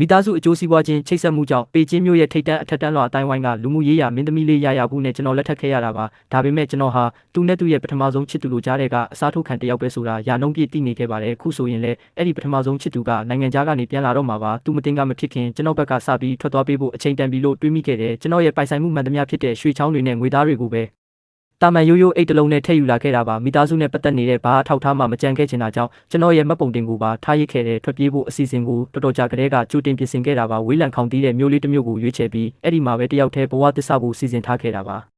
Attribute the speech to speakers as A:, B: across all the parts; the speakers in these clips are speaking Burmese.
A: မိသားစုအကျိုးစီးပွားချင်းချိတ်ဆက်မှုကြောင့်ပေကျင်းမျိုးရဲ့ထိတ်တန့်အထက်တန်းလွှာအတိုင်းဝိုင်းကလူမှုရေးရာမင်းသမီးလေးရဘူးနဲ့ကျွန်တော်လက်ထပ်ခဲ့ရတာပါဒါပေမဲ့ကျွန်တော်ဟာသူနဲ့သူ့ရဲ့ပထမဆုံးချစ်သူလိုကြားတဲ့ကအစားထိုးခံတယောက်ပဲဆိုတာယာနှုံးပြည့်တည်နေခဲ့ပါတယ်ခုဆိုရင်လည်းအဲ့ဒီပထမဆုံးချစ်သူကနိုင်ငံခြားကနေပြန်လာတော့မှာပါသူမတင်ကမဖြစ်ခင်ကျွန်တော်ဘက်ကစပြီးထွက်သွားပေးဖို့အချိန်တန်ပြီလို့တွေးမိခဲ့တယ်ကျွန်တော်ရဲ့ပိုင်ဆိုင်မှုမှန်သမျှဖြစ်တဲ့ရွှေချောင်းတွေနဲ့ငွေသားတွေကိုပဲတာမန်ရိုးရိုးအိတ်တလုံးနဲ့ထည့်ယူလာခဲ့တာပါမိသားစုနဲ့ပတ်သက်နေတဲ့ဘာအထောက်ထားမှမကြံခဲ့ချင်တာကြောင့်ကျွန်တော်ရဲ့မှတ်ပုံတင်ကိုပါထားရစ်ခဲ့တဲ့ထွက်ပြေးဖို့အစီအစဉ်ကိုတော်တော်ကြာကတည်းကကြိုတင်ပြင်ဆင်ခဲ့တာပါဝေးလံခေါင်တီးတဲ့မျိုးလေးတစ်မျိုးကိုရွေးချယ်ပြီးအဲ့ဒီမှာပဲတယောက်တည်းဘဝသစ္စာကိုစီစဉ်ထားခဲ့တာပါ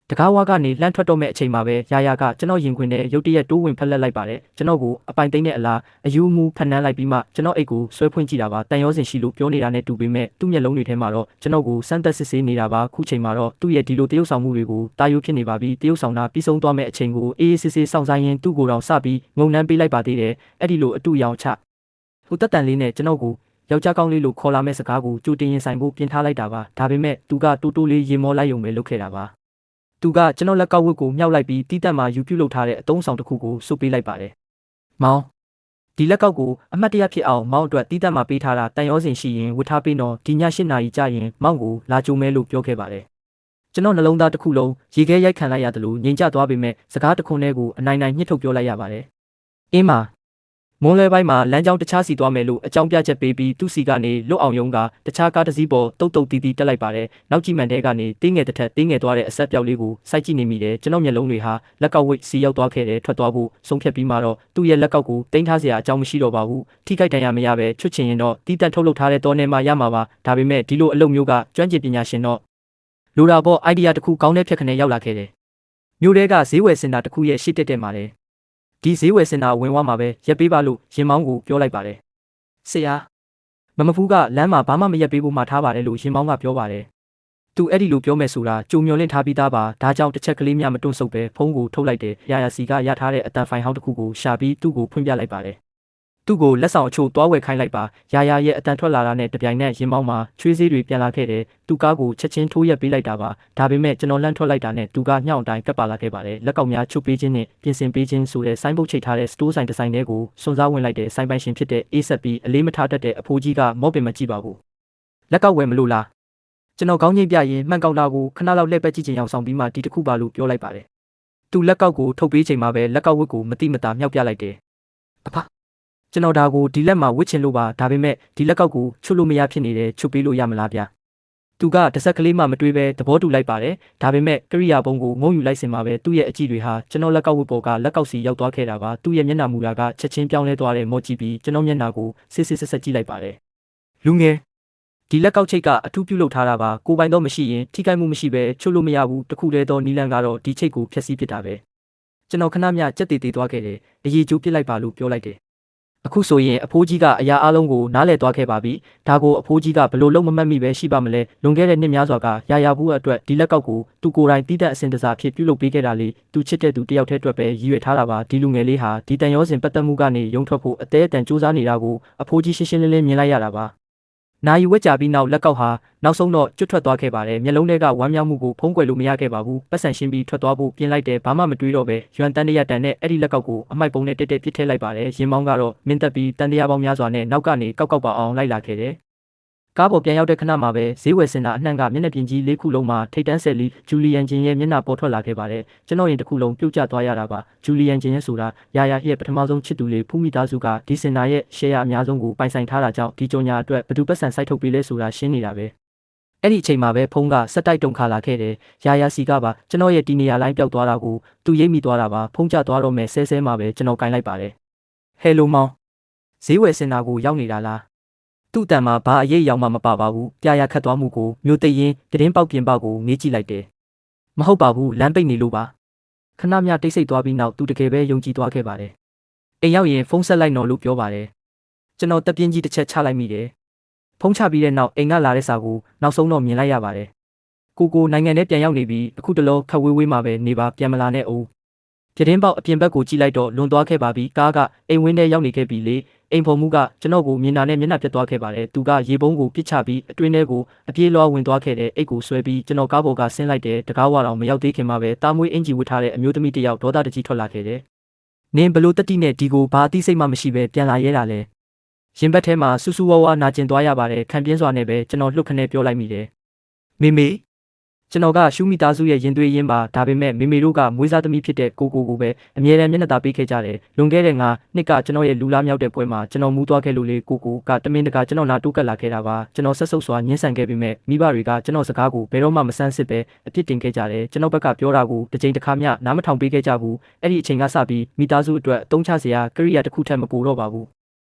A: တကားဝါကနေလှမ်းထွက်တော့မဲ့အချိန်မှာပဲရာကကျွန်တော်ရင်ခွင်နဲ့ရုတ်တရက်တိုးဝင်ဖက်လက်လိုက်ပါတယ်ကျွန်တော်ကိုအပိုင်သိမ်းတဲ့အလားအယူမူဖန်နှန်းလိုက်ပြီးမှကျွန်တော်အိတ်ကိုဆွဲဖွင့်ကြည့်တာပါတန်ရောစင်ရှိလို့ပြောနေတာနဲ့တူပေမဲ့သူ့မျက်လုံးတွေထဲမှာတော့ကျွန်တော်ကိုစမ်းသက်စစ်ဆေးနေတာပါခုချိန်မှာတော့သူ့ရဲ့ဒီလိုတရုပ်ဆောင်မှုတွေကိုတာယိုဖြစ်နေပါပြီတရုပ်ဆောင်တာပြီးဆုံးသွားမဲ့အချိန်ကိုအေးအေးဆေးဆေးစောင့်ဆိုင်ရင်သူ့ကိုယ်တော်စပြီးငုံနှမ်းပေးလိုက်ပါသေးတယ်အဲ့ဒီလိုအတူရောင်ချဟိုတက်တန်လေးနဲ့ကျွန်တော်ကိုယောက်ျားကောင်းလေးလို့ခေါ်လာမဲ့စကားကိုကြိုတင်ရင်ဆိုင်ဖို့ပြင်ထားလိုက်တာပါဒါပေမဲ့သူကတိုးတိုးလေးရေမောလိုက်ရုံပဲလုပ်ခဲ့တာပါသူကကျွန်တော်လက်ကောက်ဝတ်ကိုမြောက်လိုက်ပြီးတီးတက်မှာယူပြုတ်လုပ်ထားတဲ့အတုံးဆောင်တစ်ခုကိုစုပ်ပေးလိုက်ပါတယ်။မောင်ဒီလက်ကောက်ကိုအမှတ်တရဖြစ်အောင်မောင်အတွက်တီးတက်မှာပေးထားတာတန်ရောစင်ရှိရင်ဝတ်ထားပေးတော့ဒီည8 နာရီကြာရင်မောင်ကိုလာကြိုမဲလို့ပြောခဲ့ပါတယ်။ကျွန်တော်နှလုံးသားတစ်ခုလုံးရေခဲရိုက်ခံလိုက်ရတယ်လို့ငြိမ်ကျသွားပေမဲ့စကားတစ်ခွန်းတည်းကိုအနိုင်ညှစ်ထုတ်ပြောလိုက်ရပါတယ်။အင်းမာမွန်လွဲပိုင်းမှာလမ်းကြောင်းတခြားစီသွားမယ်လို့အကြောင်းပြချက်ပေးပြီးသူ့စီကနေလွတ်အောင်ယုံကတခြားကားတစ်စီးပေါ်တုတ်တီးတက်လိုက်ပါတယ်နောက်ကြည့်မှန်တဲ့ကနေတင်းငယ်တစ်ထက်တင်းငယ်သွားတဲ့အဆက်ပြောက်လေးကိုစိုက်ကြည့်နေမိတယ်ကျွန်တော်မျက်လုံးတွေဟာလက်ကောက်ဝိတ်စီရောက်သွားခဲ့တယ်ထွက်သွားဖို့ဆုံးဖြတ်ပြီးမှတော့သူ့ရဲ့လက်ကောက်ကိုတင်းထားစရာအကြောင်းမရှိတော့ပါဘူးထိခိုက်ဒဏ်ရာမရပဲချွတ်ချင်ရင်တော့တီးတက်ထုတ်လုပ်ထားတဲ့တောထဲမှာရမှာပါဒါပေမဲ့ဒီလိုအလုပ်မျိုးကကျွမ်းကျင်ပညာရှင်တော့လိုတာပေါ့အိုင်ဒီယာတစ်ခုကောင်းတဲ့ဖြတ်ခနဲ့ရောက်လာခဲ့တယ်မျိုးတဲကဈေးဝယ်စင်တာတစ်ခုရဲ့ရှေ့တက်မှာလေဒီဈေးဝယ်စင်တာဝင်သွားမှာပဲရက်ပေးပါလို့ရင်မောင်းကိုပြောလိုက်ပါတယ်ဆရာမမဖူးကလမ်းမှာဘာမှမရက်ပေးဖို့မှာထားပါတယ်လို့ရင်မောင်းကပြောပါတယ်သူအဲ့ဒီလိုပြောမယ်ဆိုတာကြုံမျောလင့်ထားပြီးသားပါဒါကြောင့်တစ်ချက်ကလေးများမတွန့်ဆုတ်ပဲဖုန်းကိုထုတ်လိုက်တယ်ရာစီကရထားတဲ့အတန်ဖိုင်ဟောင်းတစ်ခုကိုရှာပြီးသူ့ကိုဖွင့်ပြလိုက်ပါတယ်သူ့ကိုလက်ဆောင်အချို့တွားဝယ်ခိုင်းလိုက်ပါရာရဲ့အတန်ထွက်လာတာနဲ့တပြိုင်နက်ရင်မောင်းမှာချွေးစေးတွေပြန်လာခဲ့တယ်သူကားကိုချက်ချင်းထိုးရက်ပေးလိုက်တာပါဒါပေမဲ့ကျွန်တော်လန့်ထွက်လိုက်တာနဲ့သူကညှောင်တိုင်းကပ်ပါလာခဲ့ပါတယ်လက်ကောက်များချုပ်ပေးခြင်းနဲ့ပြင်ဆင်ပေးခြင်းဆိုတဲ့ဆိုင်းဘုတ်ချိတ်ထားတဲ့စတိုးဆိုင်တစ်ဆိုင်ထဲကိုစွန့်စားဝင်လိုက်တဲ့ဆိုင်ပိုင်ရှင်ဖြစ်တဲ့အေးဆက်ပြီးအလေးမထားတတ်တဲ့အဖိုးကြီးကမော့ပင်မကြည့်ပါဘူးလက်ကောက်ဝယ်မလို့လားကျွန်တော်ခေါင်းငိမ့်ပြရင်မှန်ကောက်တာကိုခဏလောက်လှည့်ပတ်ကြည့်ချင်အောင်ဆောင်ပြီးမှဒီတစ်ခုပါလို့ပြောလိုက်ပါတယ်သူလက်ကောက်ကိုထုတ်ပေးချိန်မှာပဲလက်ကောက်ဝတ်ကိုမတိမတာမြောက်ပြလိုက်တယ်အဖကျွန်တော်ဒါကိုဒီလက်မှာဝစ်ချင်လို့ပါဒါပေမဲ့ဒီလက်ကောက်ကိုချွတ်လို့မရဖြစ်နေတယ်ချွတ်ပေးလို့ရမလားဗျာသူကတစ်ဆက်ကလေးမှမတွေးပဲသဘောတူလိုက်ပါတယ်ဒါပေမဲ့ကရိယာပုံကိုငုံယူလိုက်စင်မှာပဲသူ့ရဲ့အကြည့်တွေဟာကျွန်တော်လက်ကောက်ဝတ်ပေါ်ကလက်ကောက်စီရောက်သွားခဲ့တာပါသူ့ရဲ့မျက်နှာမူတာကချက်ချင်းပြောင်းလဲသွားတဲ့မော့ကြည့်ပြီးကျွန်တော်မျက်နှာကိုစစ်ဆက်ကြည့်လိုက်ပါတယ်လူငယ်ဒီလက်ကောက်ချိတ်ကအထူးပြုလုပ်ထားတာပါကိုပိုင်တော့မရှိရင်ထိခိုက်မှုမရှိပဲချွတ်လို့မရဘူးတခုတည်းသောနီလန်ကတော့ဒီချိတ်ကိုဖျက်ဆီးပစ်တာပဲကျွန်တော်ခဏမျှကြက်တေသွားခဲ့တယ်အရေးကျိုးပစ်လိုက်ပါလို့ပြောလိုက်တယ်အခုဆိုရင်အဖိုးကြီးကအရာအလုံးကိုနားလည်သွားခဲ့ပါပြီဒါကိုအဖိုးကြီးကဘလို့လုံးမမှတ်မိပဲရှိပါမလဲလွန်ခဲ့တဲ့နှစ်များစွာကရာဘူးအတွက်ဒီလက်ကောက်ကိုသူကိုယ်တိုင်တီးတဲ့အစင်တစားဖြစ်ပြုလုပ်ပေးခဲ့တာလေသူချစ်တဲ့သူတယောက်တည်းအတွက်ပဲရည်ရွယ်ထားတာပါဒီလူငယ်လေးဟာဒီတန်ရောစင်ပတ်သက်မှုကနေရုံထွက်ဖို့အသေးအတန်စူးစမ်းနေတာကိုအဖိုးကြီးရှင်းရှင်းလင်းလင်းမြင်လိုက်ရတာပါနာယီဝက်ကြပြီးနောက်လက်ကောက်ဟာနောက်ဆုံးတော့ကျွတ်ထွက်သွားခဲ့ပါတယ်မျက်လုံးထဲကဝမ်းမြောက်မှုကိုဖုံးကွယ်လို့မရခဲ့ပါဘူးပတ်စံရှင်းပြီးထွက်သွားဖို့ပြင်လိုက်တယ်ဘာမှမတွေးတော့ပဲရွမ်တန်တရတန်နဲ့အဲ့ဒီလက်ကောက်ကိုအမိုက်ပုံနဲ့တက်ပစ်ထည့်လိုက်ပါတယ်ရင်မောင်းကတော့မင်းတက်ပြီးတန်တရားပေါင်းများစွာနဲ့နောက်ကနေကောက်ပါအောင်လိုက်လာခဲ့တယ်ကားပေါ်ပြန်ရောက်တဲ့ခဏမှာပဲဈေးဝယ်စင်တာအနှံ့ကမျက်နှာပြင်ကြီး၄ခုလုံးမှာထိတ်တန်းဆက်လီဂျူလီယန်ဂျင်ရဲ့မျက်နှာပေါ်ထွက်လာခဲ့ပါတယ်ကျွန်တော်ရင်တစ်ခုလုံးပြုတ်ကျသွားရတာပါဂျူလီယန်ဂျင်ရဲ့ဆိုတာရာရဲ့ပထမဆုံးချစ်သူလေးဖူးမိသားစုကဒီစင်တာရဲ့ရှယ်ယာအများဆုံးကိုပိုင်ဆိုင်ထားတာကြောင့်ဒီကြော်ညာအတွက်ဘယ်သူပတ်စံစိုက်ထုတ်ပေးလဲဆိုတာရှင်းနေတာပဲအဲ့ဒီအချိန်မှာပဲဖုန်းကစက်တိုက်တုန်ခါလာခဲ့တယ်ရာစီကပါကျွန်တော်ရဲ့ဒီနေရာလိုင်းပျောက်သွားတာကိုသူရိပ်မိသွားတာပါဖုန်းကျသွားတော့မယ်ဆဲမှာပဲကျွန်တော်ကင်လိုက်ပါတယ်ဟယ်လိုမောင်ဈေးဝယ်စင်တာကိုရောက်နေတာလားသူ့တန်မှာဘာအရေးရောက်မှမပါပါဘူးပြာခတ်သွားမှုကိုမျိုးသိရင်တင်းပေါက်ပြင်ပေါက်ကိုမေးကြည့်လိုက်တယ်မဟုတ်ပါဘူးလမ်းပိတ်နေလို့ပါခဏမျှတိတ်ဆိတ်သွားပြီးနောက်သူတကယ်ပဲယုံကြည်သွားခဲ့ပါတယ်အိမ်ရောက်ရင်ဖုန်းဆက်လိုက်တော့လို့ပြောပါတယ်ကျွန်တော်တက်ပြင်းကြီးတစ်ချက်ချလိုက်မိတယ်ဖုန်းချပြီးတဲ့နောက်အိမ်ကလာတဲ့စာကိုနောက်ဆုံးတော့မြင်လိုက်ရပါတယ်ကိုနိုင်ငံထဲပြန်ရောက်နေပြီးအခုတလောခက်ဝေးမှာပဲနေပါပြန်မလာနဲ့အောင်တင်းပေါက်အပြင်ဘက်ကိုကြည့်လိုက်တော့လွန်သွားခဲ့ပါပြီကားကအိမ်ဝင်းထဲရောက်နေခဲ့ပြီလေအိမ်ဖော်မှုကကျွန်တော်ကိုမြင်တာနဲ့မျက်နှာပြတ်သွားခဲ့ပါတယ်သူကရေပုံးကိုပစ်ချပြီးအတွင်းထဲကိုအပြေးလွှားဝင်သွားခဲ့တဲ့အိတ်ကိုဆွဲပြီးကျွန်တော်ကားပေါ်ကဆင်းလိုက်တဲ့တကားဝါတော်မရောက်သေးခင်မှာပဲတာမွေးအင်ဂျီဝတ်ထားတဲ့အမျိုးသမီးတစ်ယောက်ဒေါသတကြီးထွက်လာခဲ့တယ်နင်းဘလို့တတိနဲ့ဒီကိုဘာအသိစိတ်မှမရှိပဲပြန်လာရဲတာလဲ ရင်ဘတ်ထဲမှာဆူဆူဝါးဝါနာကျင်သွားရပါတယ်ခံပြင်းစွာနဲ့ပဲကျွန်တော်လှုပ်ခနဲပြောလိုက်မိတယ်မေမေကျွန်တော်ကရှူမိသားစုရဲ့ရင်သွေးရင်းပါဒါပေမဲ့မေမေတို့ကမွေးစားသမီးဖြစ်တဲ့ကိုပဲအမြဲတမ်းမျက်နှာသာပေးခဲ့ကြတယ်လွန်ခဲ့တဲ့နှစ်ကကျွန်တော်ရဲ့လူလားမြောက်တဲ့ပွဲမှာကျွန်တော်မူးသွားခဲ့လို့လေကိုကတမင်တကာကျွန်တော်နာတိုးကပ်လာခဲ့တာပါကျွန်တော်ဆက်ဆုပ်စွာညှင်းဆန်ခဲ့ပြီးမဲ့မိဘတွေကကျွန်တော်စကားကိုဘယ်တော့မှမဆန်းစစ်ပဲအပြစ်တင်ခဲ့ကြတယ်ကျွန်တော်ဘက်ကပြောတာကိုတစ်ချိန်တစ်ခါမျှနားမထောင်ပေးခဲ့ကြဘူးအဲ့ဒီအချိန်ကစပြီးမိသားစုအတွက်အသုံးချစရာကိရိယာတစ်ခုထက်မပိုတော့ပါဘူး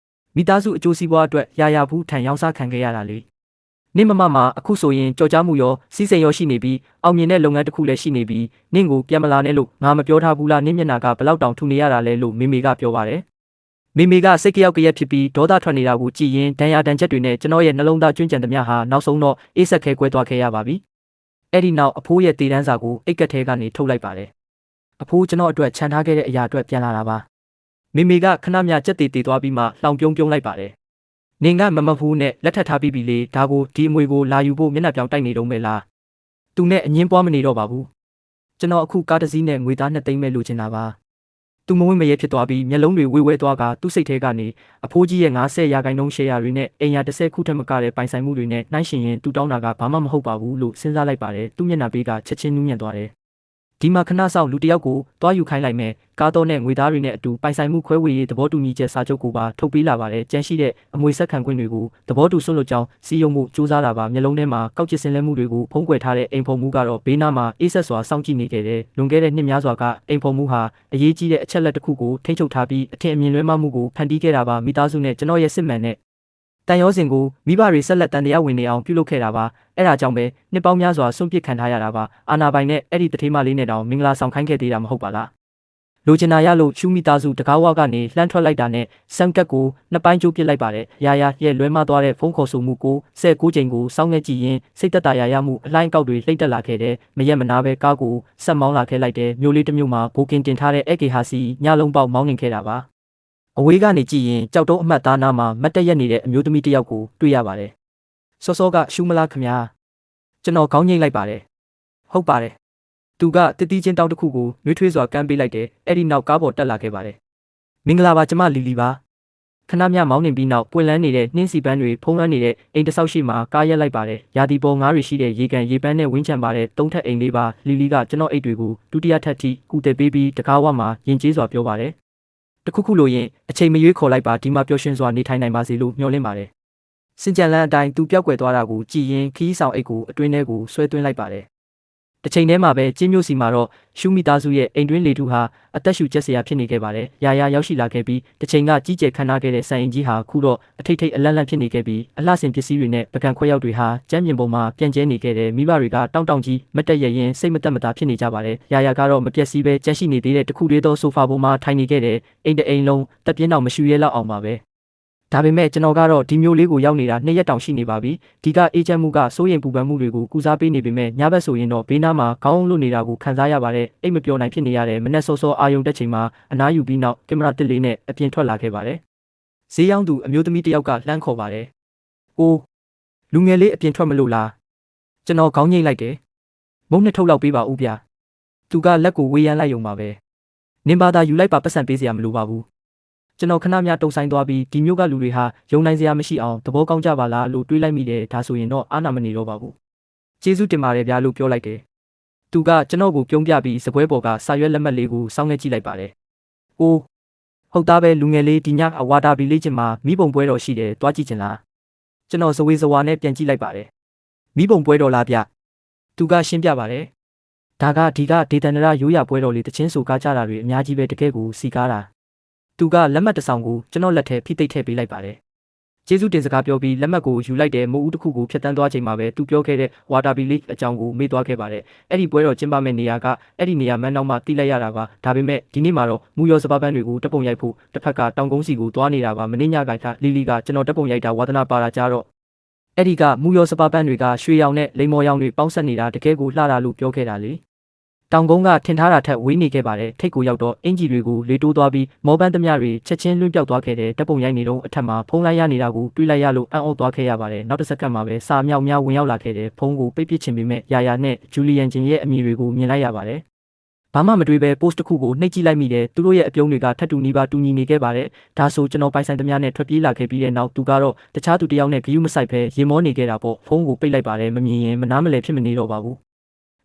A: မိသားစုအကျိုးစီးပွားအတွက်ရာဘူးထံရောင်းစားခံခဲ့ရတာလေနင့်မမမှာအခုဆိုရင်ကြော်ကြားမှုရောစီးစိမ်ရောရှိနေပြီးအောင်မြင်တဲ့လုပ်ငန်းတစ်ခုလည်းရှိနေပြီးနင့်ကိုပြန်မလာနဲ့လို့ငါမပြောထားဘူးလားနင့်မျက်နှာကဘလောက်တောင်ထူနေရတာလဲလို့မေမေကပြောပါတယ်မေမေကစိတ်ကြောက်ကြရက်ဖြစ်ပြီးဒေါသထွက်နေတာကိုကြည်ရင်ဒဏ်ရာဒဏ်ချက်တွေနဲ့ကျွန်တော်ရဲ့နှလုံးသားကျွမ်းကျင်သမျှဟာနောက်ဆုံးတော့အေးဆက်ခဲကွဲသွားခဲ့ရပါပြီအဲ့ဒီနောက်အဖိုးရဲ့တည်တန်းစာကိုအိတ်ကက်ထဲကနေထုတ်လိုက်ပါတယ်အဖိုးကျွန်တော်အတွက်ခြံထားခဲ့တဲ့အရာအတွက်ပြန်လာတာပါမေမေကခဏမြကြက်တီသွားပြီးမှလောင်ပြုံးလိုက်ပါတယ်နင်ကမဖူးနဲ့လက်ထပ်ထားပြီးပြီလေဒါကိုဒီအမွေကိုလာယူဖို့မျက်နှာပြောင်တိုက်နေတော့မယ်လားသူနဲ့အငင်းပွားမနေတော့ပါဘူးကျွန်တော်အခုကားတစ်စီးနဲ့ငွေသား2သိန်းပဲလိုချင်တာပါသူမဝင်းမရဲဖြစ်သွားပြီးမျက်လုံးတွေဝေဝဲသွားကသူ့စိတ်ထဲကနေအဖိုးကြီးရဲ့90%ရှယ်ယာတွေနဲ့အိမ်ယာ10ခုထက်မကတဲ့ပိုင်ဆိုင်မှုတွေနဲ့နှိုင်းယှဉ်ရင်သူတောင်းတာကဘာမှမဟုတ်ပါဘူးလို့စဉ်းစားလိုက်ပါတယ်သူ့မျက်နှာပေးကချက်ချင်းနူးညံ့သွားတယ်ဒီမှာခဏဆောင်လူတယောက်ကိုတွားယူခိုင်းလိုက်မယ်ကားတော့နဲ့ငွေသားတွေနဲ့အတူပိုင်ဆိုင်မှုခွဲဝေရေးသဘောတူညီချက်စာချုပ်ကိုပါထုတ်ပေးလာပါတယ်ကြမ်းရှိတဲ့အမွေဆက်ခံခွင့်တွေကိုသဘောတူဆွတ်လွတ်ကြောင်းစီယုံမှုစူးစမ်းလာပါမျက်လုံးထဲမှာကောက်ကျစ်စင်လဲမှုတွေကိုဖုံးကွယ်ထားတဲ့အိမ်ဖုံမှုကတော့ဘေးနားမှာအေးဆက်စွာစောင့်ကြည့်နေခဲ့တယ်လွန်ခဲ့တဲ့နှစ်များစွာကအိမ်ဖုံမှုဟာအရေးကြီးတဲ့အချက်လက်တစ်ခုကိုထိန်းချုပ်ထားပြီးအထင်အမြင်လွဲမှားမှုကိုဖန်တီးခဲ့တာပါမိသားစုနဲ့ကျွန်တော်ရဲ့စစ်မှန်တဲ့တန်ရောစင်ကိုမိဘတွေဆက်လက်တန်တရားဝင်နေအောင်ပြုလုပ်ခဲ့တာပါအဲ့ဒါကြောင့်ပဲနှစ်ပေါင်းများစွာစွန့်ပစ်ခံထားရတာပါအာနာပိုင်နဲ့အဲ့ဒီတထေးမလေးနဲ့တောင်မင်္ဂလာဆောင်ခိုင်းခဲ့သေးတာမဟုတ်ပါလားလိုချင်တာရလို့ရှူမိသားစုတကားဝကနေလှမ်းထွက်လိုက်တာနဲ့စံကက်ကိုနှစ်ပိုင်းကျိုးပစ်လိုက်ပါတယ်ရာရဲ့လွဲမသွားတဲ့ဖုန်းခေါ်ဆိုမှုကို19ချိန်ကိုစောင်းခဲ့ကြည့်ရင်စိတ်သက်သာရမှုအလှိုင်းကောက်တွေလှိမ့်တက်လာခဲ့တယ်မရက်မနာပဲကားကိုဆက်မောင်းလာခဲ့လိုက်တယ်မျိုးလေးတစ်မျိုးမှာဘိုကင်တင်ထားတဲ့ AKHC ညလုံးပေါက်မောင်းနေခဲ့တာပါအဝေးကနေကြည့်ရင်ကြောက်တုံးအမှတ်သားနာမှာမတ်တက်ရက်နေတဲ့အမျိုးသမီးတစ်ယောက်ကိုတွေ့ရပါတယ်စောကရှူမလားခမညာကျွန်တော်ခေါင်းငိမ့်လိုက်ပါတယ်ဟုတ်ပါတယ်သူကတတိချင်းတောင်းတစ်ခုကိုနှွေးထွေးစွာကမ်းပေးလိုက်တယ်အဲ့ဒီနောက်ကားပေါ်တက်လာခဲ့ပါတယ်မင်္ဂလာပါကျမလီလီပါခဏမြမောင်းနေပြီးနောက်ပွင့်လန်းနေတဲ့နှင်းစီပန်းတွေဖုံးလွှမ်းနေတဲ့အိမ်တစ်ဆောက်ရှိမှကားရက်လိုက်ပါတယ်ရာသီပေါ်ငါးတွေရှိတဲ့ရေကန်ရေပန်းနဲ့ဝင်းချံပါတယ်သုံးထပ်အိမ်လေးပါလီလီကကျွန်တော်အိတ်တွေကိုဒုတိယထပ်ထိကူတယ်ပေးပြီးတကားဝမှာယဉ်ကျေးစွာပြောပါတယ်တခုလို့ရင်အချိန်မရွေးခေါ်လိုက်ပါဒီမှာပျော်ရွှင်စွာနေထိုင်နိုင်ပါစေလို့မျှော်လင့်ပါတယ်စင်ကြံလန်းအတိုင်းသူပျောက်ကွယ်သွားတာကိုကြည်ရင်ခီးဆောင်အိတ်ကိုအတွင်းထဲကိုဆွဲသွင်းလိုက်ပါတယ်တစ်ချိန်တည်းမှာပဲကျင်းမြို့စီမှာတော့ရှူမိသားစုရဲ့အိမ်တွင်းလေထုဟာအသက်ရှူကျက်စရာဖြစ်နေခဲ့ပါတယ်။ရာရောက်ရှိလာခဲ့ပြီးတစ်ချိန်ကကြီးကျယ်ခမ်းနားခဲ့တဲ့စံအိမ်ကြီးဟာခုတော့အထိတ်အလန့်လန့်ဖြစ်နေခဲ့ပြီးအလှဆင်ပစ္စည်းတွေနဲ့ပကံခွဲရောက်တွေဟာကျမ်းပြင်ပေါ်မှာပြန့်ကျဲနေခဲ့တဲ့မိဘတွေကတောင်းကြီးမတက်ရရင်စိတ်မတက်မတာဖြစ်နေကြပါတယ်။ရာကတော့မပြက်စီးပဲကျန်ရှိနေသေးတဲ့တခုတည်းသောဆိုဖာပေါ်မှာထိုင်နေခဲ့တဲ့အိမ်တစ်အိမ်လုံးတက်ပြင်းတော့မရှူရဲလောက်အောင်ပါပဲ။ဒါပေမဲ့ကျွန်တော်ကတော့ဒီမျိုးလေးကိုရောက်နေတာ2ရက်တောင်ရှိနေပါပြီဒီကအေဂျင့်မှုကစိုးရင်ပူပန်မှုတွေကိုကုစားပေးနေပေမဲ့ညဘက်ဆိုရင်တော့ဘေးနားမှာခေါင်းလွတ်နေတာကိုခံစားရပါတယ်အိတ်မပြောနိုင်ဖြစ်နေရတယ်မနေ့စောအာယုံတက်ချိန်မှာအနားယူပြီးနောက်ကင်မရာတစ်လေးနဲ့အပြင်ထွက်လာခဲ့ပါတယ်ဈေးရောင်းသူအမျိုးသမီးတစ်ယောက်ကလှမ်းခေါ်ပါတယ်အိုးလူငယ်လေးအပြင်ထွက်မလို့လားကျွန်တော်ခေါင်းငိမ့်လိုက်တယ်မုံနှစ်ထုတ်လောက်ပေးပါဦးဗျာသူကလက်ကိုဝေးရမ်းလိုက်ုံပါပဲနင်ဘာသာယူလိုက်ပါပတ်စံပေးစရာမလိုပါဘူးကျွန်တော်ခဏများတုံဆိုင်သွားပြီးဒီမျိုးကလူတွေဟာယုံနိုင်စရာမရှိအောင်သဘောကောင်းကြပါလားလို့တွေးလိုက်မိတယ်ဒါဆိုရင်တော့အာနာမနေတော့ပါဘူးကျေးဇူးတင်ပါတယ်ဗျာလို့ပြောလိုက်တယ်သူကကျွန်တော်ကိုပြုံးပြပြီးစပွဲပေါ်ကစာရွက်လက်မှတ်လေးကိုစောင်းခဲ့ကြည့်လိုက်ပါတယ်အိုးဟုတ်သားပဲလူငယ်လေးဒီညအဝါတာဘီလေးချင်းမှာမိဘုံပွဲတော်ရှိတယ်တွားကြည့်ချင်လားကျွန်တော်ဇဝေဇဝါနဲ့ပြန်ကြည့်လိုက်ပါတယ်မိဘုံပွဲတော်လားဗျသူကရှင်းပြပါတယ်ဒါကဒီကဒေသန္တရရိုးရာပွဲတော်လေးတချင်းဆိုကားကြတာတွေအများကြီးပဲတကယ်ကိုစီကားတာသူကလက်မှတ်တစ်ဆောင်ကိုကျွန်တော်လက်ထဲဖိသိပ်ထည့်ပေးလိုက်ပါတယ်။ကျေးဇူးတင်စကားပြောပြီးလက်မှတ်ကိုယူလိုက်တဲ့မိုးဦးတစ်ခုကိုဖြတ်တန်းသွားချိန်မှာပဲသူပြောခဲ့တဲ့ဝါတာဘီလေးအကြောင်းကိုမေ့သွားခဲ့ပါတယ်။အဲ့ဒီပွဲတော်ကျင်းပမဲ့နေရာကအဲ့ဒီနေရာမှန်းတော့မှတိလိုက်ရတာပါ။ဒါပေမဲ့ဒီနေ့မှာတော့မူရောစပါးပန်းတွေကိုတပ်ပုံရိုက်ဖို့တစ်ဖက်ကတောင်ကုန်းစီကိုသွားနေတာပါ။မင်းညကလီလီကကျွန်တော်တပ်ပုံရိုက်တာဝါသနာပါတာကြတော့အဲ့ဒီကမူရောစပါးပန်းတွေကရွှေရောင်နဲ့လိမ္မော်ရောင်တွေပေါင်းဆက်နေတာတကယ်ကိုလှတာလို့ပြောခဲ့တာလေ။တောင်ကုန်းကထင်ထားတာထက်ဝေးနေခဲ့ပါတယ်ထိတ်ကိုရောက်တော့အင်ဂျီတွေကိုလေတိုးသွားပြီးမော်ပန်းသမျှတွေချက်ချင်းလွင့်ပြောက်သွားခဲ့တဲ့တပ်ပုံရိုက်နေတော့အထက်မှာဖုံးလိုက်ရနေတာကိုတွေးလိုက်ရလို့အံ့ဩသွားခဲ့ရပါတယ်နောက်တစ်စက္ကန့်မှာပဲစာမြောက်များဝင်ရောက်လာခဲ့တဲ့ဖုံးကိုပိတ်ပစ်ချင်ပေမဲ့ယာနဲ့ဂျူလီယန်ဂျင်ရဲ့အမည်တွေကိုမြင်လိုက်ရပါတယ် ဘာမှမတွေးပဲ post တစ်ခုကိုနှိပ်ကြည့်လိုက်မိတယ်သူတို့ရဲ့အပြုံးတွေကထပ်တူနီးပါးတူညီနေခဲ့ပါတယ်ဒါဆိုကျွန်တော်ပိုင်ဆိုင်သမျှနဲ့ထွက်ပြေးလာခဲ့ပြီးတဲ့နောက်သူကတော့တခြားသူတစ်ယောက်နဲ့ဂယုမဆိုင်ပဲရေမောနေခဲ့တာပေါ့ဖုန်းကိုပိတ်လိုက်ပါတယ်မမြင်ရင်မနားမလည်ဖြစ်မနေတော့ပါဘူး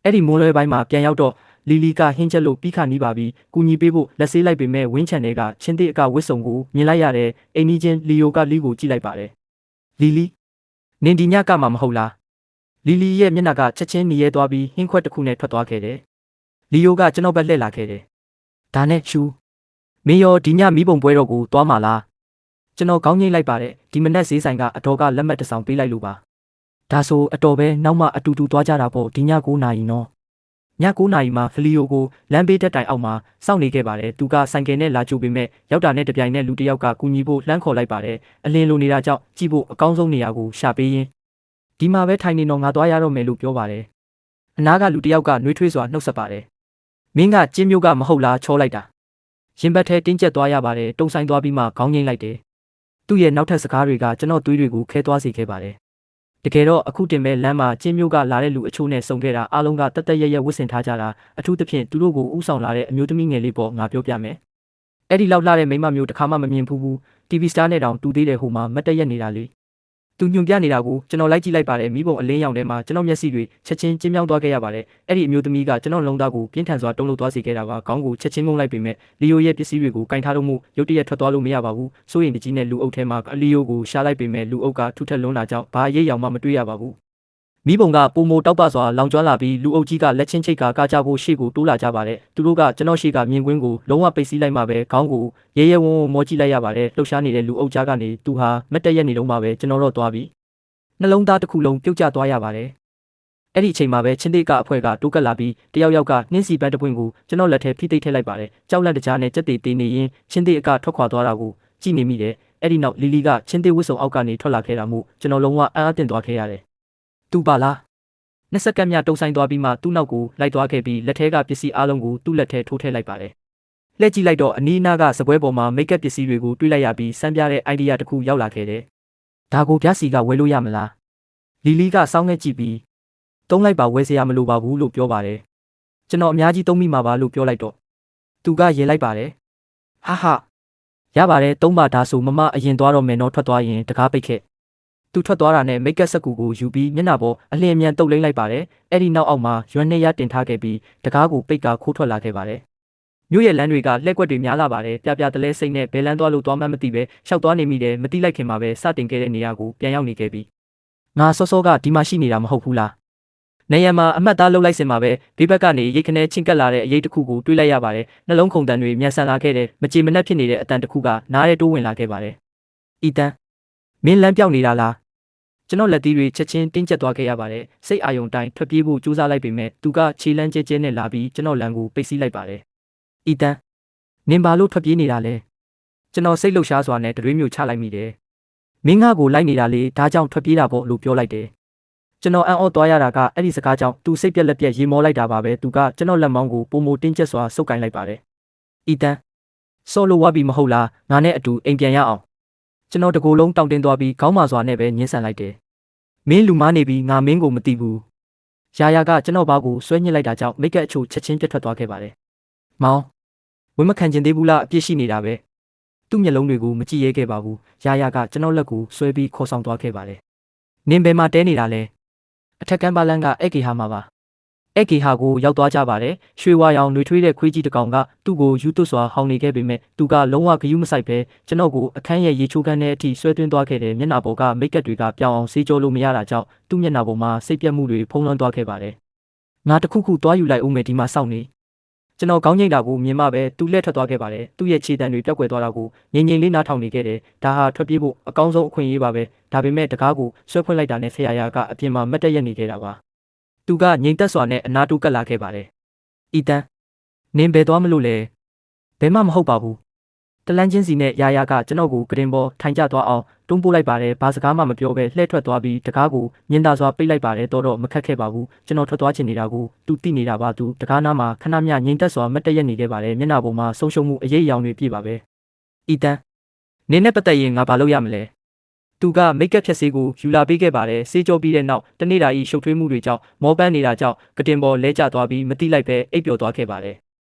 A: အဲ့ဒီမိုးလွဲပိုင်းမှာပြန်ရောက်တော့လီလီကဟင်းချက်လို့ပြီးခါနီးပါပြီကူညီပေးဖို့လက်ဆေးလိုက်ပေမဲ့ဝင်းချန်တွေကချင်းသေးအကဝစ်စုံကိုမြင်လိုက်ရတယ်အိမ်နီးချင်းလီယိုကလီကိုကြည့်လိုက်ပါတယ်လီလီနင်ဒီညကမှမဟုတ်လားလီလီရဲ့မျက်နှာကချက်ချင်းหนีရဲသွားပြီးဟင်းခွက်တစ်ခုနဲ့ထွက်သွားခဲ့တယ်လီယိုကကျွန်တော်ဘက်လှည့်လာခဲ့တယ်ဒါနဲ့ရှူမင်းရောဒီညမီးပုံပွဲတော့ကိုသွားမှာလားကျွန်တော်ကောင်းငိမ့်လိုက်ပါတယ်ဒီမနက်ဈေးဆိုင်ကအတော်ကလက်မှတ်တစ်ဆောင်ပေးလိုက်လို့ပါဒါဆိုအတော်ပဲနောက်မှအတူတူသွားကြတာပေါ့ဒီည9နာရီနော်ည9နာရီမှာဖလီယိုကိုလမ်းဘေးတက်တိုင်အောက်မှာစောင့်နေခဲ့ပါတယ်သူကဆိုင်ကယ်နဲ့လာကြိုပေမဲ့ရောက်တာနဲ့တပြိုင်နက်လူတစ်ယောက်ကကူညီဖို့လှမ်းခေါ်လိုက်ပါတယ်အလင်းလိုနေတာကြောင့်ကြည့်ဖို့အကောင်းဆုံးနေရာကိုရှာပေးရင်းဒီမှာပဲထိုင်နေတော့ငါသွားရတော့မယ်လို့ပြောပါတယ်အနားကလူတစ်ယောက်ကနှွေးထွေးစွာနှုတ်ဆက်ပါတယ်မင်းကကျင်းမျိုးကမဟုတ်လားချောလိုက်တာရင်ဘတ်ထဲတင်းကျပ်သွားရပါတယ်တုံဆိုင်သွားပြီးမှခေါင်းငိမ့်လိုက်တယ်သူ့ရဲ့နောက်ထပ်စကားတွေကကျွန်တော်သွေးတွေကိုခဲသွားစေခဲ့ပါတယ်တကယ်တော့အခုတင်မဲ့လမ်းမှာကျင်းမျိုးကလာတဲ့လူအချို့နဲ့ဆုံခဲ့တာအားလုံးကတက်တက်ရက်ရက်ဝစ်ဆင်ထားကြတာအထူးသဖြင့်သူတို့ကိုဥဆောင်လာတဲ့အမျိုးသမီးငယ်လေးပေါ့ငါပြောပြမယ်အဲ့ဒီလောက်လှတဲ့မိန်းမမျိုးတစ်ခါမှမမြင်ဘူး TV Star နဲ့တောင်တူသေးတယ်ဟိုမှာမတ်တက်ရက်နေတာလေသူညွန်ပြနေတာကိုကျွန်တော်လိုက်ကြည့်လိုက်ပါတယ်မိဘအလင်းရောင်ထဲမှာကျွန်တော်မျက်စိတွေချက်ချင်းကျဉ်းမြောင်းသွားခဲ့ရပါတယ်အဲ့ဒီအမျိုးသမီးကကျွန်တော်လုံးသားကိုပြင်းထန်စွာတုံးလို့သွားစေခဲ့တာပါခေါင်းကိုချက်ချင်းငုံလိုက်ပေမဲ့လီယိုရဲ့ပစ္စည်းတွေကိုကင်ထားလို့မှုရုတ်တရက်ထွက်သွားလို့မရပါဘူးစိုးရင်တကြီးနဲ့လူအုပ်ထဲမှာလီယိုကိုရှာလိုက်ပေမဲ့လူအုပ်ကထူထက်လွန်းလာကြောင်းဘာအရေးရောင်မှမတွေ့ရပါဘူးမိဘကပုံမိုတောက်ပစွာလောင်ကျွမ်းလာပြီးလူအုပ်ကြီးကလက်ချင်းချိတ်ကာကြဖို့ရှေ့ကိုတိုးလာကြပါတယ်သူတို့ကကျွန်တော်ရှေ့ကမြင်ကွင်းကိုလုံးဝပိတ်စည်းလိုက်မှပဲခေါင်းကိုရဲရဲဝံ့ဝံ့မောကြည့်လိုက်ရပါတယ်လှုပ်ရှားနေတဲ့လူအုပ်ကြားကနေသူဟာမတ်တက်ရက်နေတော့မှပဲကျွန်တော်တော့သွားပြီးနှလုံးသားတစ်ခုလုံးပြုတ်ကျသွားရပါတယ်အဲ့ဒီအချိန်မှာပဲချင်းသေးကအဖွဲကတိုးကပ်လာပြီးတယောက်ယောက်ကနှင်းစီပန်းတစ်ပွင့်ကိုကျွန်တော်လက်ထဲဖိသိပ်ထည့်လိုက်ပါတယ်ကြောက်လန့်တကြားနဲ့ကြက်တေတေးနေရင်ချင်းသေးအကထွက်ခွာသွားတာကိုကြည့်နေမိတယ်အဲ့ဒီနောက်လီလီကချင်းသေးဝစ်စုံအောက်ကနေထွက်လာခဲ့တာမို့ကျွန်တော်လုံးဝအံ့အားသင့်သွားခဲ့ရတယ်သူပါလားနှစ်စက္ကန့်မြတုံဆိုင်သွားပြီးမှသူ့နောက်ကိုလိုက်သွားခဲ့ပြီးလက်ထဲကပစ္စည်းအလုံးကိုသူ့လက်ထဲထိုးထည့်လိုက်ပါတယ်လှည့်ကြည့်လိုက်တော့အနီးအနားကစပွဲပေါ်မှာမိတ်ကပ်ပစ္စည်းတွေကိုတွေးလိုက်ရပြီးစမ်းပြတဲ့ idea တစ်ခုရောက်လာခဲ့တယ်ဒါကိုပြစီကဝယ်လို့ရမလားလီလီကစောင်းခဲ့ကြည့်ပြီးတုံးလိုက်ပါဝယ်စရာမလိုပါဘူးလို့ပြောပါတယ်ကျွန်တော်အများကြီးသုံးမိမှာပါလို့ပြောလိုက်တော့သူကရေလိုက်ပါတယ်ဟာရပါတယ်သုံးပါဒါဆိုမမအရင်သွားတော့မယ်နော်ထွက်သွားရင်တကားပိတ်ခဲ့သူထွက်သွားတာနဲ့မိတ်ကပ်စက်ကူကိုယူပြီးမျက်နှာပေါ်အလင်းအမြန်တုပ်လိမ့်လိုက်ပါတယ်အဲ့ဒီနောက်အောက်မှာရွှန်းနဲ့ရတင်ထားခဲ့ပြီးတကားကိုပိတ်ကခိုးထွက်လာခဲ့ပါတယ်မြို့ရဲ့လမ်းတွေကလှည့်ကွက်တွေများလာပါတယ်ပြပြတလဲစိတ်နဲ့ဘယ်လမ်းသွားလို့သွားမှမသိပဲရှောက်သွားနေမိတယ်မသိလိုက်ခင်မှာပဲစတင်ခဲ့တဲ့နေရာကိုပြန်ရောက်နေခဲ့ပြီးငါစောစောကဒီမှာရှိနေတာမဟုတ်ဘူးလားနေရမှာအမှတ်သားလှုပ်လိုက်စင်မှာပဲဘေးဘက်ကနေရိတ်ခနဲချင်းကပ်လာတဲ့အရေးတစ်ခုကိုတွေးလိုက်ရပါတယ်နှလုံးခုန်တန်တွေမြန်ဆန်လာခဲ့တဲ့မကြေမနက်ဖြစ်နေတဲ့အတန်တစ်ခုကနားရဲတိုးဝင်လာခဲ့ပါတယ်အီတန်မင်းလမ်းပြောက်နေတာလားကျွန်တော်လက်သီးတွေချက်ချင်းတင်းကျပ်သွားခဲ့ရပါတယ်စိတ်အာယုံတိုင်းထွက်ပြေးဖို့ကြိုးစားလိုက်ပေမဲ့သူကခြေလမ်းကျဲကျဲနဲ့လာပြီးကျွန်တော်လမ်းကိုပိတ်စီးလိုက်ပါတယ်အီတန်နင်ဘာလို့ထွက်ပြေးနေတာလဲကျွန်တော်စိတ်လှုပ်ရှားစွာနဲ့တရွေးမျိုးချလိုက်မိတယ်မင်းငါ့ကိုလိုက်နေတာလေဒါကြောင့်ထွက်ပြေးတာပေါ့လို့ပြောလိုက်တယ်ကျွန်တော်အံ့ဩသွားရတာကအဲ့ဒီစကားကြောင့်သူစိတ်ပြက်လက်ပြက်ရေမောလိုက်တာပါပဲသူကကျွန်တော်လက်မောင်းကိုပုံမတင်းကျပ်စွာဆုပ်ကိုင်လိုက်ပါတယ်အီတန်ဆော်လိုဝါဘီမဟုတ်လားငါနဲ့အတူအိမ်ပြန်ရအောင်ကျွန်တော်တကိုယ်လုံးတောင့်တင်းသွားပြီးခေါင်းမာစွာနဲ့ပဲညှင်းဆန်လိုက်တယ်မင်းလူမားနေပြီးငါမင်းကိုမသိဘူးရာရာကကျွန်တော်ဘာကိုဆွဲညစ်လိုက်တာကြောင့်မိတ်ကပ်အချို့ချက်ချင်းပြတ်ထွက်သွားခဲ့ပါတယ်မောင်ဝင်းမခံကျင်သေးဘူးလားအပြစ်ရှိနေတာပဲသူ့မျက်လုံးတွေကိုမကြည့်ရဲခဲ့ပါဘူးရာရာကကျွန်တော်လက်ကိုဆွဲပြီးခေါ်ဆောင်သွားခဲ့ပါတယ်နင်ဘယ်မှာတဲနေတာလဲအထက်ကမ်းပါလန်းကအဲ့ကေဟာမှာပါအဲ့ကေဟာကိုရောက်သွားကြပါတယ်ရွှေဝါရောင်နှွေထွေးတဲ့ခွေးကြီးတစ်ကောင်ကသူ့ကိုယူသွတ်စွာဟောင်းနေခဲ့ပေမဲ့သူကလုံးဝဂယုမဆိုင်ပဲကျွန်တော်ကိုအခန်းရဲ့ရေချိုးခန်းထဲအထိဆွဲသွင်းသွားခဲ့တဲ့မျက်နှာပေါ်ကမိတ်ကပ်တွေကပြောင်းအောင်ဆေးကြောလို့မရတာကြောင့်သူ့မျက်နှာပေါ်မှာစိတ်ပြတ်မှုတွေဖုံးလွှမ်းသွားခဲ့ပါတယ်ငါတခုခုသွားယူလိုက်ဦးမယ်ဒီမှာစောင့်နေကျွန်တော်ကောင်းငိမ့်တာကိုမြင်မှပဲသူ့လက်ထွက်သွားခဲ့ပါတယ်သူ့ရဲ့ခြေတံတွေပျောက်ကွယ်သွားတာကိုငြိမ်ငြိမ်လေးနားထောင်နေခဲ့တယ်ဒါဟာထွက်ပြေးဖို့အကောင်းဆုံးအခွင့်အရေးပါပဲဒါပေမဲ့တကားကိုဆွဲဖွင့်လိုက်တာနဲ့ဆရာကအပြင်မှာမတ်တက်ရက်နေခဲ့တာပါသူကငြိမ်သက်စွာနဲ့အနာတူကပ်လာခဲ့ပါတယ်အီတန်နင်ဘယ်သွားမလို့လဲဘယ်မှမဟုတ်ပါဘူးတလန်းချင်းစီနဲ့ရာကကျွန်တော်ကိုကရင်ပေါ်ထိုင်ကျသွားအောင်တွန်းပို့လိုက်ပါတယ်ဘာစကားမှမပြောဘဲလှည့်ထွက်သွားပြီးတကားကိုညင်သာစွာပိတ်လိုက်ပါတယ်တော့မခက်ခဲ့ပါဘူးကျွန်တော်ထွက်သွားချင်နေတာကိုသူသိနေတာပါသူတကားနားမှာခဏမျှငြိမ်သက်စွာမတ်တက်ရက်နေခဲ့ပါတယ်မျက်နှာပေါ်မှာဆုံးရှုံးမှုအရေးအယောင်တွေပြည့်ပါပဲအီတန်နင်းနဲ့ပတ်သက်ရင်ငါဘာလုပ်ရမလဲသူကမိတ်ကပ်ဖြက်ဆေးကိုယူလာပေးခဲ့ပါတယ်ဆေးကြောပြီးတဲ့နောက်တနေ့တာဤရှုပ်ထွေးမှုတွေကြောင့်မောပန်းနေတာကြောင့်ကတင်ပေါ်လဲကျသွားပြီးမတိလိုက်ပဲအိပ်ပျော်သွားခဲ့ပါတယ်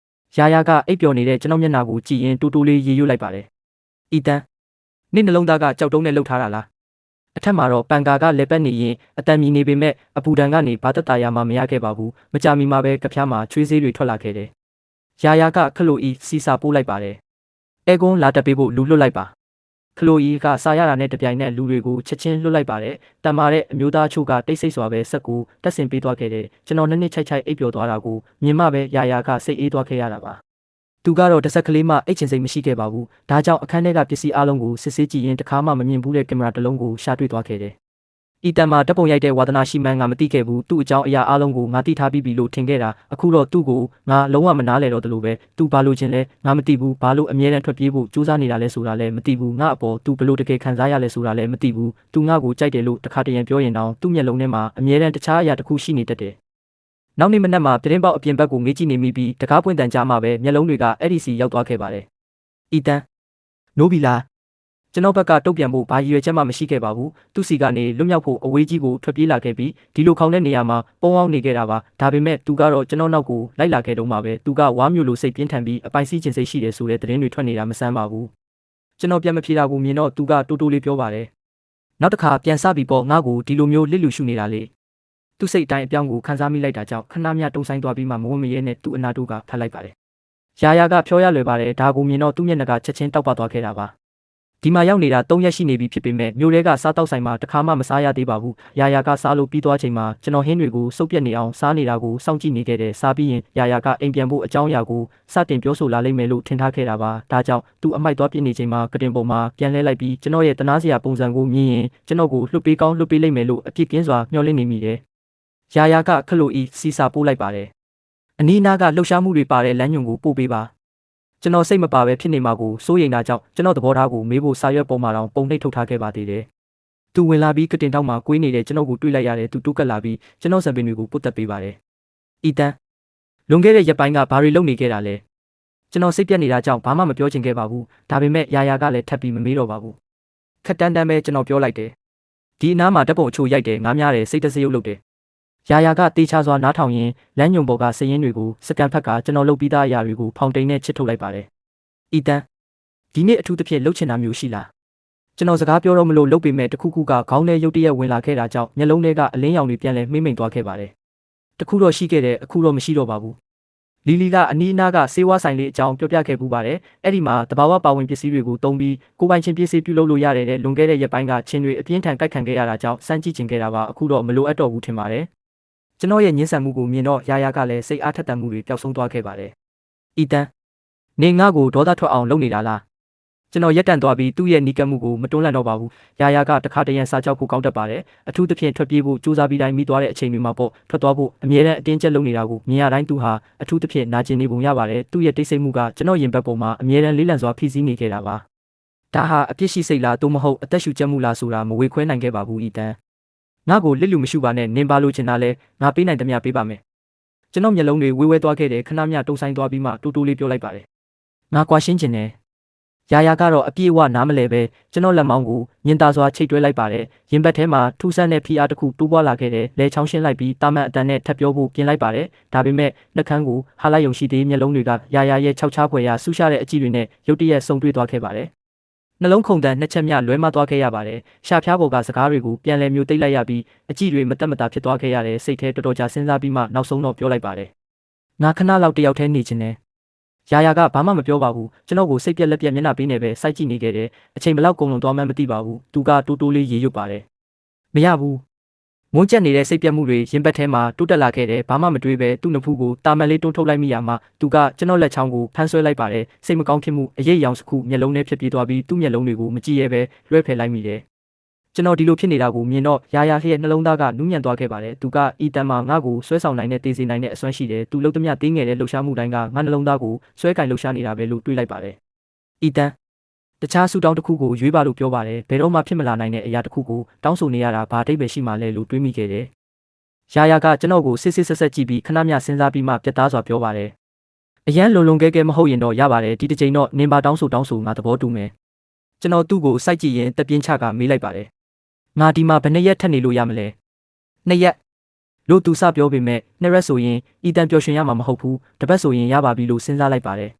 A: ရာရာကအိပ်ပျော်နေတဲ့ကျွန်တော်မျက်နှာကိုကြည့်ရင်တူတူလေးရေရွတ်လိုက်ပါတယ်။အီတန်နေ့နှလုံးသားကကြောက်တုံးနဲ့လှုပ်ထားတာလား။အထက်မှာတော့ပန်ကာကလက်ပတ်နေရင်အတန်မြည်နေပေမဲ့အပူဒဏ်ကနေဘာသက်သာရမှမရခဲ့ပါဘူး။မကြမီမှာပဲကဖျားမှာချွေးစေးတွေထွက်လာခဲ့တယ်။ရာရာကခလိုအီစီစာပို့လိုက်ပါတယ်။အဲကွန်းလာတက်ပေးဖို့လူလွတ်လိုက်ပါ။ခလိုအီကစာရတာနဲ့တပြိုင်နက်လူတွေကိုချက်ချင်းလွတ်လိုက်ပါတယ်။တန်မာတဲ့အမျိုးသားချို့ကတိတ်ဆိတ်စွာပဲဆက်ကိုတက်ဆင်ပေးသွားခဲ့တယ်။ကျွန်တော်နှစ်ချိုက်ချိုက်အိပ်ပျော်သွားတာကိုမြင်မှပဲရာရာကစိတ်အေးသွားခဲ့ရတာပါ။သူကတော့တစ်ဆက်ကလေးမှအိတ်ချင်စိတ်မရှိခဲ့ပါဘူး။ဒါကြောင့်အခန်းထဲကပစ္စည်းအလုံးကိုစစ်ဆေးကြည့်ရင်တခါမှမမြင်ဘူးတဲ့ကင်မရာတစ်လုံးကိုရှာတွေ့သွားခဲ့တယ်။အီတန်မှာဓာတ်ပုံရိုက်တဲ့ဝါသနာရှိမှန်းငါမသိခဲ့ဘူး။သူ့အကြောင်းအရာအလုံးကိုငါသိထားပြီးပြီလို့ထင်ခဲ့တာ။အခုတော့သူ့ကိုငါလုံးဝမနားလဲတော့တယ်လို့ပဲ။သူဘာလို့ချင်းလဲငါမသိဘူး။ဘာလို့အမြဲတမ်းထွက်ပြေးဖို့ကြိုးစားနေတာလဲဆိုတာလည်းမသိဘူး။ငါအပေါ်သူဘလို့တကယ်ခံစားရလဲဆိုတာလည်းမသိဘူး။သူငါ့ကိုကြိုက်တယ်လို့တခါတရံပြောရင်တောင်သူ့မျက်လုံးထဲမှာအမြဲတမ်းတခြားအရာတစ်ခုရှိနေတတ်တယ်။နောက်နေ့မနက်မှာပြတင်းပေါက်အပြင်ဘက်ကိုငေးကြည့်နေမိပြီးတကားပွင့်တန်ကြားမှပဲမျက်လုံးတွေကအဲ့ဒီစီရောက်သွားခဲ့ပါတယ်။အီတန်နိုးပြီလားကျွန်တော်ဘက်ကတုတ်ပြန်ဖို့ဘာရည်ရွယ်ချက်မှမရှိခဲ့ပါဘူးသူစီကနေလွတ်မြောက်ဖို့အဝေးကြီးကိုထွက်ပြေးလာခဲ့ပြီးဒီလိုခေါင်းတဲ့နေရာမှာပုံအောင်နေခဲ့တာပါဒါပေမဲ့သူကတော့ကျွန်တော်နောက်ကိုလိုက်လာခဲ့တော့မှပဲသူကဝါမျိုးလိုစိတ်ပြင်းထန်ပြီးအပိုင်စီးခြင်းစိတ်ရှိတယ်ဆိုတဲ့သတင်းတွေထွက်နေတာမဆန်းပါဘူးကျွန်တော်ပြန်မဖြေတာကိုမြင်တော့သူကတိုးတိုးလေးပြောပါတယ်နောက်တစ်ခါပြန်စပြီးပေါ့ငါ့ကိုဒီလိုမျိုးလစ်လူရှုနေတာလေသူစိတ်အတိုင်းအပြောင်းကိုခန်းစားမိလိုက်တာကြောင့်ခဏမြတုံဆိုင်သွားပြီးမှမဝမရဲနဲ့သူ့အနာတို့ကဖတ်လိုက်ပါတယ်ရာရာကဖြောရလွယ်ပါတယ်ဒါကိုမြင်တော့သူ့မျက်နှာကချက်ချင်းတောက်ပသွားခဲ့တာပါဒီမှာရောက်နေတာ3ရက်ရှိနေပြီဖြစ်ပေမဲ့မြို့ထဲကစားတောက်ဆိုင်မှာတခါမှမစားရသေးပါဘူး။ရာရာကစားလို့ပြီးသွားချိန်မှာကျွန်တော်ဟင်းတွေကိုစုပ်ပြက်နေအောင်စားနေတာကိုစောင့်ကြည့်နေခဲ့တယ်။စားပြီးရင်ရာရာကအိမ်ပြန်ဖို့အကြောင်းအရာကိုစတင်ပြောဆိုလာလိမ့်မယ်လို့ထင်ထားခဲ့တာပါ။ဒါကြောင့်သူအမိုက်သွားပြစ်နေချိန်မှာကတင်ပုံမှာပြန်လဲလိုက်ပြီးကျွန်တော်ရဲ့တနာစရာပုံစံကိုမြင်ရင်ကျွန်တော်ကိုလှုပ်ပေးကောင်းလှုပ်ပေးလိမ့်မယ်လို့အပြစ်ကင်းစွာမျှော်လင့်နေမိတယ်။ရာရာကခလိုအီစီစာပို့လိုက်ပါတယ်။အနီးနားကလှုပ်ရှားမှုတွေပါတဲ့လမ်းညွန်ကိုပို့ပေးပါ။ကျွန်တော်စိတ်မပါပဲဖြစ်နေမှာကိုစိုးရိမ်တာကြောင့်ကျွန်တော်သဘောထားကိုမေးဖို့စာရွက်ပေါ်မှာတော့ပုံနှိပ်ထုတ်ထားခဲ့ပါသေးတယ်။သူဝင်လာပြီးကတင်တောက်မှာကွေးနေတဲ့ကျွန်တော်ကိုတွေ့လိုက်ရတယ်သူတူးကပ်လာပြီးကျွန်တော်စံပင်တွေကိုပုတ်တက်ပေးပါတယ်။အီတန်လွန်ခဲ့တဲ့ရက်ပိုင်းကဘာတွေလုပ်နေခဲ့တာလဲ။ကျွန်တော်စိတ်ပြက်နေတာကြောင့်ဘာမှမပြောချင်ခဲ့ပါဘူး။ဒါပေမဲ့ရာရာကလည်းထပ်ပြီးမမေးတော့ပါဘူး။ခက်တန်းတန်းပဲကျွန်တော်ပြောလိုက်တယ်။ဒီအနားမှာဓာတ်ပုံအချို့ရိုက်တယ်ငားများတယ်စိတ်တစရုပ်လုပ်တယ်။ရာရာကတေချာစွာနားထောင်ရင်းလမ်းညွန်ပေါ်ကစည်ရင်းတွေကိုစကန်ဖက်ကကျွန်တော်လုပ်ပြီးသားအရာတွေကိုဖောင်တိန်နဲ့ချစ်ထုတ်လိုက်ပါတယ်။အီတန်ဒီနေ့အထူးသဖြင့်လှုပ်ချင်တာမျိုးရှိလား။ကျွန်တော်စကားပြောတော့မလို့လှုပ်ပေမဲ့တခုခုကခေါင်းထဲရုတ်တရက်ဝင်လာခဲ့တာကြောင့်မျက်လုံးထဲကအလင်းရောင်တွေပြန်လဲမှိမ့်မိန်သွားခဲ့ပါတယ်။တခုတော့ရှိခဲ့တယ်အခုတော့မရှိတော့ပါဘူး။လီလီကအနီးအနားကဆေးဝါးဆိုင်လေးအကြောင်းပြောပြခဲ့ပူပါတယ်။အဲ့ဒီမှာတဘာဝပါဝင်ပစ္စည်းတွေကိုတုံးပြီးကိုပိုင်ချင်းပစ္စည်းပြုလုပ်လို့ရတယ်တဲ့လွန်ခဲ့တဲ့ရက်ပိုင်းကချင်းတွေအပြင်းထန်တိုက်ခံခဲ့ရတာကြောင့်စမ်းကြည့်ချင်ခဲ့တာပါအခုတော့မလိုအပ်တော့ဘူးထင်ပါတယ်။ကျွန်တော်ရဲ့ညှဉ်းဆန်မှုကိုမြင်တော့ရာရာကလည်းစိတ်အားထက်သန်မှုတွေပျောက်ဆုံးသွားခဲ့ပါတယ်။အီတန်နေငါ့ကိုဒေါသထွက်အောင်လုပ်နေတာလား။ကျွန်တော်ရက်တန့်သွားပြီးသူ့ရဲ့နီးကပ်မှုကိုမတွန်းလှန်တော့ပါဘူး။ရာရာကတခါတရံစာကြောက်ဖို့ကောင်းတတ်ပါတယ်။အထူးသဖြင့်ထွက်ပြေးဖို့ကြိုးစားပြီးတိုင်းမိသွားတဲ့အချိန်တွေမှာပေါ့ထွက်သွားဖို့အမြဲတမ်းအတင်းကျပ်လုပ်နေတာကိုမြင်ရတိုင်းသူဟာအထူးသဖြင့်နာကျင်နေပုံရပါတယ်။သူ့ရဲ့တိတ်ဆိတ်မှုကကျွန်တော်ရင်ဘတ်ပေါ်မှာအမြဲတမ်းလေးလံစွာဖိစီးနေခဲ့တာပါ။ဒါဟာအပြစ်ရှိစိတ်လားသို့မဟုတ်အသက်ရှူကျပ်မှုလားဆိုတာမဝေခွဲနိုင်ခဲ့ပါဘူးအီတန်။ငါ့ကိုလစ်လူမရှိပါနဲ့နင်ပါလို့ချင်တာလဲငါပေးနိုင်သမျှပေးပါမယ်ကျွန်တော်မျက်လုံးတွေဝေးဝဲသွားခဲ့တယ်ခဏမျှတုံဆိုင်သွားပြီးမှတူတူလေးပြောလိုက်ပါတယ်ငါကွာရှင်းချင်တယ်ရာရာကတော့အပြည့်အဝနားမလဲပဲကျွန်တော်လက်မောင်းကိုညင်သာစွာချိတ်တွဲလိုက်ပါတယ်ရင်ဘတ်ထဲမှာထူဆန်းတဲ့ဖီအားတစ်ခုတိုးပွားလာခဲ့တယ်လဲချောင်းရှင်းလိုက်ပြီးတာမန်အတန်နဲ့ထပ်ပြောဖို့ပြင်လိုက်ပါတယ်ဒါပေမဲ့နှက်ခမ်းကိုဟာလိုက်ယုံရှိသေးမျက်လုံးတွေကရာရာရဲ့ခြောက်ချားဖွယ်ရာဆူရှားတဲ့အကြည့်တွေနဲ့ရုတ်တရက်ဆုံတွေ့သွားခဲ့ပါတယ်နှလုံးခုန်တန်နှစ်ချက်မြလွဲမသွားခဲ့ရပါတယ်ရှာဖျားပေါ်ကစကားတွေကိုပြန်လည်မျိုးသိမ့်လိုက်ရပြီးအကြည့်တွေမတက်မတာဖြစ်သွားခဲ့ရတဲ့စိတ်ထဲတော်တော်ကြာစဉ်းစားပြီးမှနောက်ဆုံးတော့ပြောလိုက်ပါတယ်ငါခဏလောက်တယောက်တည်းနေချင်တယ်ရာရာကဘာမှမပြောပါဘူးကျွန်တော်ကိုစိတ်ပြက်လက်ပြက်မျက်နှာပေးနေပဲစိုက်ကြည့်နေခဲ့တယ်အချိန်ဘလောက်ကုန်လုံးသွားမှန်းမသိပါဘူးသူကတိုးတိုးလေးရေရွတ်ပါတယ်မရဘူးမွန်းကျက်နေတဲ့စိတ်ပြက်မှုတွေရင်ဘတ်ထဲမှာတိုးတက်လာခဲ့တယ်ဘာမှမတွေးပဲသူ့နှဖူးကိုတာမန်လေးတွန်းထုတ်လိုက်မိရမှာသူကကျွန်တော်လက်ချောင်းကိုဖမ်းဆွဲလိုက်ပါတယ်စိတ်မကောင်းဖြစ်မှုအရေးအယောင်စခုမျက်လုံးထဲဖြစ်ပြေးသွားပြီးသူ့မျက်လုံးတွေကိုမကြည့်ရဲပဲလွှဲဖယ်လိုက်မိတယ်ကျွန်တော်ဒီလိုဖြစ်နေတာကိုမြင်တော့ရာရာရဲ့နှလုံးသားကနူးညံ့သွားခဲ့ပါတယ်သူကအီတန်မှာငါ့ကိုဆွဲဆောင်နိုင်တဲ့တေးစီနိုင်တဲ့အစွမ်းရှိတယ်သူလှုပ်သမျှတင်းငယ်တဲ့လှုပ်ရှားမှုတိုင်းကငါနှလုံးသားကိုဆွဲကင်လှုပ်ရှားနေတာပဲလို့တွေးလိုက်ပါတယ်အီတန်တခြားဆူတောင်းတစ်ခုကိုရွေးပါလို့ပြောပါတယ်ဘယ်တော့မှဖြစ်မလာနိုင်တဲ့အရာတစ်ခုကိုတောင်းဆိုနေရတာဘာအဓိပ္ပာယ်ရှိမှလဲလို့တွေးမိခဲ့တယ်ရာရာကကျွန်တော်ကိုစစ်စစ်ဆက်ဆက်ကြည့်ပြီးခဏမျှစဉ်းစားပြီးမှပြတ်သားစွာပြောပါတယ်အရန်လုံလုံကဲကဲမဟုတ်ရင်တော့ရပါတယ်ဒီတစ်ချိန်တော့နင်ပါတောင်းဆိုငါသဘောတူမယ်ကျွန်တော်သူ့ကိုစိုက်ကြည့်ရင်တပြင်းချကမေးလိုက်ပါတယ်ငါဒီမှာဘယ်နှစ်ရက်ထပ်နေလို့ရမလဲ2ရက် လို့သူစပြောပေမဲ့နှစ်ရက်ဆိုရင်အီတန်ပျော်ရွှင်ရမှာမဟုတ်ဘူးတပတ်ဆိုရင်ရပါပြီလို့စဉ်းစားလိုက်ပါတယ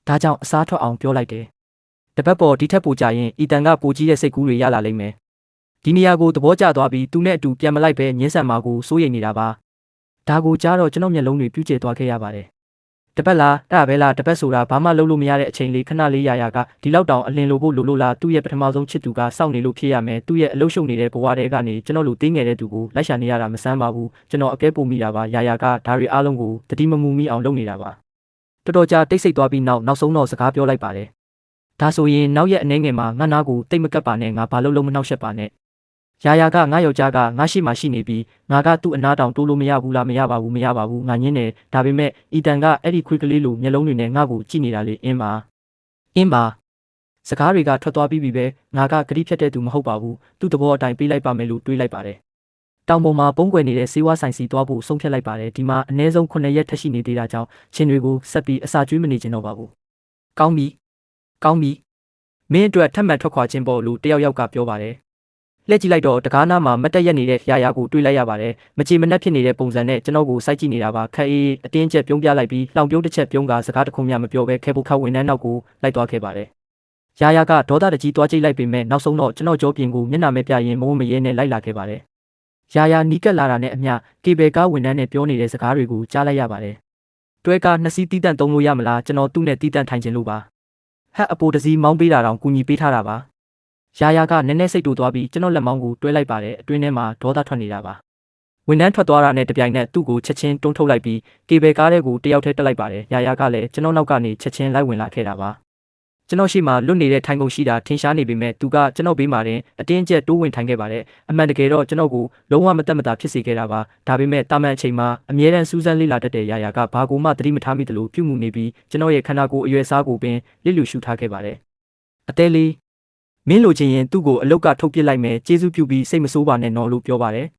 A: ်ဒါကြောင့်အစားထွက်အောင်ပြောလိုက်တယ်တပတ်ပေါ်ဒီထက်ပိုကြရင်အီတန်ကပိုကြီးတဲ့စိတ်ကူးတွေရလာလိမ့်မယ်ဒီနေရာကိုသဘောကျသွားပြီးသူနဲ့အတူပြန်မလိုက်ပဲညှင်းဆန်မှာကိုစိုးရိမ်နေတာပါဒါကိုကြားတော့ကျွန်တော်မျက်လုံးတွေပြူးကျသွားခဲ့ရပါတယ်တပတ်လားအဲ့ဒါပဲလားတပတ်ဆိုတာဘာမှလုပ်လို့မရတဲ့အချိန်လေးခဏလေးရာကဒီလောက်တောင်အလင်းလိုဖို့လိုလို့လားသူ့ရဲ့ပထမဆုံးချစ်သူကစောင့်နေလို့ဖြစ်ရမယ်သူ့ရဲ့အလုရှုပ်နေတဲ့ဘဝတွေကနေကျွန်တော်လူတင်းငယ်တဲ့သူကိုလိုက်ရှာနေရတာမဆန်းပါဘူးကျွန်တော်အကဲပို့မိတာပါရာကဒါတွေအားလုံးကိုတတိမမူမိအောင်လုပ်နေတာပါတော်တော်ကြာတိတ်ဆိတ်သွားပြီးနောက်ဆုံးတော့စကားပြောလိုက်ပါတယ်ဒါဆိုရင်နောက်ရက်အနေငယ်မှာငါနာကိုတိတ်မကပ်ပါနဲ့ငါဘာလို့လုံးမနှောက်ရှက်ပါနဲ့ရာကငါယောက်ျားကငါရှိမှရှိနေပြီးငါကသူ့အနာတောင်တိုးလို့မရဘူးလားမရပါဘူးငါညင်းတယ်ဒါပေမဲ့အီတန်ကအဲ့ဒီခွေးကလေးလိုမျက်လုံးတွေနဲ့ငါ့ကိုကြည့်နေတာလေအင်းပါစကားတွေကထွက်သွားပြီးပြီပဲငါကဂရိဖြတ်တဲ့သူမဟုတ်ပါဘူးသူ့သဘောအတိုင်းပေးလိုက်ပါမယ်လို့တွေးလိုက်ပါတယ်တောင်ပေါ်မှာပုံကွယ်နေတဲ့စေဝါဆိုင်စီသွားဖို့ဆုံးဖြတ်လိုက်ပါတယ်ဒီမှာအနည်းဆုံး9ရက်ထက်ရှိနေသေးတာကြောင့်ချင်းတွေကိုဆက်ပြီးအစာကျွေးမနေချင်တော့ပါဘူးကောင်းပြီမင်းအတွက်ထပ်မံထွက်ခွာခြင်းပေါ့လို့တယောက်ကပြောပါတယ်လှည့်ကြည့်လိုက်တော့တကားနားမှာမတ်တက်ရက်နေတဲ့ရာကိုတွေးလိုက်ရပါတယ်မချေမနှက်ဖြစ်နေတဲ့ပုံစံနဲ့ကျွန်တော်ကိုစိုက်ကြည့်နေတာပါခက်အေးအတင်းကျပ်ပြုံးပြလိုက်ပြီးလောင်ပြုံးတစ်ချက်ပြုံးကစကားတခုမှမပြောဘဲခဲဖို့ခတ်ဝင်နှန်းနောက်ကိုလိုက်သွားခဲ့ပါတယ်ရာကဒေါသတကြီးသွားကြိတ်လိုက်ပေမဲ့နောက်ဆုံးတော့ကျွန်တော်ကြောပြင်ကိုမျက်နှာမဲ့ပြရင်မုန်းမရဲနဲ့လိုက်လာခဲ့ပါတယ်ရာနီးကပ်လာတာနဲ့အမျှကေဘယ်ကားဝင်နှန်းနဲ့ပြောနေတဲ့စကားတွေကိုကြားလိုက်ရပါတယ်တွဲကားနှစ်စီးတီးတန့်သုံးလို့ရမလားကျွန်တော်သူ့နဲ့တီးတန့်ထိုင်ခြင်းလို့ပါဟက်အပိုတစီမောင်းပေးတာတောင်ကူညီပေးထားတာပါရာကနည်းနည်းစိတ်တူသွားပြီးကျွန်တော်လက်မောင်းကိုတွဲလိုက်ပါတယ်အတွင်းထဲမှာဒေါသထွက်နေတာပါဝန်ထမ်းထွက်သွားတာနဲ့တပြိုင်နက်သူ့ကိုချက်ချင်းတွန်းထုတ်လိုက်ပြီးကေဘယ်ကားတဲ့ကိုတယောက်တည်းတက်လိုက်ပါတယ်ရာကလည်းကျွန်တော်နောက်ကနေချက်ချင်းလိုက်ဝင်လာခဲ့တာပါကျွန်တော်ရှိမှလွတ်နေတဲ့ထိုင်ကုန်ရှိတာထင်ရှားနေပေမဲ့သူကကျွန်တော်ဘေးမှာတင်အတင်းကျပ်တိုးဝင်ထိုင်ခဲ့ပါတယ်အမှန်တကယ်တော့ကျွန်တော်ကိုလုံးဝမတက်မတာဖြစ်စေခဲ့တာပါဒါပေမဲ့တာမန်အချိန်မှာအမြဲတမ်းစူးစမ်းလေ့လာတတ်တဲ့ရာကဘာကိုမှသတိမထားမိသလိုပြုမှုနေပြီးကျွန်တော်ရဲ့ခန္ဓာကိုယ်အရွယ်စားကိုပင်လစ်လူရှုထားခဲ့ပါတယ်အသေးလေးမင်းလိုချင်ရင်သူ့ကိုအလုတ်ကထုတ်ပစ်လိုက်မယ်ကျေးဇူးပြုပြီးစိတ်မဆိုးပါနဲ့နော်လို့ပြောပါတယ်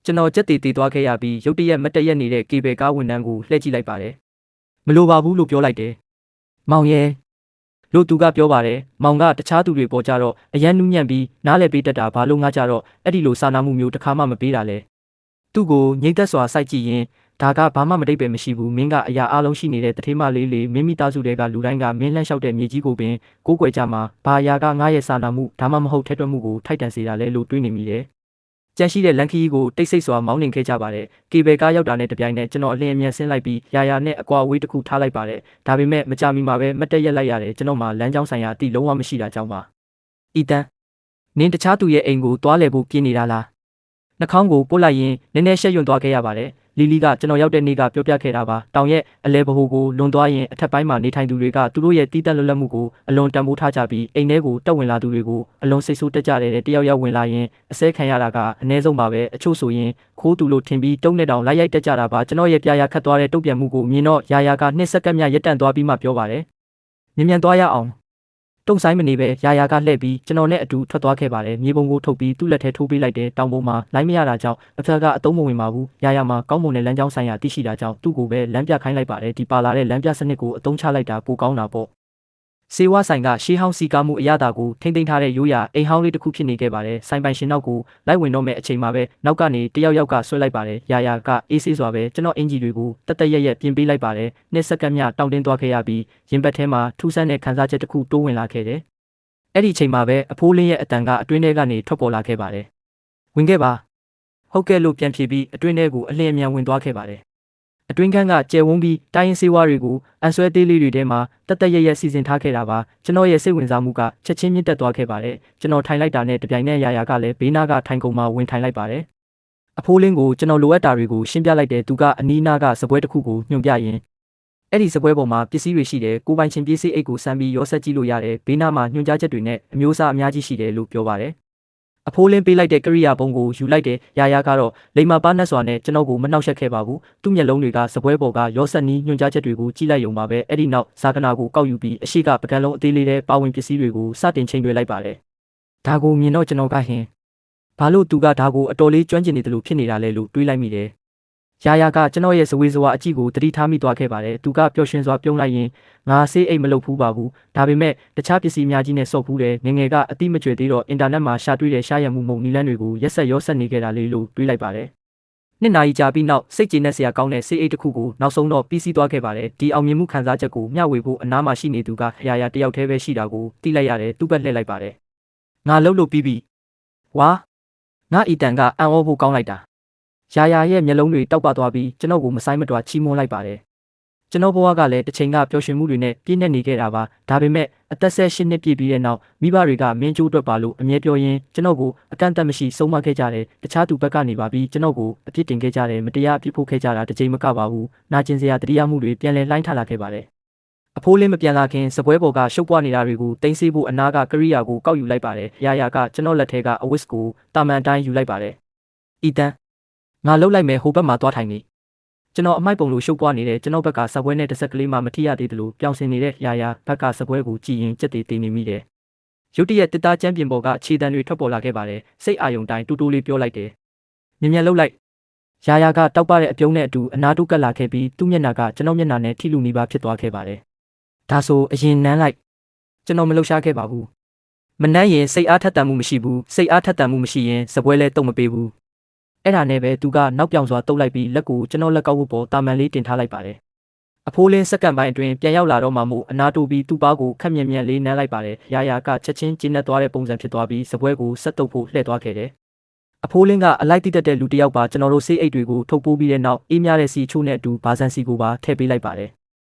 A: ကျွန်တော်ကြက်တီသွားခဲ့ရပြီးရုတ်တရက်မတက်ရက်နေတဲ့ကေဘယ်ကားဝန်ထမ်းကိုလှည့်ကြည့်လိုက်ပါတယ်မလိုပါဘူးလို့ပြောလိုက်တယ်မောင်ရဲ့လို့သူကပြောပါတယ်မောင်ကတခြားသူတွေပေါ်ကြတော့အရန်နူးညံ့ပြီးနားလဲပေးတတ်တာဘာလို့ငါကြတော့အဲ့ဒီလိုစာနာမှုမျိုးတစ်ခါမှမပေးတာလဲသူ့ကိုငိမ့်သက်စွာစိုက်ကြည့်ရင်ဒါကဘာမှမတိတ်ပဲမရှိဘူးမင်းကအရာအလုံးရှိနေတဲ့တထေးမလေးမင်းမိသားစုတွေကလူတိုင်းကမင်းလှမ်းလျှောက်တဲ့မြေကြီးကိုပင်ကိုးကွယ်ကြမှာဘာအရာကငါရဲ့စာနာမှုဒါမှမဟုတ်ထဲတွက်မှုကိုထိုက်တန်စေတာလဲလို့တွေးနေမိတယ်ကြန့်ရှိတဲ့လန်ခီကိုတိတ်ဆိတ်စွာမောင်းနှင်ခဲ့ကြပါတယ်ကေဘယ်ကားရောက်တာနဲ့တပြိုင်နက်ကျွန်တော်အလင်းအမြန်ဆင်းလိုက်ပြီးရာနဲ့အကွာအဝေးတစ်ခုထားလိုက်ပါတယ်ဒါပေမဲ့မကြမီမှာပဲမတက်ရက်လိုက်ရတယ်ကျွန်တော်မှလမ်းကြောင်းဆိုင်ရာအတိလုံးဝမရှိတာကြောင့်ပါအီတန်နင်းတခြားသူရဲ့အိမ်ကိုတွားလဲဖို့ပြင်းနေတာလားနှာခေါင်းကိုပုတ်လိုက်ရင်နည်းနည်းရှက်ရွံ့သွားခဲ့ရပါတယ်လီကကျွန်တော်ရောက်တဲ့နေ့ကပြောပြခဲ့တာပါတောင်ရဲ့အလဲဘဟုကိုလွန်သွားရင်အထက်ပိုင်းမှာနေထိုင်သူတွေကသူတို့ရဲ့တီးတက်လွတ်လပ်မှုကိုအလွန်တန်ဖိုးထားကြပြီးအိမ်ထဲကိုတက်ဝင်လာသူတွေကိုအလွန်စိတ်ဆိုးတက်ကြတဲ့တယောက်ရောက်ဝင်လာရင်အစဲခံရတာကအနည်းဆုံးပါပဲအချို့ဆိုရင်ခိုးသူလို့ထင်ပြီးတုံးနဲ့တောင်လိုက်ရိုက်တက်ကြတာပါကျွန်တော်ရဲ့ပြာခတ်သွားတဲ့တုတ်ပြန်မှုကိုမြင်တော့ရာက2စက္ကန့်မြရက်တန့်သွားပြီးမှပြောပါတယ်မြန်သွားရအောင်တုံဆိုင်မနေပဲရာကလှည့်ပြီးကျွန်တော်နဲ့အတူထွက်သွားခဲ့ပါတယ်မြေပုံကိုထုတ်ပြီးသူ့လက်ထဲထိုးပေးလိုက်တဲ့တောင်ပေါ်မှာလိုင်းမရတာကြောင့်အဖက်ကအတုံးမဝင်ပါဘူးရာမှာကောင်းမွန်တဲ့လမ်းကြောင်းဆိုင်ရာသိရှိတာကြောင့်သူ့ကိုပဲလမ်းပြခိုင်းလိုက်ပါတယ်ဒီပါလာတဲ့လမ်းပြစနစ်ကိုအသုံးချလိုက်တာပိုကောင်းတာပေါ့စေဝါဆိုင်ကရှေးဟောင်းစီကားမှုအရသာကိုထိမ့်သိမ်းထားတဲ့ရိုးရာအိမ်ဟောင်းလေးတစ်ခုဖြစ်နေခဲ့ပါတယ်ဆိုင်ပိုင်ရှင်နောက်ကိုလိုက်ဝင်တော့မဲ့အချိန်မှာပဲနောက်ကနေတယောက်ကဆွဲလိုက်ပါတယ်ရာကအေးဆေးစွာပဲကျွန်တော်အင်ဂျီတွေကိုတက်တက်ရက်ပြင်ပေးလိုက်ပါတယ်2စက္ကန့်မြတောင်းတင်းသွားခဲ့ရပြီးရင်ဘတ်ထဲမှာထူးဆန်းတဲ့ခန်းစားချက်တစ်ခုတိုးဝင်လာခဲ့တယ်အဲ့ဒီအချိန်မှာပဲအဖိုးလင်းရဲ့အတန်ကအတွင်းထဲကနေထွက်ပေါ်လာခဲ့ပါတယ်ဝင်ခဲ့ပါဟုတ်ကဲ့လို့ပြန်ဖြေပြီးအတွင်းထဲကိုအလျင်အမြန်ဝင်သွားခဲ့ပါတယ်အတွင်းခန်းကကျယ်ဝန်းပြီးတိုင်းရင်းစေးဝါးတွေကိုအန်ဆွဲသေးလေးတွေထဲမှာတက်တက်ရက်စီစဉ်ထားခဲ့တာပါကျွန်တော်ရဲ့စိတ်ဝင်စားမှုကချက်ချင်းမြင့်တက်သွားခဲ့ပါတယ်ကျွန်တော်ထိုင်လိုက်တာနဲ့တပြိုင်နက်ရာကလည်းဘေးနားကထိုင်ကုန်မှာဝင်ထိုင်လိုက်ပါတယ်အဖိုးလင်းကိုကျွန်တော်လိုအပ်တာတွေကိုရှင်းပြလိုက်တယ်သူကအနီးနားကစပွဲတစ်ခုကိုညွှန်ပြရင်အဲ့ဒီစပွဲပေါ်မှာပစ္စည်းတွေရှိတယ်ကိုပိုင်ချင်းပစ္စည်းအိတ်ကိုစမ်းပြီးရောဆက်ကြည့်လို့ရတယ်ဘေးနားမှာညွှန်ကြားချက်တွေနဲ့အမျိုးအစားအများကြီးရှိတယ်လို့ပြောပါတယ်အဖိုးလင်းပေးလိုက်တဲ့ကရိယာပုံကိုယူလိုက်တဲ့ရာကတော့လိမ္မာပါးနှက်စွာနဲ့ကျွန်တော်ကိုမနှောက်ယှက်ခဲ့ပါဘူးသူ့မျက်လုံးတွေကစပွဲပေါ်ကရောဆက်နီးညွှန်ကြားချက်တွေကိုကြည့်လိုက်ရုံပါပဲအဲ့ဒီနောက်ဇာကနာကိုကောက်ယူပြီးအရှိကပကံလုံးအသေးလေးနဲ့ပါဝင်ပစ္စည်းတွေကိုစတင်ချိန်တွေလိုက်ပါတယ်ဒါကိုမြင်တော့ကျွန်တော်ကဟင်ဘာလို့သူကဒါကိုအတော်လေးကျွမ်းကျင်နေတယ်လို့ဖြစ်နေတာလဲလို့တွေးလိုက်မိတယ်ရာကကျွန်တော်ရဲ့ဇဝေဇဝါအကြည့်ကိုတတိထားမိသွားခဲ့ပါတယ်သူကပျော်ရွှင်စွာပြုံးလိုက်ရင်ငါဆေးအိတ်မလုပ်ဘူးပါဘူးဒါပေမဲ့တခြားပစ္စည်းများကြီးနဲ့စော့ဖူးတယ်ငငယ်ကအတိမကျွေသေးတော့အင်တာနက်မှာရှာတွေ့တဲ့ရှားရမှုမုံနီလန်းတွေကိုရက်ဆက်ရောဆက်နေခဲ့တာလေးလို့တွေးလိုက်ပါတယ် နှစ်နာရီကြာပြီးနောက်စိတ်ကျေနပ်စရာကောင်းတဲ့စိတ်အိတ်တစ်ခုကိုနောက်ဆုံးတော့ပြီးစီးသွားခဲ့ပါတယ်ဒီအောင်မြင်မှုခံစားချက်ကိုမျှဝေဖို့အနားမှာရှိနေသူကရာတယောက်တည်းပဲရှိတာကိုသိလိုက်ရတယ်သူ့ဘက်လှည့်လိုက်ပါတယ်ငါလှုပ်လို့ပြီးပြီဝါငါအီတန်ကအံ့ဩဖို့ကောင်းလိုက်တာရာရဲ့မျက်လုံးတွေတောက်ပသွားပြီးကျွန်တော်ကိုမဆိုင်မတွာချီးမွမ်းလိုက်ပါတယ်ကျွန်တော်ဘဝကလည်းတစ်ချိန်ကပျော်ရွှင်မှုတွေနဲ့ပြည့်နှက်နေခဲ့တာပါဒါပေမဲ့အသက်18နှစ်ပြည့်ပြီးတဲ့နောက်မိဘတွေကမင်းကျိုးအတွက်ပါလို့အမြဲပြောရင်းကျွန်တော်ကိုအကန့်အသတ်မရှိဆုံးမခဲ့ကြတယ်တခြားသူဘက်ကနေပါပြီးကျွန်တော်ကိုအပြစ်တင်ခဲ့ကြတယ်မတရားအပြစ်ဖို့ခဲ့ကြတာတစ်ချိန်မကပါဘူးနာကျင်စရာတရားမှုတွေပြန်လည်လှိုင်းထလာခဲ့ပါတယ်အဖိုးလေးမပြန်လာခင်စပွဲပေါ်ကရှုပ်ပွားနေတာတွေကိုတင်စီဖို့အနာကကရိယာကိုကောက်ယူလိုက်ပါတယ်ရာကကျွန်တော်လက်ထဲကအဝစ်ကိုတာမန်တိုင်းယူလိုက်ပါတယ်အီတန်ငါလှုပ်လိုက်မယ်ဟိုဘက်မှာသွားထိုင်နေကျွန်တော်အမိုက်ပုံလိုရှုပ်ပွားနေတဲ့ကျွန်တော်ဘက်ကစပွဲနဲ့တစ်ဆက်ကလေးမှမထိရသေးတယ်လို့ပြောင်းစင်နေတဲ့ရာဘက်ကစပွဲကိုကြည်ရင်ကြက်တေတင်နေမိတယ်ရုတ်တရက်တစ်သားချမ်းပြင်ပေါ်ကခြေတံတွေထွက်ပေါ်လာခဲ့ပါတယ်စိတ်အာယုံတိုင်းတူတူလေးပြောလိုက်တယ်မြင်လှုပ်လိုက်ရာကတောက်ပတဲ့အပြုံးနဲ့အတူအနာတို့ကပ်လာခဲ့ပြီးသူ့မျက်နှာကကျွန်တော်မျက်နှာနဲ့ထိလူနီးပါးဖြစ်သွားခဲ့ပါတယ်ဒါဆိုအရင်နမ်းလိုက်ကျွန်တော်မလှုပ်ရှားခဲ့ပါဘူးမနှမ်းရင်စိတ်အားထက်သန်မှုမရှိဘူးစိတ်အားထက်သန်မှုမရှိရင်စပွဲလဲတုံမပေးဘူးအဲ့ဒါနဲ့ပဲသူကနောက်ပြောင်စွာတုပ်လိုက်ပြီးလက်ကိုကျွန်တော်လက်ကောက်ဝတ်ပေါ်တာမန်လေးတင်ထားလိုက်ပါတယ်အဖိုးလင်းစက္ကန့်ပိုင်းအတွင်းပြန်ရောက်လာတော့မှမို့အနာတိုးပြီးသူ့ပါးကိုခက်မြက်မြက်လေးနမ်းလိုက်ပါတယ်ရာကချက်ချင်းကျဉ်းနှက်သွားတဲ့ပုံစံဖြစ်သွားပြီးစပွဲကိုဆက်တုပ်ဖို့လှည့်သွားခဲ့တယ်အဖိုးလင်းကအလိုက်တိတက်တဲ့လူတစ်ယောက်ပါကျွန်တော်တို့စိတ်အိတ်တွေကိုထုတ်ပိုးပြီးတဲ့နောက်အေးမြတဲ့စီချိုးနဲ့အတူဘာဇန်စီကိုပါထည့်ပေးလိုက်ပါတယ်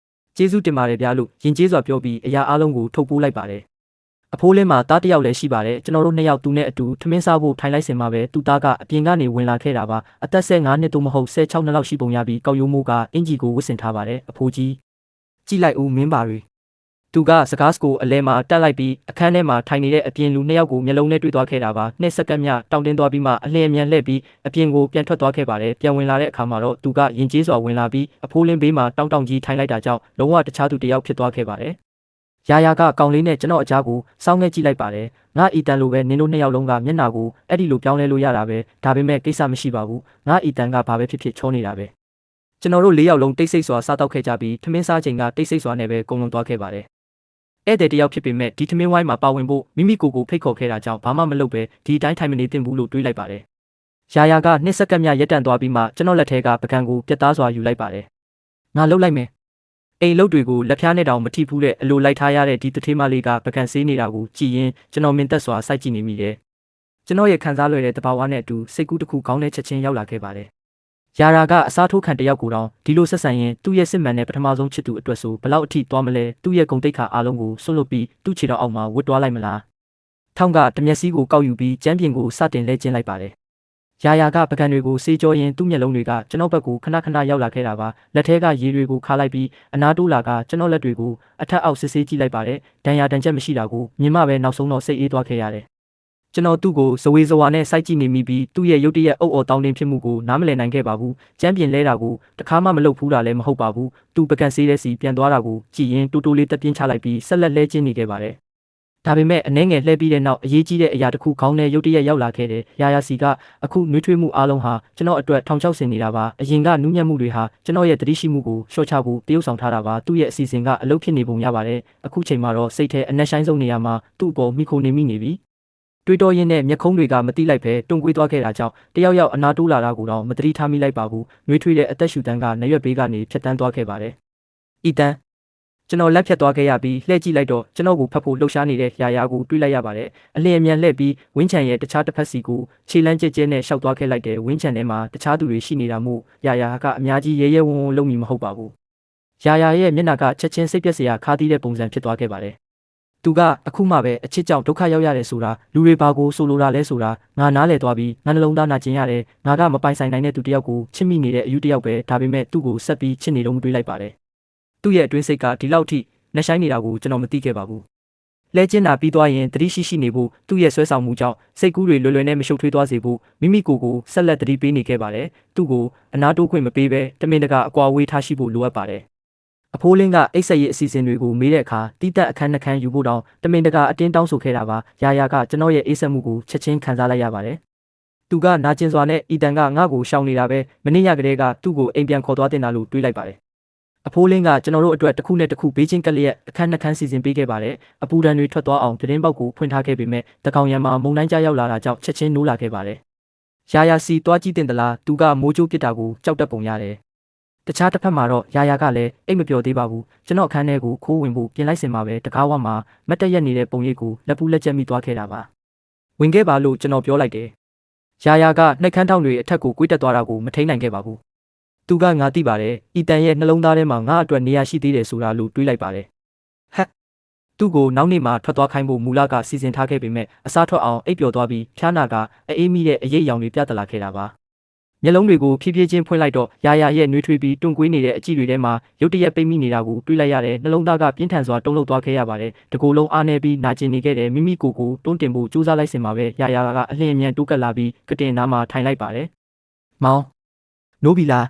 A: ကျေးဇူးတင်ပါတယ်ဗျာလို့ယဉ်ကျေးစွာပြောပြီးအရာအလုံးကိုထုတ်ပိုးလိုက်ပါတယ်အဖိုးလင်းမှာတားတယောက်လည်းရှိပါတယ်ကျွန်တော်တို့နှစ်ယောက်သူနဲ့အတူထမင်းစားဖို့ထိုင်လိုက်စင်မှာပဲသူသားကအပြင်ကနေဝင်လာခဲ့တာပါအသက်15နှစ်သို့မဟုတ်16နှစ်လောက်ရှိပုံရပြီးကောက်ရိုးမိုးကအင်ဂျီကိုဝတ်ဆင်ထားပါတယ်အဖိုးကြီးကြည့်လိုက်ဦးမင်းပါရီသူကစကားစကိုအလဲမှာတက်လိုက်ပြီးအခန်းထဲမှာထိုင်နေတဲ့အပြင်လူနှစ်ယောက်ကိုမျက်လုံးနဲ့တွေ့သွားခဲ့တာပါ2စက္ကန့်မြတောင်းတင်းသွားပြီးမှအလင်းအမြန်လှည့်ပြီးအပြင်ကိုပြန်ထွက်သွားခဲ့ပါတယ်ပြန်ဝင်လာတဲ့အခါမှာတော့သူကယဉ်ကျေးစွာဝင်လာပြီးအဖိုးလင်းဘေးမှာတောင်းကြီးထိုင်လိုက်တာကြောင့်လုံးဝတခြားသူတစ်ယောက်ဖြစ်သွားခဲ့ပါတယ်ရာကကောင်လေးနဲ့ကျွန်တော်အကြားကိုစောင်းငဲကြည့်လိုက်ပါတယ်ငါအီတန်လိုပဲနင်တို့နှစ်ယောက်လုံးကမျက်နှာကိုအဲ့ဒီလိုပြောင်းလဲလို့ရတာပဲဒါပေမဲ့ကိစ္စမရှိပါဘူးငါအီတန်ကဘာပဲဖြစ်ဖြစ်ချောနေတာပဲကျွန်တော်တို့၄ယောက်လုံးတိတ်ဆိတ်စွာစားတောက်ခဲ့ကြပြီးထမင်းစားချိန်ကတိတ်ဆိတ်စွာနဲ့ပဲကုန်လုံးသွားခဲ့ပါတယ်ဧည့်သည်တယောက်ဖြစ်ပေမဲ့ဒီထမင်းဝိုင်းမှာပါဝင်ဖို့မိမိကိုယ်ဖိတ်ခေါ်ခဲ့တာကြောင့်ဘာမှမလုပ်ပဲဒီအတိုင်းထိုင်မနေသင့်ဘူးလို့တွေးလိုက်ပါတယ်ရာက2စက္ကန့်မြရက်တန့်သွားပြီးမှကျွန်တော်လက်ထဲကပကံကိုပြတ်သားစွာယူလိုက်ပါတယ်ငါလှုပ်လိုက်မယ်အိမ်လုတ်တွေကိုလက်ဖျားနဲ့တောင်မထိဘူးတဲ့အလိုလိုက်ထားရတဲ့ဒီတထေးမလေးကပကံဆေးနေတာကိုကြည်ရင်ကျွန်တော်မင်သက်စွာစိုက်ကြည့်နေမိတယ်ကျွန်တော်ရဲ့ခံစားလွယ်တဲ့တဘာဝနဲ့အတူစိတ်ကူးတစ်ခုခေါင်းထဲချက်ချင်းရောက်လာခဲ့ပါတယ်ရာကအစားထိုးခံတယောက်ကိုတောင်ဒီလိုဆက်ဆံရင်သူ့ရဲ့စစ်မှန်တဲ့ပထမဆုံးချစ်သူအတွက်ဆိုဘလောက်အထိသွားမလဲသူ့ရဲ့ဂုဏ်သိက္ခာအားလုံးကိုဆွတ်လွတ်ပြီးသူ့ခြေတော်အောက်မှာဝတ်တွားလိုက်မလားထောင်းကတမျက်စီးကိုကောက်ယူပြီးကျမ်းပြင်ကိုစတင်လဲကျင်းလိုက်ပါတယ်ရာကပကံတွေကိုစေးကြောရင်သူ့မျက်လုံးတွေကကျွန်တော်ဘက်ကိုခဏရောက်လာခဲ့တာပါလက်ထဲကရေတွေကိုခါလိုက်ပြီးအနာတိုးလာကကျွန်တော်လက်တွေကိုအထက်အောက်စစ်ဆေးကြည့်လိုက်ပါတယ်ဒဏ်ရာဒဏ်ချက်မရှိတာကိုမြင်မှပဲနောက်ဆုံးတော့စိတ်အေးသွားခဲ့ရတယ်ကျွန်တော်သူ့ကိုဇဝေဇဝါနဲ့စိုက်ကြည့်နေမိပြီးသူ့ရဲ့ရုတ်တရက်အုပ်အော်တောင်းတင်းဖြစ်မှုကိုနားမလည်နိုင်ခဲ့ပါဘူးကျမ်းပြင်လဲတာကိုတခါမှမလုပ်ဘူးတာလည်းမဟုတ်ပါဘူးသူပကံဆေးတဲ့စီပြန်သွားတာကိုကြည်ရင်တူတူလေးတက်ပြင်းချလိုက်ပြီးဆက်လက်လဲကျင်းနေခဲ့ပါတယ်ဒါပေမဲ့အနှဲငယ်လှည့်ပြီးတဲ့နောက်အရေးကြီးတဲ့အရာတစ်ခုခေါင်းထဲရုတ်တရက်ရောက်လာခဲ့တယ်ရာစီကအခုနှွေးထွေးမှုအားလုံးဟာကျွန်တော်အတွက်ထောင်ချောက်ဆင်နေတာပါအရင်ကနူးညံ့မှုတွေဟာကျွန်တော်ရဲ့တတိရှိမှုကိုလျှော့ချဖို့တရုပ်ဆောင်ထားတာပါသူ့ရဲ့အစီအစဉ်ကအလုပ်ဖြစ်နေပုံရပါတယ်အခုချိန်မှာတော့စိတ်ထဲအနက်ရှိုင်းဆုံးနေရာမှာသူ့အပေါ်မိခိုနေမိနေပြီတွေးတောရင်းနဲ့မျက်ခုံးတွေကမတိလိုက်ပဲတုံကွေးသွားခဲ့တာကြောင့်တယောက်ယောက်အနာတိုးလာတာကိုတော့မတတိထားမိလိုက်ပါဘူးနှွေးထွေးတဲ့အသက်ရှူတန်းကနရွက်ဘေးကနေဖြတ်တန်းသွားခဲ့ပါတယ်အီတန်ကျွန်တော်လက်ဖြတ်သွားခဲ့ရပြီးလှည့်ကြည့်လိုက်တော့ကျွန်တော်ကိုဖတ်ဖို့လှုပ်ရှားနေတဲ့ရာကိုတွေးလိုက်ရပါတယ်အလင်းအမြန်လှည့်ပြီးဝင်းချန်ရဲ့တခြားတစ်ဖက်စီကိုခြေလမ်းကျဲနဲ့ရှောက်သွားခဲ့လိုက်တဲ့ဝင်းချန်ထဲမှာတခြားသူတွေရှိနေတာမို့ရာကအများကြီးရဲဝံ့ဝံ့လုံးမိမဟုတ်ပါဘူးရာရဲ့မျက်နှာကချက်ချင်းစိတ်ပြက်စရာခါသီးတဲ့ပုံစံဖြစ်သွားခဲ့ပါတယ်သူကအခုမှပဲအချစ်ကြောင့်ဒုက္ခရောက်ရတယ်ဆိုတာလူတွေဘာကိုဆိုလိုတာလဲဆိုတာငါနားလည်သွားပြီးငါနှလုံးသားနာကျင်ရတယ်ငါကမပိုင်ဆိုင်နိုင်တဲ့သူတယောက်ကိုချစ်မိနေတဲ့အယူတယောက်ပဲဒါပေမဲ့သူ့ကိုဆက်ပြီးချစ်နေတော့တွေးလိုက်ပါတယ်သူ့ရဲ့အတွင်းစိတ်ကဒီလောက်ထိနှဆိုင်နေတာကိုကျွန်တော်မသိခဲ့ပါဘူးလဲကျင်းတာပြီးသွားရင်တတိရှိနေဖို့သူ့ရဲ့ဆွဲဆောင်မှုကြောင့်စိတ်ကူးတွေလွယ်လွယ်နဲ့မရှုပ်ထွေးသွားစေဖို့မိမိကိုယ်ဆက်လက်တတိပေးနေခဲ့ပါတယ်သူ့ကိုအနာတိုးခွင့်မပေးဘဲတမင်တကာအကွာဝေးထားရှိဖို့လိုအပ်ပါတယ်အဖိုးလင်းကအိတ်ဆက်ရဲ့အစီအစဉ်တွေကိုမေးတဲ့အခါတိတက်အခန်းနှခမ်းယူဖို့တောင်တမင်တကာအတင်းတောင်းဆိုခဲ့တာပါရာကကျွန်တော်ရဲ့အေးဆက်မှုကိုချက်ချင်းခံစားလိုက်ရပါတယ်သူကနာကျင်စွာနဲ့အီတန်ကငါ့ကိုရှောင်နေတာပဲမနေ့ညကတည်းကသူ့ကိုအိမ်ပြန်ခေါ်သွားတင်တာလို့တွေးလိုက်ပါတယ်အဖိုးလင်းကကျွန်တော်တို့အတွက်တစ်ခုနဲ့တစ်ခုဘေးချင်းကလျက်အခန်းနှခမ်းစီစဉ်ပေးခဲ့ပါတယ်အပူဒဏ်တွေထွက်သွားအောင်သတင်းပေါက်ကိုဖွင့်ထားခဲ့ပေမဲ့တကောင်ရံမှာမုန်တိုင်းကြားရောက်လာတာကြောင့်ချက်ချင်းနိုးလာခဲ့ပါတယ် ရာရာစီတွားကြည့်တင်သလားသူကမိုးချိုးပစ်တာကိုကြောက်တတ်ပုံရတယ်တခြားတစ်ဖက်မှာတော့ရာရာကလည်းအိတ်မပျော်သေးပါဘူးကျွန်တော်အခန်းထဲကိုခိုးဝင်ဖို့ပြင်လိုက်စင်မှာပဲတကားဝမှာမတ်တက်ရက်နေတဲ့ပုံရိပ်ကိုလက်ပူးလက်ချက်မိသွားခဲ့တာပါဝင်ခဲ့ပါလို့ကျွန်တော်ပြောလိုက်တယ်ရာရာကနှိတ်ခမ်းထောင်တွေအထက်ကိုကွေးတက်သွားတာကိုမထိန်နိုင်ခဲ့ပါဘူးသူကငါသိပါတယ်ဤတန်ရဲ့နှလုံးသားထဲမှာငါအတွက်နေရာရှိသေးတယ်ဆိုတာလို့တွေးလိုက်ပါတယ်ဟက်သူ့ကိုနောက်နေ့မှထွက်သွားခိုင်းဖို့မူလကစီစဉ်ထားခဲ့ပေမဲ့အစားထွက်အောင်အိပ်ပျော်သွားပြီးဖျားနာကအေးမိတဲ့အရေးအယောင်တွေပြသလာခဲ့တာပါမျက်လုံးတွေကိုဖြည်းဖြည်းချင်းဖွင့်လိုက်တော့ရာရာရဲ့နှွေးထွေးပြီးတွန့်ကွေးနေတဲ့အကြည့်တွေထဲမှာရုတ်တရက်ပိတ်မိနေတာကိုတွေးလိုက်ရတဲ့နှလုံးသားကပြင်းထန်စွာတုန်လှုပ်သွားခဲ့ရပါတယ်တကူလုံးအားနေပြီးနာကျင်နေခဲ့တဲ့မိမိကိုယ်ကိုတွန်းတင်ဖို့ကြိုးစားလိုက်စင်မှာပဲရာရာကအလျင်အမြန်တိုးကပ်လာပြီးကတင်နားမှာထိုင်လိုက်ပါတယ်မောင်နိုးပြီလား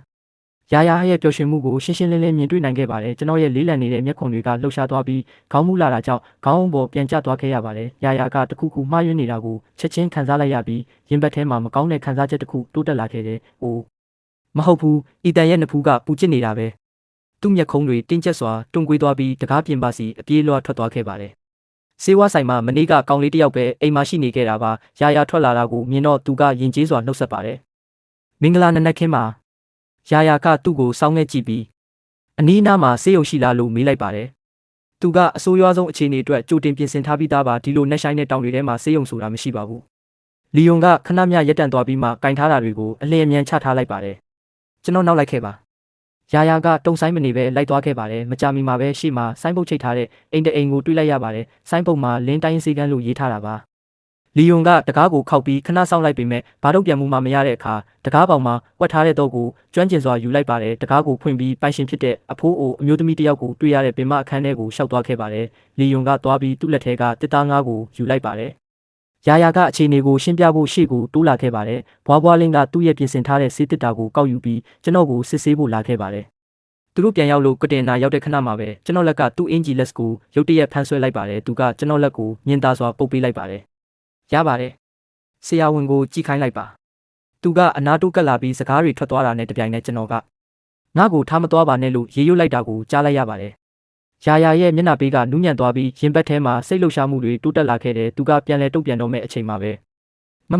A: ရာရာရဲ့ပျော်ရွှင်မှုကိုရှင်းရှင်းလင်းလင်းမြင်တွေ့နိုင်ခဲ့ပါတယ်ကျွန်တော်ရဲ့လေးလံနေတဲ့မျက်ခုံတွေကလှုပ်ရှားသွားပြီးခေါင်းမူလာတာကြောင့်ခေါင်းပေါ်ပြန်ကျသွားခဲ့ရပါတယ်ရာရာကတခုခုမှားယွင်းနေတာကိုချက်ချင်းခံစားလိုက်ရပြီးရင်ဘတ်ထဲမှာမကောင်းတဲ့ခံစားချက်တစ်ခုတိုးတက်လာခဲ့တယ်။အိုးမဟုတ်ဘူး။အီတန်ရဲ့နဖူးကပူကျစ်နေတာပဲ။သူ့မျက်ခုံးတွေတင်းကျပ်စွာတွန်းကွေးသွားပြီးတကားပြင်ပါစီအပြေးလွှားထွက်သွားခဲ့ပါတယ်။စေဝါဆိုင်မှာမနေ့ကကောင်လေးတစ်ယောက်ပဲအိမ်မှာရှိနေခဲ့တာပါ။ရာရာထွက်လာတာကိုမြင်တော့သူကယဉ်ကျေးစွာနှုတ်ဆက်ပါတယ်။မင်္ဂလာနံနက်ခင်းမှာရာရာကသူ့ကိုစောင်းခဲ့ကြည့်ပြီးအနီးအနားမှာဆေးရုံရှိလားလို့မေးလိုက်ပါတယ်။သူကအဆိုးရွားဆုံးအခြေအနေအတွက်ကြိုတင်ပြင်ဆင်ထားပြီးသားပါဒီလိုနှက်ဆိုင်တဲ့တောင်တွေထဲမှာဆေးရုံဆိုတာမရှိပါဘူး။လီယွန်ကခဏမျှရက်တန့်သွားပြီးမှကင်ထားတာတွေကိုအလျင်အမြန်ချထားလိုက်ပါတယ်။ကျွန်တော်နောက်လိုက်ခဲ့ပါ။ရာရာကတုံဆိုင်မနေပဲလိုက်သွားခဲ့ပါတယ်။မကြမီမှာပဲရှေ့မှာဆိုင်းပုတ်ချိတ်ထားတဲ့အိမ်တအိမ်ကိုတွေ့လိုက်ရပါတယ်။ဆိုင်းပုတ်မှာလင်းတိုင်းစီကန်းလို့ရေးထားတာပါ။လီယွန်ကတကားကိုခောက်ပြီးခဏဆောင်လိုက်ပေမဲ့ဘာတော့ပြန်မှုမှမရတဲ့အခါတကားပေါင်မှာဝတ်ထားတဲ့တော့ကိုကျွမ်းကျင်စွာယူလိုက်ပါတယ်တကားကိုဖွင့်ပြီးပိုင်ရှင်ဖြစ်တဲ့အဖိုးအိုအမျိုးသမီးတစ်ယောက်ကိုတွေ့ရတဲ့ပင်မအခန်းထဲကိုရှောက်သွားခဲ့ပါတယ်လီယွန်ကသွားပြီးသူ့လက်ထဲကတစ်သားငါးကိုယူလိုက်ပါတယ်ရာရာကအခြေအနေကိုရှင်းပြဖို့ရှေ့ကိုတိုးလာခဲ့ပါတယ်ဘွားဘွားလင်းကသူ့ရဲ့ပြင်ဆင်ထားတဲ့ဆေးတစ်တာကိုကောက်ယူပြီးကျွန်တော်ကိုစစ်ဆေးဖို့လာခဲ့ပါတယ်သူတို့ပြန်ရောက်လို့ကတင်နာရောက်တဲ့ခဏမှာပဲကျွန်တော်လက်ကသူ့အင်ဂျီလက်ကိုရုတ်တရက်ဖမ်းဆွဲလိုက်ပါတယ်သူကကျွန်တော်လက်ကိုမြင်သာစွာပုတ်ပေးလိုက်ပါတယ်ရပါတယ်ဆရာဝန်ကိုကြည့်ခိုင်းလိုက်ပါသူကအနာတိုးကပ်လာပြီးစကားတွေထွက်သွားတာနဲ့တပြိုင်နက်ကျွန်တော်ကငါ့ကိုထားမသွားပါနဲ့လို့ရေရွတ်လိုက်တာကိုကြားလိုက်ရပါတယ်ရာရာရဲ့မျက်နှာပေးကနူးညံ့သွားပြီးရင်ဘတ်ထဲမှာစိတ်လှုပ်ရှားမှုတွေတိုးတက်လာခဲ့တယ်သူကပြန်လဲတုတ်ပြန်တော့မဲ့အချိန်မှာပဲမ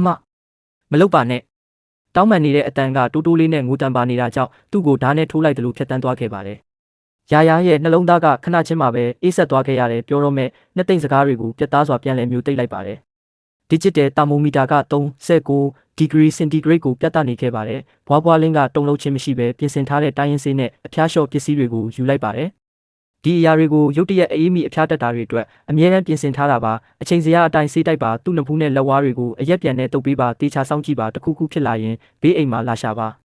A: လုပ်ပါနဲ့တောင်းပန်နေတဲ့အတန်ကတိုးတိုးလေးနဲ့ငိုတံပါနေတာကြောင့်သူ့ကိုဓာတ်နဲ့ထိုးလိုက်တယ်လို့ဖြတ်တန်းသွားခဲ့ပါတယ်ရာရာရဲ့နှလုံးသားကခဏချင်းမှာပဲအေးဆက်သွားခဲ့ရတယ်ပြောတော့မဲ့နှစ်သိမ့်စကားတွေကိုပြတ်သားစွာပြန်လဲမျိုးသိပ်လိုက်ပါတယ်Digital thermometer က39 degree centigrade ကိုပြသနေခဲ့ပါတယ်။ဘွားဘွားလင်းကတုံလုံးချင်းမရှိပဲပြင်ဆင်ထားတဲ့တိုင်းရင်းဆေးနဲ့အဖျားလျှော့ပစ္စည်းတွေကိုယူလိုက်ပါတယ်။ဒီအရာတွေကိုရုတ်တရက်အေးမိအဖျားတက်တာတွေအတွက်အမြဲတမ်းပြင်ဆင်ထားတာပါ။အချိန်စရာအတိုင်းဆေးတိုက်ပါသူ့နဖူးနဲ့လက်ဝါးတွေကိုအရက်ပြန်နဲ့တုပ်ပေးပါတေချာစောင့်ကြည့်ပါတခုခုဖြစ်လာရင်ဘေးအိမ်မှာလာရှာပါ။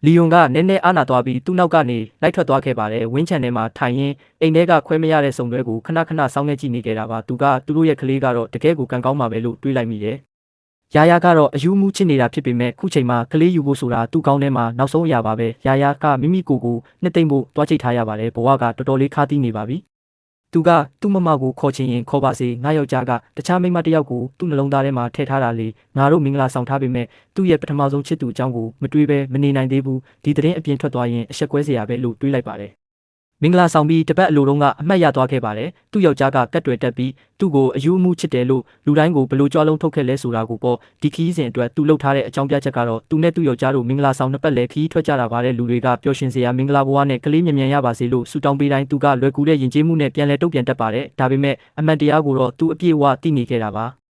A: လီယွန်ကနည်းနည်းအားနာသွားပြီးသူ့နောက်ကနေလိုက်ထွက်သွားခဲ့ပါတယ်။ဝင်းချန်ထဲမှာထိုင်ရင်းအိမ်ထဲကခွဲမရတဲ့စုံတွဲကိုခဏခဏစောင်းခဲ့ကြည့်နေကြတာပါ။သူတို့ရဲ့ကလေးကတော့တကယ်ကိုကံကောင်းပါပဲလို့တွေးလိုက်မိတယ်။ရာရာကတော့အယူမှုချစ်နေတာဖြစ်ပေမဲ့ခုချိန်မှာကလေးယူဖို့ဆိုတာသူ့ကောင်းထဲမှာနောက်ဆုံးအရာပါပဲ။ရာရာကမိမိကိုယ်ကိုနှစ်သိမ့်ဖို့တွားချိတ်ထားရပါတယ်။ဘဝကတော်တော်လေးခါးသီးနေပါပြီ။သူကသူ့မမကိုခေါ်ချင်ရင်ခေါ်ပါစေငါယောက်ျားကတခြားမိန်းမတစ်ယောက်ကိုသူ့နှလုံးသားထဲမှာထည့်ထားတာလေငါတို့မင်္ဂလာဆောင်ထားပေမဲ့သူ့ရဲ့ပထမဆုံးချစ်သူအကြောင်းကိုမတွေးပဲမနေနိုင်သေးဘူးဒီသတင်းအပြင်ထွက်သွားရင်အဆက်ကွဲစရာပဲလို့တွေးလိုက်ပါတယ်မင်္ဂလာဆောင်ပြီးတပတ်အလိုတုန်းကအမှတ်ရသွားခဲ့ပါတယ်သူ့ယောက်ျားကကတ်တွေတက်ပြီးသူ့ကိုအယူအမှုချစ်တယ်လို့လူတိုင်းကိုဘလို့ကြွားလုံးထုတ်ခဲ့လဲဆိုတာကိုပေါ့ဒီခီးစဉ်အတွက်သူလှုပ်ထားတဲ့အကြောင်းပြချက်ကတော့သူနဲ့သူ့ယောက်ျားတို့မင်္ဂလာဆောင်နှစ်ပတ်လဲခီးထွက်ကြတာပါတဲ့လူတွေကပျော်ရွှင်စရာမင်္ဂလာဘဝနဲ့ကလေးမြန်မြန်ရပါစေလို့ဆုတောင်းပေးတိုင်းသူကလွယ်ကူတဲ့ယဉ်ကျေးမှုနဲ့ပြန်လဲတုတ်ပြန်တတ်ပါတယ်ဒါပေမဲ့အမှန်တရားကိုတော့သူအပြည့်အဝသိနေခဲ့တာပါ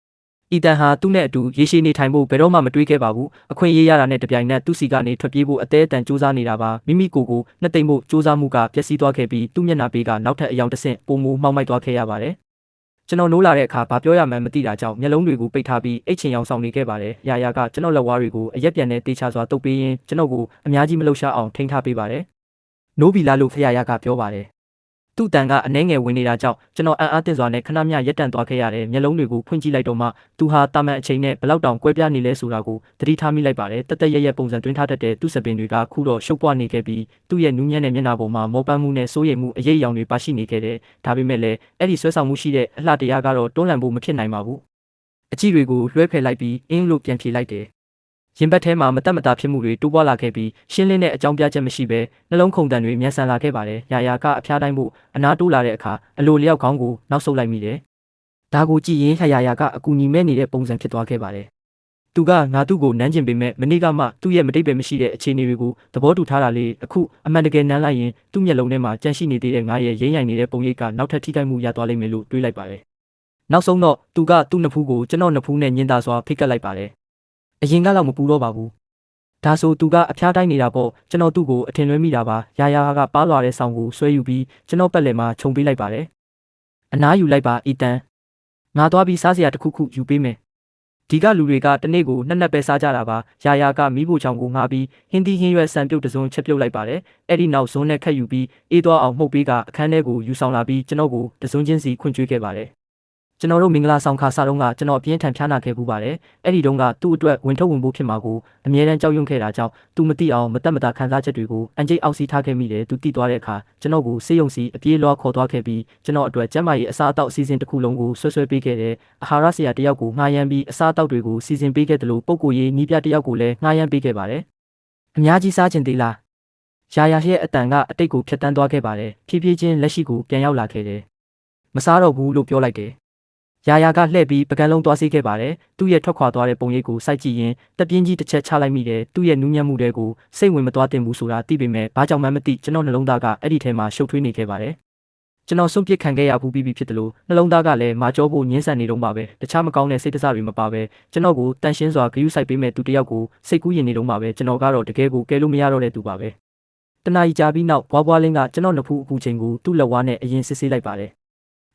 A: အီတန်ဟာသူ့နဲ့အတူရေရှည်နေထိုင်ဖို့ဘယ်တော့မှမတွေးခဲ့ပါဘူးအခွင့်အရေးရတာနဲ့တပြိုင်နက်သူ့စီကနေထွက်ပြေးဖို့အသေးအတန်စူးစမ်းနေတာပါမိမိကိုယ်ကိုနှစ်သိမ့်ဖို့စူးစမ်းမှုကပျက်စီးသွားခဲ့ပြီးသူ့မျက်နှာပေးကနောက်ထပ်အယောင်တစ်ဆင့်ပုံမူမှောက်မိုက်သွားခဲ့ရပါတယ်ကျွန်တော်နိုးလာတဲ့အခါဘာပြောရမှန်းမသိတာကြောင့်မျက်လုံးတွေကိုပိတ်ထားပြီးအိတ်ချင်အောင်ဆောင်နေခဲ့ပါတယ်ရာရာကကျွန်တော်လက်ဝါးတွေကိုအရက်ပြန်နဲ့တေချာစွာတုပ်ပေးရင်းကျွန်တော်ကိုအများကြီးမလှုပ်ရှားအောင်ထိန်းထားပေးပါတယ်နိုးပြီလားလို့ဖရာရကပြောပါတယ်သူ့တန်ကအနှဲငယ်ဝင်နေတာကြောင့်ကျွန်တော်အံ့အားသင့်စွာနဲ့ခဏမျှရက်တန့်သွားခဲ့ရတယ်မျက်လုံးတွေကိုဖွင့်ကြည့်လိုက်တော့မှသူဟာတာမန်အချိန်နဲ့ဘလောက်တောင်ကွဲပြားနေလဲဆိုတာကိုသတိထားမိလိုက်ပါတယ်တက်တက်ရပုံစံတွင်းထားတတ်တဲ့သူ့စပင်တွေကခုတော့ရှုပ်ပွားနေခဲ့ပြီးသူ့ရဲ့နူးညံ့တဲ့မျက်နှာပေါ်မှာမောပန်းမှုနဲ့စိုးရိမ်မှုအရေးအယောင်တွေပါရှိနေခဲ့တယ်ဒါပေမဲ့လည်းအဲ့ဒီဆွဲဆောင်မှုရှိတဲ့အလှတရားကတော့တွန်းလှန်ဖို့မဖြစ်နိုင်ပါဘူးအကြည့်တွေကိုလွှဲဖယ်လိုက်ပြီးအင်းလို့ပြန်ဖြေလိုက်တယ်ရင်ဘတ်ထဲမှာမတက်မတာဖြစ်မှုတွေတိုးပွားလာခဲ့ပြီးရှင်းလင်းတဲ့အကြောင်းပြချက်မရှိဘဲနှလုံးခုန်တန်တွေမြန်ဆန်လာခဲ့ပါတယ်။ရာရာကအဖျားတိုင်းဖို့အနာတိုးလာတဲ့အခါအလိုလျောက်ခေါင်းကိုနောက်ဆုတ်လိုက်မိတယ်။ဒါကိုကြည့်ရင်ရာရာကအကူညီမဲ့နေတဲ့ပုံစံဖြစ်သွားခဲ့ပါတယ် သူကငါသူ့ကိုနမ်းကျင်ပေမဲ့မနေ့ကမှသူ့ရဲ့မတိတ်ပဲမရှိတဲ့အခြေအနေတွေကိုသဘောတူထားတာလေအခုအမှန်တကယ်နမ်းလိုက်ရင်သူ့မျက်လုံးထဲမှာကြန့်ရှိနေသေးတဲ့ငါရဲ့ရိမ့်ရိုင်နေတဲ့ပုံရိပ်ကနောက်ထပ်ထိခိုက်မှုရသွားလိမ့်မယ်လို့တွေးလိုက်ပါတယ်နောက်ဆုံးတော့သူကသူ့နှစ်ဖူးကိုကျွန်တော်နှစ်ဖူးနဲ့ညင်သာစွာဖိတ်ကပ်လိုက်ပါတယ်အရင်ကတော့မပူတော့ပါဘူးဒါဆိုသူကအဖျားတိုင်းနေတာပေါ့ကျွန်တော်သူ့ကိုအထင်လွဲမိတာပါရာရာကပါလာတဲ့ဆောင်ကိုဆွဲယူပြီးကျွန်တော်ပတ်လည်မှာခြုံပေးလိုက်ပါတယ်အနားယူလိုက်ပါအီတန်ငါသွားပြီးစားစရာတစ်ခုခုယူပေးမယ်ဒီကလူတွေကတနေ့ကိုနှစ်နက်ပဲစားကြတာပါရာရာကမီးဖိုချောင်ကိုငါပြီးဟင်းသီးဟင်းရွက်ဆန်ပြုတ်တစုံချက်ပြုတ်လိုက်ပါတယ်အဲ့ဒီနောက်ဇွန်းနဲ့ခက်ယူပြီးအေးသွားအောင်မှုတ်ပေးကအခန်းထဲကိုယူဆောင်လာပြီးကျွန်တော်ကိုတစုံချင်းစီခွင့်ကျွေးခဲ့ပါတယ်ကျွန်တော်တို့မင်္ဂလာဆောင်ခါစားတုန်းကကျွန်တော်အပြင်းထန်ဖျားနာခဲ့ပူပါတယ်အဲ့ဒီတုန်းကသူ့အတွက်ဝင်ထုတ်ဝင်ဖို့ဖြစ်မှာကိုအမြဲတမ်းကြောက်ရွံ့ခဲ့တာကြောင့်သူမသိအောင်မတက်မတာခံစားချက်တွေကိုအန်ဂျိတ်အောက်စီထားခဲ့မိတယ်သူတည်သွားတဲ့အခါကျွန်တော်ကိုစေးရုံစီအပြေးလွှားခေါ်သွားခဲ့ပြီးကျွန်တော်အတွက်ကျန်းမာရေးအစားအသောက်အစီအစဉ်တစ်ခုလုံးကိုဆွဲပေးခဲ့တယ်အာဟာရဆရာတယောက်ကိုငှားရမ်းပြီးအစားအသောက်တွေကိုစီစဉ်ပေးခဲ့တယ်လို့ပုံကိုရေးနီးပြတယောက်ကိုလည်းငှားရမ်းပေးခဲ့ပါတယ်အများကြီးစားခြင်းသေးလားရာရာရဲ့အတန်ကအတိတ်ကိုဖျက်ဆီးသွားခဲ့ပါတယ်ဖြည်းဖြည်းချင်းလက်ရှိကိုပြန်ရောက်လာခဲ့တယ်မစားတော့ဘူးလို့ပြောလိုက်တယ်ရာရာကလှည့်ပြီးပကံလုံးသွားစေးခဲ့ပါတယ်သူ့ရဲ့ထွက်ခွာသွားတဲ့ပုံရိပ်ကိုစိုက်ကြည့်ရင်တပြင်းကြီးတစ်ချက်ချလိုက်မိတယ်သူ့ရဲ့နူးညံ့မှုတွေကိုစိတ်ဝင်မသွားတင်ဘူးဆိုတာသိပေမဲ့ဘာကြောင့်မှမသိကျွန်တော်နှလုံးသားကအဲ့ဒီထဲမှာရှုပ်ထွေးနေခဲ့ပါတယ်ကျွန်တော်ဆုံးပစ်ခံခဲ့ရဘူးပြီးဖြစ်တယ်လို့နှလုံးသားကလည်းမာကြောဖို့ညှင်းဆန်နေတော့ပါပဲတခြားမကောင်းတဲ့စိတ်တစတွေမပါပဲကျွန်တော်ကိုတန်ရှင်းစွာဂရုစိုက်ပေးမဲ့သူတယောက်ကိုစိတ်ကူးရင်နေတော့ပါပဲကျွန်တော်ကတော့တကယ်ကိုကဲလို့မရတော့တဲ့သူပါပဲတနာကြီးကြာပြီးနောက်ဘွားဘွားလင်းကကျွန်တော်နှစ်ဖူးအခုချိန်ကိုသူ့လက်ဝါးနဲ့အရင်စစ်ဆေးလိုက်ပါတယ်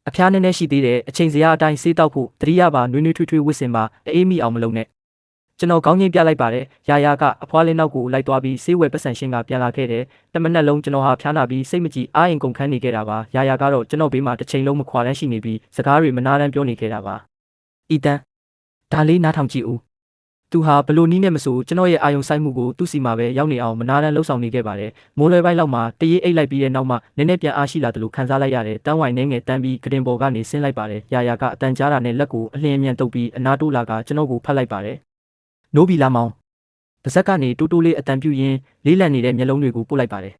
A: အဖျားနည်းနည်းရှိသေးတယ်အချိန်စရာအတိုင်းစေးတောက်ဖို့တတိယပါနွေးနွေးထွေးထွေးဝစ်စင်ပါအေးမိအောင်မလုပ်နဲ့ကျွန်တော်ကောင်းချင်းပြလိုက်ပါတယ်ရာရာကအဖွားလေးနောက်ကိုလိုက်သွားပြီးဆေးဝယ်ပတ်စံရှင်းကပြန်လာခဲ့တယ်တမနက်လုံးကျွန်တော်ဟာဖျားနာပြီးစိတ်မကြည်အားရင်ကုန်ခန်းနေခဲ့တာပါရာရာကတော့ကျွန်တော်ဘေးမှာတစ်ချိန်လုံးမခွာတန်းရှိနေပြီးစကားတွေမနာတမ်းပြောနေခဲ့တာပါအီတန်ဒါလေးနားထောင်ကြည့်ဦးသူဟာဘလို့နီးနဲ့မဆိုကျွန်တော်ရဲ့အာယုံဆိုင်မှုကိုသူ့စီမှာပဲရောက်နေအောင်မနာတမ်းလှုပ်ဆောင်နေခဲ့ပါတယ်မိုးလွယ်ပိုင်းလောက်မှာတရေအိတ်လိုက်ပြီးတဲ့နောက်မှာနည်းနည်းပြန်အားရှိလာတယ်လို့ခံစားလိုက်ရတယ်တန်းဝိုင်နေငယ်တန်းပြီးကတင်ပေါ်ကနေဆင်းလိုက်ပါတယ်ရာရာကအတန်ကြားတာနဲ့လက်ကိုအလျင်အမြန်တုပ်ပြီးအနာတိုးလာကကျွန်တော်ကိုဖတ်လိုက်ပါတယ်နိုးပြီလားမောင်ပါဇက်ကနေတိုးတိုးလေးအတန်ပြူရင်းလေးလံနေတဲ့မျက်လုံးတွေကိုပို့လိုက်ပါတယ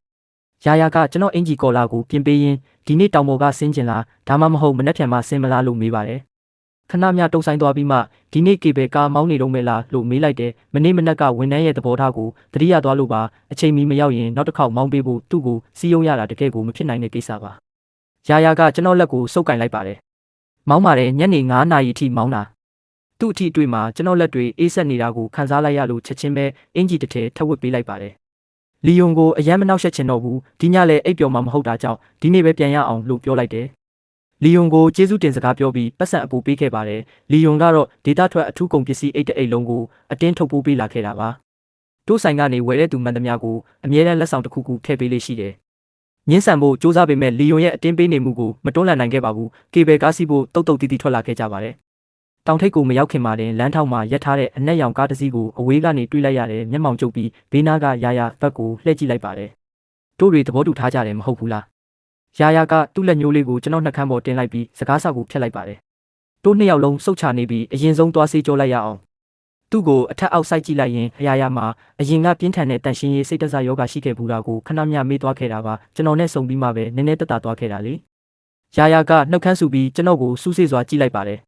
A: ်ရာရာကကျွန်တော်အင်ဂျီကော်လာကိုပြင်ပေးရင်းဒီနေ့တောင်ပေါ်ကဆင်းကျင်လားဒါမှမဟုတ်မနှက်ဖြန်မှဆင်းမလားလို့မေးပါတယ်ခဏမြတုံဆိုင်သွားပြီးမှဒီနေ့ကေဘယ်ကားမောင်းနေတော့မယ်လားလို့မေးလိုက်တယ်မနေ့မနက်ကဝန်ထမ်းရဲ့သဘောထားကိုတတိယသွားလို့ပါအချိန်မီမရောက်ရင်နောက်တစ်ခေါက်မောင်းပေးဖို့သူ့ကိုစီးရုံးရတာတကယ်ကိုမဖြစ်နိုင်တဲ့ကိစ္စပါရာရာကကျွန်တော်လက်ကိုစုပ်ကင်လိုက်ပါတယ်မောင်းပါတယ်ညနေ9 နာရီထိမောင်းတာသူ့အထိတွေ့မှာကျွန်တော်လက်တွေအေးဆက်နေတာကိုခံစားလိုက်ရလို့ချက်ချင်းပဲအင်ဂျီတစ်ထည်ထပ်ဝစ်ပေးလိုက်ပါတယ်လီယွန်ကိုအယမ်းမနှောက်ယှက်ချင်တော့ဘူးဒီညလည်းအိပ်ပျော်မှမဟုတ်တာကြောင့်ဒီနေ့ပဲပြန်ရအောင်လို့ပြောလိုက်တယ်လီယွန်ကိုကျေးဇူးတင်စကားပြောပြီးပတ်စံအပူပေးခဲ့ပါတယ်လီယွန်ကတော့ဒေတာထွက်အထူးကုန်ပစ္စည်းအိတ်တအိတ်လုံးကိုအတင်းထုတ်ပိုးပေးလာခဲ့တာပါတို့ဆိုင်ကနေဝယ်တဲ့သူမှန်သမျှကိုအမြဲတမ်းလက်ဆောင်တစ်ခုခုထည့်ပေးလေးရှိတယ်ညှင်းဆန်ဖို့စူးစမ်းပေမဲ့လီယွန်ရဲ့အတင်းပေးနေမှုကိုမတွန်းလှန်နိုင်ခဲ့ပါဘူးကေဘယ်ကားစီးဖို့တုတ်တီးထွက်လာခဲ့ကြပါတယ်တောင်ထိပ်ကိုမရောက်ခင်မှာတင်လမ်းထောက်မှာရပ်ထားတဲ့အနက်ရောင်ကားတစ်စီးကိုအဝေးကနေတွေ့လိုက်ရတယ်မျက်မှောင်ကျုပ်ပြီးဘေးနားကရာရာဘက်ကိုလှည့်ကြည့်လိုက်ပါတယ်တို့တွေသဘောတူထားကြတယ်မဟုတ်ဘူးလားရာရာကသူ့လက်ညှိုးလေးကိုကျွန်တော်နှက်ခမ်းပေါ်တင်လိုက်ပြီးစကားဆောက်ကိုဖျက်လိုက်ပါတယ်တို့နှစ်ယောက်လုံးစုတ်ချနေပြီးအရင်ဆုံးသွားစေးကြောလိုက်ရအောင်သူ့ကိုအထက်အောက်ဆိုင်ကြည့်လိုက်ရင်ရာရာမှာအရင်ကပြင်းထန်တဲ့တန်ရှင်းရေးစိတ်တဆယောဂရှိခဲ့ဘူးတာကိုခဏမျှမေးသွားခဲ့တာပါကျွန်တော်နဲ့ဆုံပြီးမှပဲနည်းနည်းတက်တာသွားခဲ့တာလေရာရာကနှုတ်ခမ်းဆူပြီးကျွန်တော်ကိုစူးစေးစွာကြည့်လိုက်ပါတယ်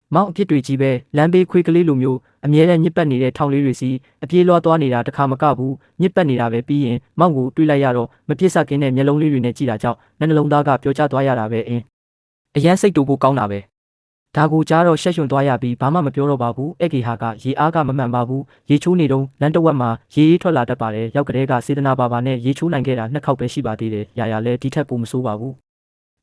A: မောင်အဖြစ်တွေကြီးပဲလမ်းဘေးခွေးကလေးလိုမျိုးအမြဲတမ်းညစ်ပတ်နေတဲ့ထောင်လေးတွေစီအပြေးလွှားသွားနေတာတခါမကဘူးညစ်ပတ်နေတာပဲပြီးရင်မောင်ကိုတွေးလိုက်ရတော့မပြစ်စကင်းတဲ့မျက်လုံးလေးတွေနဲ့ကြည့်တာကြောင့်နှလုံးသားကပျော်ကျသွားရတာပဲအရန်စိတ်တူဖို့ကောင်းတာပဲဒါကိုကြားတော့ရှက်ရွံ့သွားရပြီးဘာမှမပြောတော့ပါဘူးအဲ့ဒီဟာကရေအားကမမှန်ပါဘူးရေချိုးနေတော့လမ်းတစ်ဝက်မှာရေအေးထွက်လာတတ်ပါတယ်ရောက်ကလေးကစေတနာပါနဲ့ရေချိုးနိုင်ခဲ့တာ2 ခေါက်ပဲရှိပါသေးတယ်ရာရာလည်းဒီထက်ပိုမဆိုးပါဘူး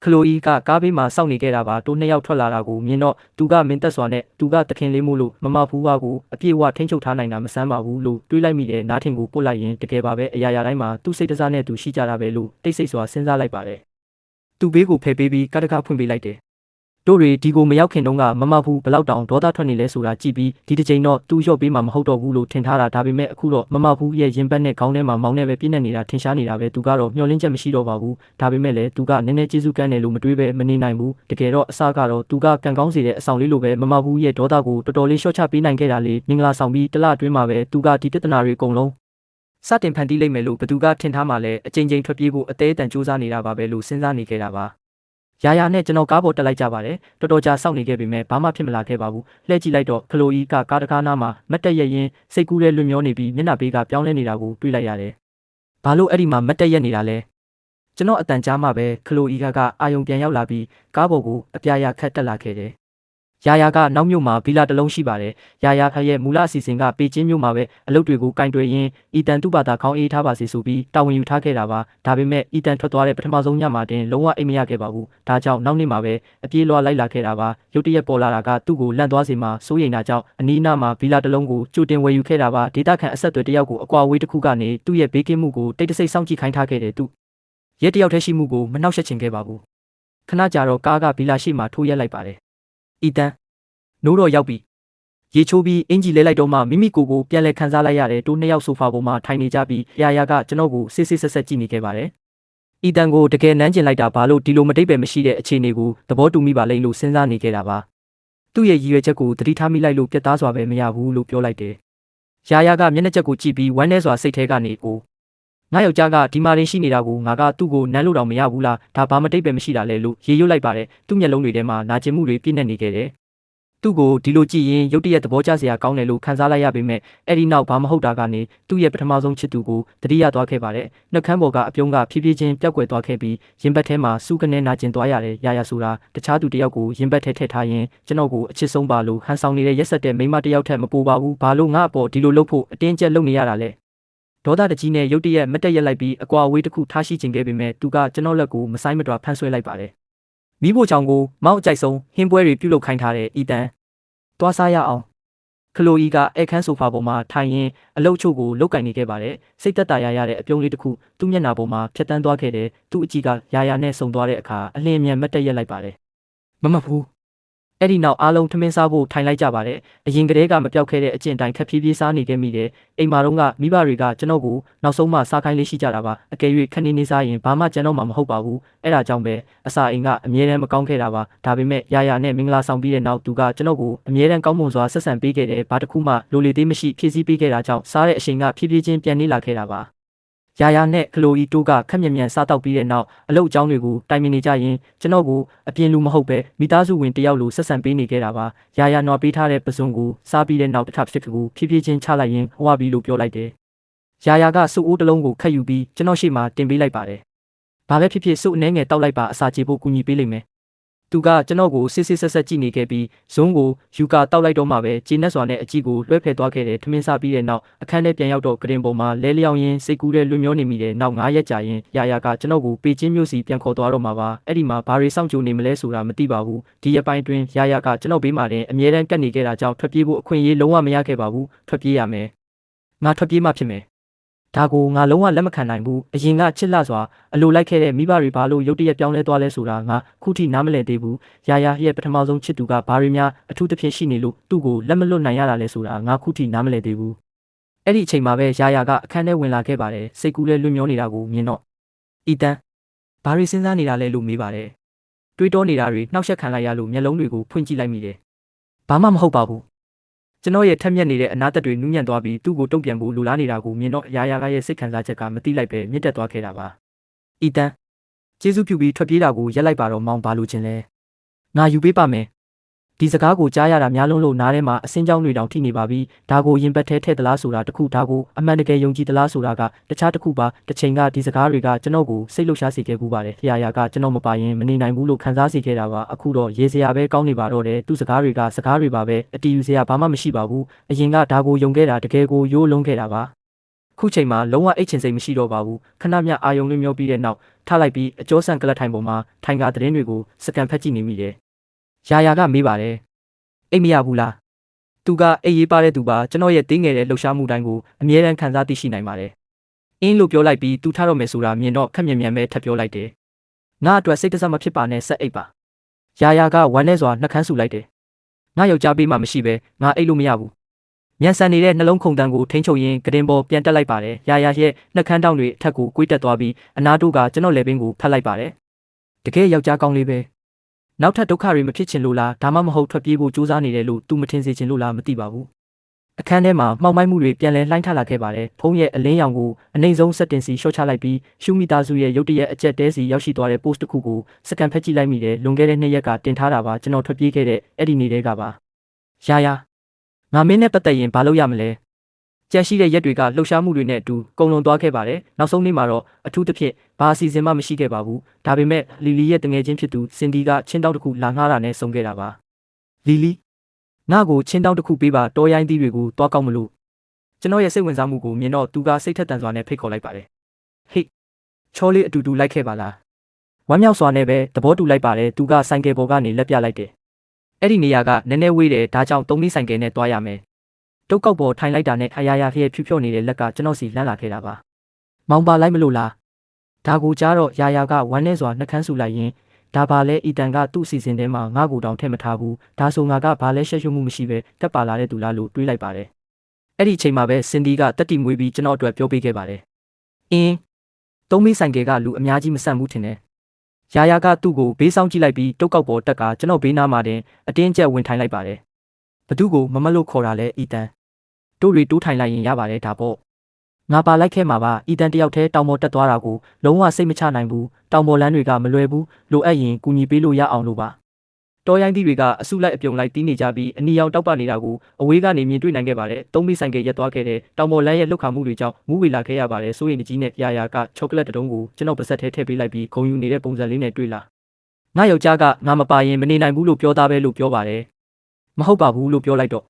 A: ခလိုအီကကားဘေးမှာစောင့်နေခဲ့တာပါတို့2ယောက်ထွက်လာတာကိုမြင်တော့သူကမင်းတက်စွာနဲ့သူကတခင်လေးမို့လို့မဖူးဝါကိုအပြည့်အဝထိန်းချုပ်ထားနိုင်တာမဆန်းပါဘူးလို့တွေးလိုက်မိတယ်နားထင်ကိုပို့လိုက်ရင်တကယ်ပါပဲအရာရာတိုင်းမှာသူ့စိတ်တစားနဲ့သူရှိကြတာပဲလို့တိတ်ဆိတ်စွာစဉ်းစားလိုက်ပါတယ်သူ့ဘေးကိုဖယ်ပေးပြီးကတကားဖွင့်ပေးလိုက်တယ်တို့တွေဒီကိုမရောက်ခင်တုန်းကမဖူးဘလောက်တောင်ဒေါသထွက်နေလဲဆိုတာကြည့်ပြီးဒီတစ်ချိန်တော့သူ့ရော့ပေးမှာမဟုတ်တော့ဘူးလို့ထင်ထားတာဒါပေမဲ့အခုတော့မဖူးရဲ့ရင်ဘတ်နဲ့ခေါင်းထဲမှာမောင်းနေပဲပြည့်နေနေတာထင်ရှားနေတာပဲသူကတော့မျောလင်းချက်မရှိတော့ပါဘူးဒါပေမဲ့လည်းသူကနည်းနည်းကျေးဇူးကမ်းတယ်လို့မတွေးပဲမနေနိုင်ဘူးတကယ်တော့အစကတော့သူကကံကောင်းစေတဲ့အဆောင်လေးလိုပဲမဖူးရဲ့ဒေါသကိုတော်တော်လေးရှော့ချပေးနိုင်ခဲ့တာလေမင်္ဂလာဆောင်ပြီးတလအတွင်းမှာပဲသူကဒီပြဿနာတွေအကုန်လုံးစတင်ဖန်တီးလိုက်မယ်လို့ဘသူကထင်ထားမှလဲအချိန်ချင်းထွက်ပြေးဖို့အသေးအတန်စူးစမ်းနေတာပါပဲလို့စဉ်းစားနေခဲ့တာပါ ရာရာနဲ့ကျွန်တော်ကားပေါ်တက်လိုက်ကြပါတယ်တော်တော်ကြာစောင့်နေခဲ့ပေမဲ့ဘာမှဖြစ်မလာခဲ့ပါဘူးလှည့်ကြည့်လိုက်တော့ခလိုအီကကားတကားနားမှာမတ်တက်ရက်ရင်စိတ်ကူးတဲ့လွတ်မျောနေပြီးမျက်နှာပေးကပြောင်းလဲနေတာကိုတွေ့လိုက်ရတယ်ဘာလို့အဲ့ဒီမှာမတ်တက်ရက်နေတာလဲကျွန်တော်အတန်ကြားမှပဲခလိုအီကအာယုံပြန်ရောက်လာပြီးကားပေါ်ကိုအပြာရခတ်တက်လာခဲ့တယ်ရာရာကနောက်မြို့မှာဗီလာတစ်လုံးရှိပါတယ်ရာရာခရဲ့မူလအစီအစဉ်ကပေကျင်းမြို့မှာပဲအလုပ်တွေကိုကင်တွယ်ရင်းအီတန်သူ့ဘာသာခေါင်းအေးထားပါစေဆိုပြီးတာဝန်ယူထားခဲ့တာပါဒါပေမဲ့အီတန်ထွက်သွားတဲ့ပထမဆုံးညမှာတင်လုံးဝအိမ်မရခဲ့ပါဘူးဒါကြောင့်နောက်နေ့မှာပဲအပြေးလွှာလိုက်လာခဲ့တာပါရုတ်တရက်ပေါ်လာတာကသူ့ကိုလန့်သွားစေမှာစိုးရိမ်တာကြောင့်အနီးအနားမှာဗီလာတစ်လုံးကိုကြိုတင်ဝယ်ယူခဲ့တာပါဒေတာခန်အဆက်အသွယ်တယောက်ကိုအကွာအဝေးတစ်ခုကနေသူ့ရဲ့ဘေးကင်းမှုကိုတိတ်တဆိတ်စောင့်ကြည့်ခိုင်းထားခဲ့တယ်သူရဲတယောက်တည်းရှိမှုကိုမနှောက်ယှက်ချင်ခဲ့ပါဘူးခဏကြာတော့ကားကဗီလာရှိမှထိုးရက်လိုက်ပါတယ်အီတန်နိုးတော့ရောက်ပြီရေချိုးပြီးအင်ဂျီလဲလိုက်တော့မှမိမိကိုယ်ကိုပြန်လဲခန်းစားလိုက်ရတယ်တိုးနှစ်ယောက်ဆိုဖာပေါ်မှာထိုင်နေကြပြီးရာရာကကျွန်တော်ကိုစစ်စစ်ဆက်ဆက်ကြည့်နေခဲ့ပါတယ်အီတန်ကိုတကယ်နမ်းကျင်လိုက်တာဘာလို့ဒီလိုမတိတ်ပဲမရှိတဲ့အခြေအနေကိုသဘောတူမိပါလိမ့်လို့စဉ်းစားနေခဲ့တာပါသူ့ရဲ့ရည်ရွယ်ချက်ကိုသတိထားမိလိုက်လို့ပြတ်သားစွာပဲမရဘူးလို့ပြောလိုက်တယ်ရာရာကမျက်နှာချက်ကိုကြည့်ပြီးဝမ်းနည်းစွာစိတ်ထဲကနေငါယောက်ျားကဒီမှာရင်းရှိနေတာကိုငါကသူ့ကိုနမ်းလို့တော့မရဘူးလားဒါဘာမတိတ်ပဲမရှိတာလဲလို့ရေရွတ်လိုက်ပါတယ်သူ့မျက်လုံးတွေထဲမှာနာကျင်မှုတွေပြည့်နေနေခဲ့တယ်သူ့ကိုဒီလိုကြည့်ရင်ရုတ်တရက်သဘောကျစရာကောင်းတယ်လို့ခံစားလိုက်ရပေမဲ့အဲ့ဒီနောက်ဘာမဟုတ်တာကနေသူ့ရဲ့ပထမဆုံးချစ်သူကိုတတိယသွားခဲ့ပါတယ်နှုတ်ခမ်းပေါ်ကအပြုံးကဖြည်းဖြည်းချင်းပျောက်ကွယ်သွားခဲ့ပြီးရင်ဘတ်ထဲမှာစူးကနေနာကျင်သွားရတယ်ရာရာဆိုတာတခြားသူတယောက်ကိုရင်ဘတ်ထဲထည့်ထားရင်ကျွန်တော်ကိုအချစ်ဆုံးပါလို့ဟန်ဆောင်နေတဲ့ရက်ဆက်တဲ့မိန်းမတယောက်ထက်မပိုပါဘူးဘာလို့ငါ့အပေါ်ဒီလိုလုပ်ဖို့အတင်းကျပ်လုပ်နေရတာလဲဒေါသတကြီးနဲ့ရုတ်တရက်မတက်ရက်လိုက်ပြီးအကွာအဝေးတစ်ခုထားရှိခြင်းခဲ့ပေမဲ့သူကကျွန်တော်လက်ကိုမဆိုင်မတော်ဖမ်းဆွဲလိုက်ပါတယ်မိဖို့ချောင်ကိုမောက်အကြိုက်ဆုံးဟင်းပွဲတွေပြုလုပ်ခိုင်းထားတဲ့အီတန်သွားစားရအောင်ခလိုအီကအခန်းဆိုဖာပေါ်မှာထိုင်ရင်းအလုတ်ချို့ကိုလုတ်ကင်နေခဲ့ပါတယ်စိတ်သက်သာရတဲ့အပြုံးလေးတစ်ခုသူ့မျက်နှာပေါ်မှာဖြတ်တန်းသွားခဲ့တယ်သူ့အကြည့်ကရာရာနဲ့ဆုံသွားတဲ့အခါအလင်းအမြန်မတ်တက်ရက်လိုက်ပါတယ်မမဘူးအဲ့ဒီနောက်အားလုံးထမင်းစားဖို့ထိုင်လိုက်ကြပါတယ်အရင်ကတည်းကမပြောက်ခဲ့တဲ့အကျင့်တိုင်းခက်ဖြည်းဖြည်းစားနေခဲ့မိတယ်အိမ်မှာတော့ကမိဘတွေကကျွန်တော်ကိုနောက်ဆုံးမှစားခိုင်းလေးရှိကြတာပါအကယ်၍ခဏနေစားရင်ဘာမှကြံတော့မှာမဟုတ်ပါဘူးအဲ့ဒါကြောင့်ပဲအစာအိမ်ကအမြဲတမ်းမကောင်းခဲ့တာပါဒါပေမဲ့ရာရာနဲ့မင်္ဂလာဆောင်ပြီးတဲ့နောက်သူကကျွန်တော်ကိုအမြဲတမ်းကောင်းမွန်စွာဆက်ဆံပေးခဲ့တယ်ဘာတစ်ခုမှလိုလေသေးမရှိဖြည့်ဆည်းပေးခဲ့တာကြောင့်စားတဲ့အချိန်ကဖြည်းဖြည်းချင်းပြန်နေလာခဲ့တာပါရာရာနဲ့ခလိုအီတိုးကခက်မြက်မြန်စားတောက်ပြီးတဲ့နောက်အလုပ်အကြောင်းတွေကိုတိုင်ပင်နေကြရင်ကျွန်တော်ကိုအပြင်လူမဟုတ်ပဲမိသားစုဝင်တယောက်လိုဆက်ဆံပေးနေခဲ့တာပါရာရာနော်ပေးထားတဲ့ပစုံကိုစားပြီးတဲ့နောက်တစ်ခါဖြစ်ကိုဖြည်းဖြည်းချင်းချလိုက်ရင်ဟွာပြီးလို့ပြောလိုက်တယ်ရာရာကစုပ်အိုးတစ်လုံးကိုခတ်ယူပြီးကျွန်တော်ရှေ့မှာတင်ပေးလိုက်ပါတယ်ဘာပဲဖြစ်ဖြစ်စုပ်အနှဲငယ်တောက်လိုက်ပါအစာကြေဖို့ကူညီပေးလိမ့်မယ်သူကကျွန်တော်ကိုစစ်စစ်ဆက်ဆက်ကြည့်နေခဲ့ပြီးဇုံးကိုယူကာတောက်လိုက်တော့မှပဲဂျင်းနဲ့စွာနဲ့အကြည့်ကိုလွှဲဖယ်သွားခဲ့တယ်ထမင်းစားပြီးတဲ့နောက်အခန်းထဲပြန်ရောက်တော့ကရင်ပေါ်မှာလဲလျောင်းရင်းစိတ်ကူးတဲ့လွတ်မျောနေမိတယ်နောက်9ရက်ကြာရင်ရာရာကကျွန်တော်ကိုပေချင်းမျိုးစီပြန်ခေါ်သွားတော့မှာပါအဲ့ဒီမှာဘာတွေစောင့်ကြိုနေမလဲဆိုတာမသိပါဘူးဒီရက်ပိုင်းတွင်ရာရာကကျွန်တော်ဘေးမှာတင်အမြဲတမ်းကပ်နေခဲ့တာကြောင့်ထွက်ပြေးဖို့အခွင့်အရေးလုံးဝမရခဲ့ပါဘူးထွက်ပြေးရမယ်ငါထွက်ပြေးမှဖြစ်မယ်ဒါကိုငါလုံးဝလက်မခံနိုင်ဘူးအရင်ကချစ်လှစွာအလိုလိုက်ခဲ့တဲ့မိဘတွေဘာလို့ရုတ်တရက်ပြောင်းလဲသွားလဲဆိုတာငါခုထိနားမလည်သေးဘူးရာရာရဲ့ပထမဆုံးချစ်သူကဘာတွေများအထူးသဖြင့်ရှိနေလို့သူ့ကိုလက်မလွတ်နိုင်ရတာလဲဆိုတာငါခုထိနားမလည်သေးဘူးအဲ့ဒီအချိန်မှာပဲရာရာကအခန်းထဲဝင်လာခဲ့ပါတယ်စိတ်ကူးလဲလွတ်မျောနေတာကိုမြင်တော့အီတန်ဘာတွေစဉ်းစားနေတာလဲလို့မေးပါတယ်တွေးတောနေတာတွေနှောက်ယှက်ခံလိုက်ရလို့မျက်လုံးတွေကိုဖွင့်ကြည့်လိုက်မိတယ်ဘာမှမဟုတ်ပါဘူးကျွန်တော်ရဲ့ထက်မြက်နေတဲ့အနာသက်တွေနူးညံ့သွားပြီးသူ့ကိုတုံ့ပြန်ဖို့လိုလားနေတာကိုမြင်တော့ရာရာကရဲ့စိတ်ခံစားချက်ကမတိလိုက်ပဲမြင့်တက်သွားခဲ့တာပါအီတန်ကျေးဇူးပြုပြီးထွက်ပြေးတာကိုရက်လိုက်ပါတော့မောင်ဘာလို့ချင်းလဲငါယူပေးပါမယ်ဒီစကားကိုကြားရတာများလုံးလို့နားထဲမှာအစင်းကြောင်းတွေတောင်ထိနေပါပြီဒါကိုရင်ဘတ်ထဲထည့်သလားဆိုတာတခုဒါကိုအမှန်တကယ်ယုံကြည်သလားဆိုတာကတခြားတစ်ခုပါတစ်ချိန်ကဒီစကားတွေကကျွန်တော်ကိုစိတ်လှုပ်ရှားစေခဲ့ဘူးပါတယ်ရာရာကကျွန်တော်မပါရင်မနေနိုင်ဘူးလို့ခံစားစေခဲ့တာပါအခုတော့ရေစရာပဲကောင်းနေပါတော့တယ်သူစကားတွေကစကားတွေပါပဲအတီးယူစရာဘာမှမရှိပါဘူးအရင်ကဒါကိုယုံခဲ့တာတကယ်ကိုရိုးလုံးခဲ့တာပါခုချိန်မှာလုံးဝအိတ်ချင်စိတ်မရှိတော့ပါဘူးခဏမျှအာယုံလွှမျောပြီးတဲ့နောက်ထားလိုက်ပြီးအကျောဆန်ကလတ်ထိုင်ပေါ်မှာထိုင်ကသတင်းတွေကိုစကန်ဖက်ကြည့်နေမိတယ်ရာရာကမေးပါတယ်အိတ်မရဘူးလားသူကအိတ်ရေးပါတဲ့သူပါကျွန်တော်ရဲ့တင်းငယ်တဲ့လှုပ်ရှားမှုတိုင်းကိုအမြဲတမ်းခံစားသိရှိနိုင်ပါတယ်အင်းလို့ပြောလိုက်ပြီးသူထားတော့မယ်ဆိုတာမြင်တော့ခက်မြန်မြန်ပဲထပ်ပြောလိုက်တယ်ငါအတွက်စိတ်တစမဖြစ်ပါနဲ့ဆက်အိတ်ပါရာရာကဝမ်းနဲ့စွာနှကန်းဆူလိုက်တယ်ငါယောက်ျားပေးမှမရှိပဲငါအိတ်လို့မရဘူးမြန်ဆန်နေတဲ့နှလုံးခုန်တန်းကိုထိန်းချုပ်ရင်းကတင်ပေါ်ပြန်တက်လိုက်ပါတယ်ရာရာရဲ့နှကန်းတောင်းတွေအထက်ကိုကွေးတက်သွားပြီးအနာတို့ကကျွန်တော်လက်ပင်ကိုဖတ်လိုက်ပါတယ်တကယ်ယောက်ျားကောင်းလေးပဲနောက်ထပ်ဒုက္ခတွေမဖြစ်ချင်လို့လားဒါမှမဟုတ်ထွက်ပြေးဖို့ကြိုးစားနေတယ်လို့ तू မထင်စေချင်လို့လားမသိပါဘူး အခန်းထဲမှာမှောက်မိုက်မှုတွေပြန်လည်လှိုင်းထလာခဲ့ပါတယ်။ဖုန်းရဲ့အလင်းရောင်ကိုအနှိမ့်ဆုံးစက်တင်စီရှော့ချလိုက်ပြီးရှုမီတာစုရဲ့ရုတ်တရက်အကျက်တဲစီရောက်ရှိသွားတဲ့ post တစ်ခုကိုစကန်ဖက်ကြည့်လိုက်မိတယ်။လွန်ခဲ့တဲ့2ရက်ကတင်ထားတာပါကျွန်တော်ထွက်ပြေးခဲ့တဲ့အဲ့ဒီနေ့တည်းကပါ။ရာငါမင်းနဲ့ပတ်သက်ရင်ဘာလုပ်ရမလဲ။ကြက်ရှိတဲ့ရက်တွေကလှုပ်ရှားမှုတွေနဲ့အတူကုံလွန်သွားခဲ့ပါတယ်။နောက်ဆုံးနေ့မှာတော့အထူးသဖြင့်ဘာအစီအစဉ်မှမရှိခဲ့ပါဘူး။ဒါပေမဲ့လီလီရဲ့တငယ်ချင်းဖြစ်သူစင်ဒီကချင်းတောက်တစ်ခုလာငှားတာနဲ့ဆုံခဲ့တာပါ။လီလီငါ့ကိုချင်းတောက်တစ်ခုပေးပါတောရိုင်းသီးတွေကိုတွားကောက်မလို့ကျွန်တော်ရဲ့စိတ်ဝင်စားမှုကိုမြင်တော့သူကစိတ်ထက်သန်စွာနဲ့ဖိတ်ခေါ်လိုက်ပါတယ်။ဟေ့ချောလေးအတူတူလိုက်ခဲ့ပါလား။ဝမ်းမြောက်စွာနဲ့ပဲသဘောတူလိုက်ပါတယ်သူကဆိုင်ကယ်ပေါ်ကနေလက်ပြလိုက်တယ်။အဲ့ဒီနေရာကနည်းနည်းဝေးတယ်ဒါကြောင့်3နည်းဆိုင်ကယ်နဲ့တွားရမယ်။တုတ်ကောက်ပေါ်ထိုင်လိုက်တာနဲ့အရာရာဖျက်ဖြော့နေတဲ့လက်ကကျွန်တော်စီလှမ်းလာခဲ့တာပါ။မောင်ပါလိုက်မလို့လား။ဒါကိုကြားတော့ရာကဝမ်းနဲ့စွာနှကန်းဆူလိုက်ရင်ဒါပါလဲအီတန်ကသူ့အစီအစဉ်ထဲမှာငါ့ကိုတောင်ထည့်မထားဘူးဒါဆိုငါကဘာလဲရှက်ရွံ့မှုမရှိပဲတက်ပါလာတဲ့သူလားလို့တွေးလိုက်ပါတယ်အဲ့ဒီအချိန်မှာပဲစင်ဒီကတက်တီမွေးပြီးကျွန်တော်အတွက်ပြောပေးခဲ့ပါတယ်အင်းသုံးမီးဆိုင်ကယ်ကလူအများကြီးမဆန့်ဘူးထင်တယ်ရာကသူ့ကိုဘေးဆောင်ကြည့်လိုက်ပြီးတုတ်ကောက်ပေါ်တက်ကကျွန်တော်ဘေးနားမှာတင်အတင်းကျပ်ဝင်ထိုင်လိုက်ပါတယ်ဘသူကိုမမလို့ခေါ်တာလဲအီတန်တို့တွေတိုးထိုင်လိုက်ရင်ရပါတယ်ဒါပေါ့ငါပါလိုက်ခဲ့မှာပါအီတန်တယောက်တည်းတောင်ပေါ်တက်သွားတာကိုလုံးဝစိတ်မချနိုင်ဘူးတောင်ပေါ်လမ်းတွေကမလွယ်ဘူးလိုအပ်ရင်ကူညီပေးလို့ရအောင်လို့ပါတောရိုင်းသီးတွေကအစုလိုက်အပြုံလိုက်တီးနေကြပြီးအနီရောင်တောက်ပနေတာကိုအဝေးကနေမြင်တွေ့နိုင်ခဲ့ပါတယ်သုံးမိဆိုင်ကရက်သွားခဲ့တဲ့တောင်ပေါ်လမ်းရဲ့လှုပ်ခါမှုတွေကြောင့်မူးဝေလာခဲ့ရပါတယ်စိုးရိမ်တကြီးနဲ့ရာကချောကလက်တုံးကိုကျွန်တော်ပါဆက်ထဲထည့်ပေးလိုက်ပြီးဂုံယူနေတဲ့ပုံစံလေးနဲ့တွေ့လာငါယောက်ျားကငါမပါရင်မနေနိုင်ဘူးလို့ပြောသားပဲလို့ပြောပါတယ်မဟုတ်ပါဘူးလို့ပြောလိုက်တော့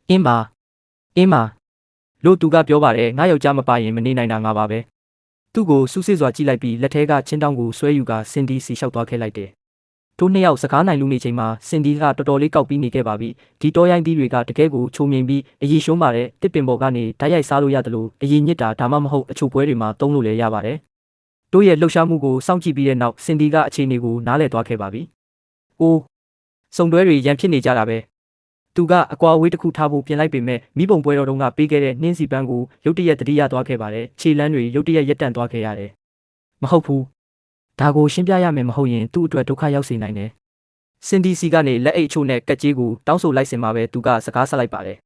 A: အင်းပါလို့သူကပြောပါတယ်ငါယောက်ျားမပါရင်မနေနိုင်တာငါပါပဲသူ့ကိုစူးစစ်စွာကြည့်လိုက်ပြီးလက်ထဲကချင်းတောင်းကိုဆွဲယူကစင်ဒီစီလျှောက်သွားခဲ့လိုက်တယ်တို့နှစ်ယောက်စကားနိုင်လူနေချိန်မှာစင်ဒီကတော်တော်လေးကောက်ပြီးနေခဲ့ပါပြီဒီတောရိုင်းသီးတွေကတကယ်ကိုချုံမြင်ပြီးအည်ရှုံးပါတယ်တစ်ပင်ပေါ်ကနေဓာတ်ရိုက်စားလို့ရတယ်လို့အည်ညစ်တာဒါမှမဟုတ်အချိုပွဲတွေမှာသုံးလို့လည်းရပါတယ်တို့ရဲ့လှုပ်ရှားမှုကိုစောင့်ကြည့်ပြီးတဲ့နောက်စင်ဒီကအခြေအနေကိုနားလည်သွားခဲ့ပါပြီအိုးစုံတွဲတွေရန်ဖြစ်နေကြတာပဲသူကအကွာအဝေးတစ်ခုထားဖို့ပြင်လိုက်ပေမဲ့မိဘုံပွဲတော်တုန်းကပေးခဲ့တဲ့နှင်းစီပန်းကိုရုတ်တရက်တတိယသွားခဲ့ပါတယ်ခြေလမ်းတွေရုတ်တရက်ရက်တန့်သွားခဲ့ရတယ်မဟုတ်ဘူးဒါကိုရှင်းပြရမယ်မဟုတ်ရင်သူ့အတွက်ဒုက္ခရောက်စေနိုင်တယ်စင်ဒီစီကနေလက်အိတ်ချို့နဲ့ကက်ကြီးကိုတောင်းဆိုလိုက်စင်မှာပဲသူကစကားဆက်လိုက်ပါတယ်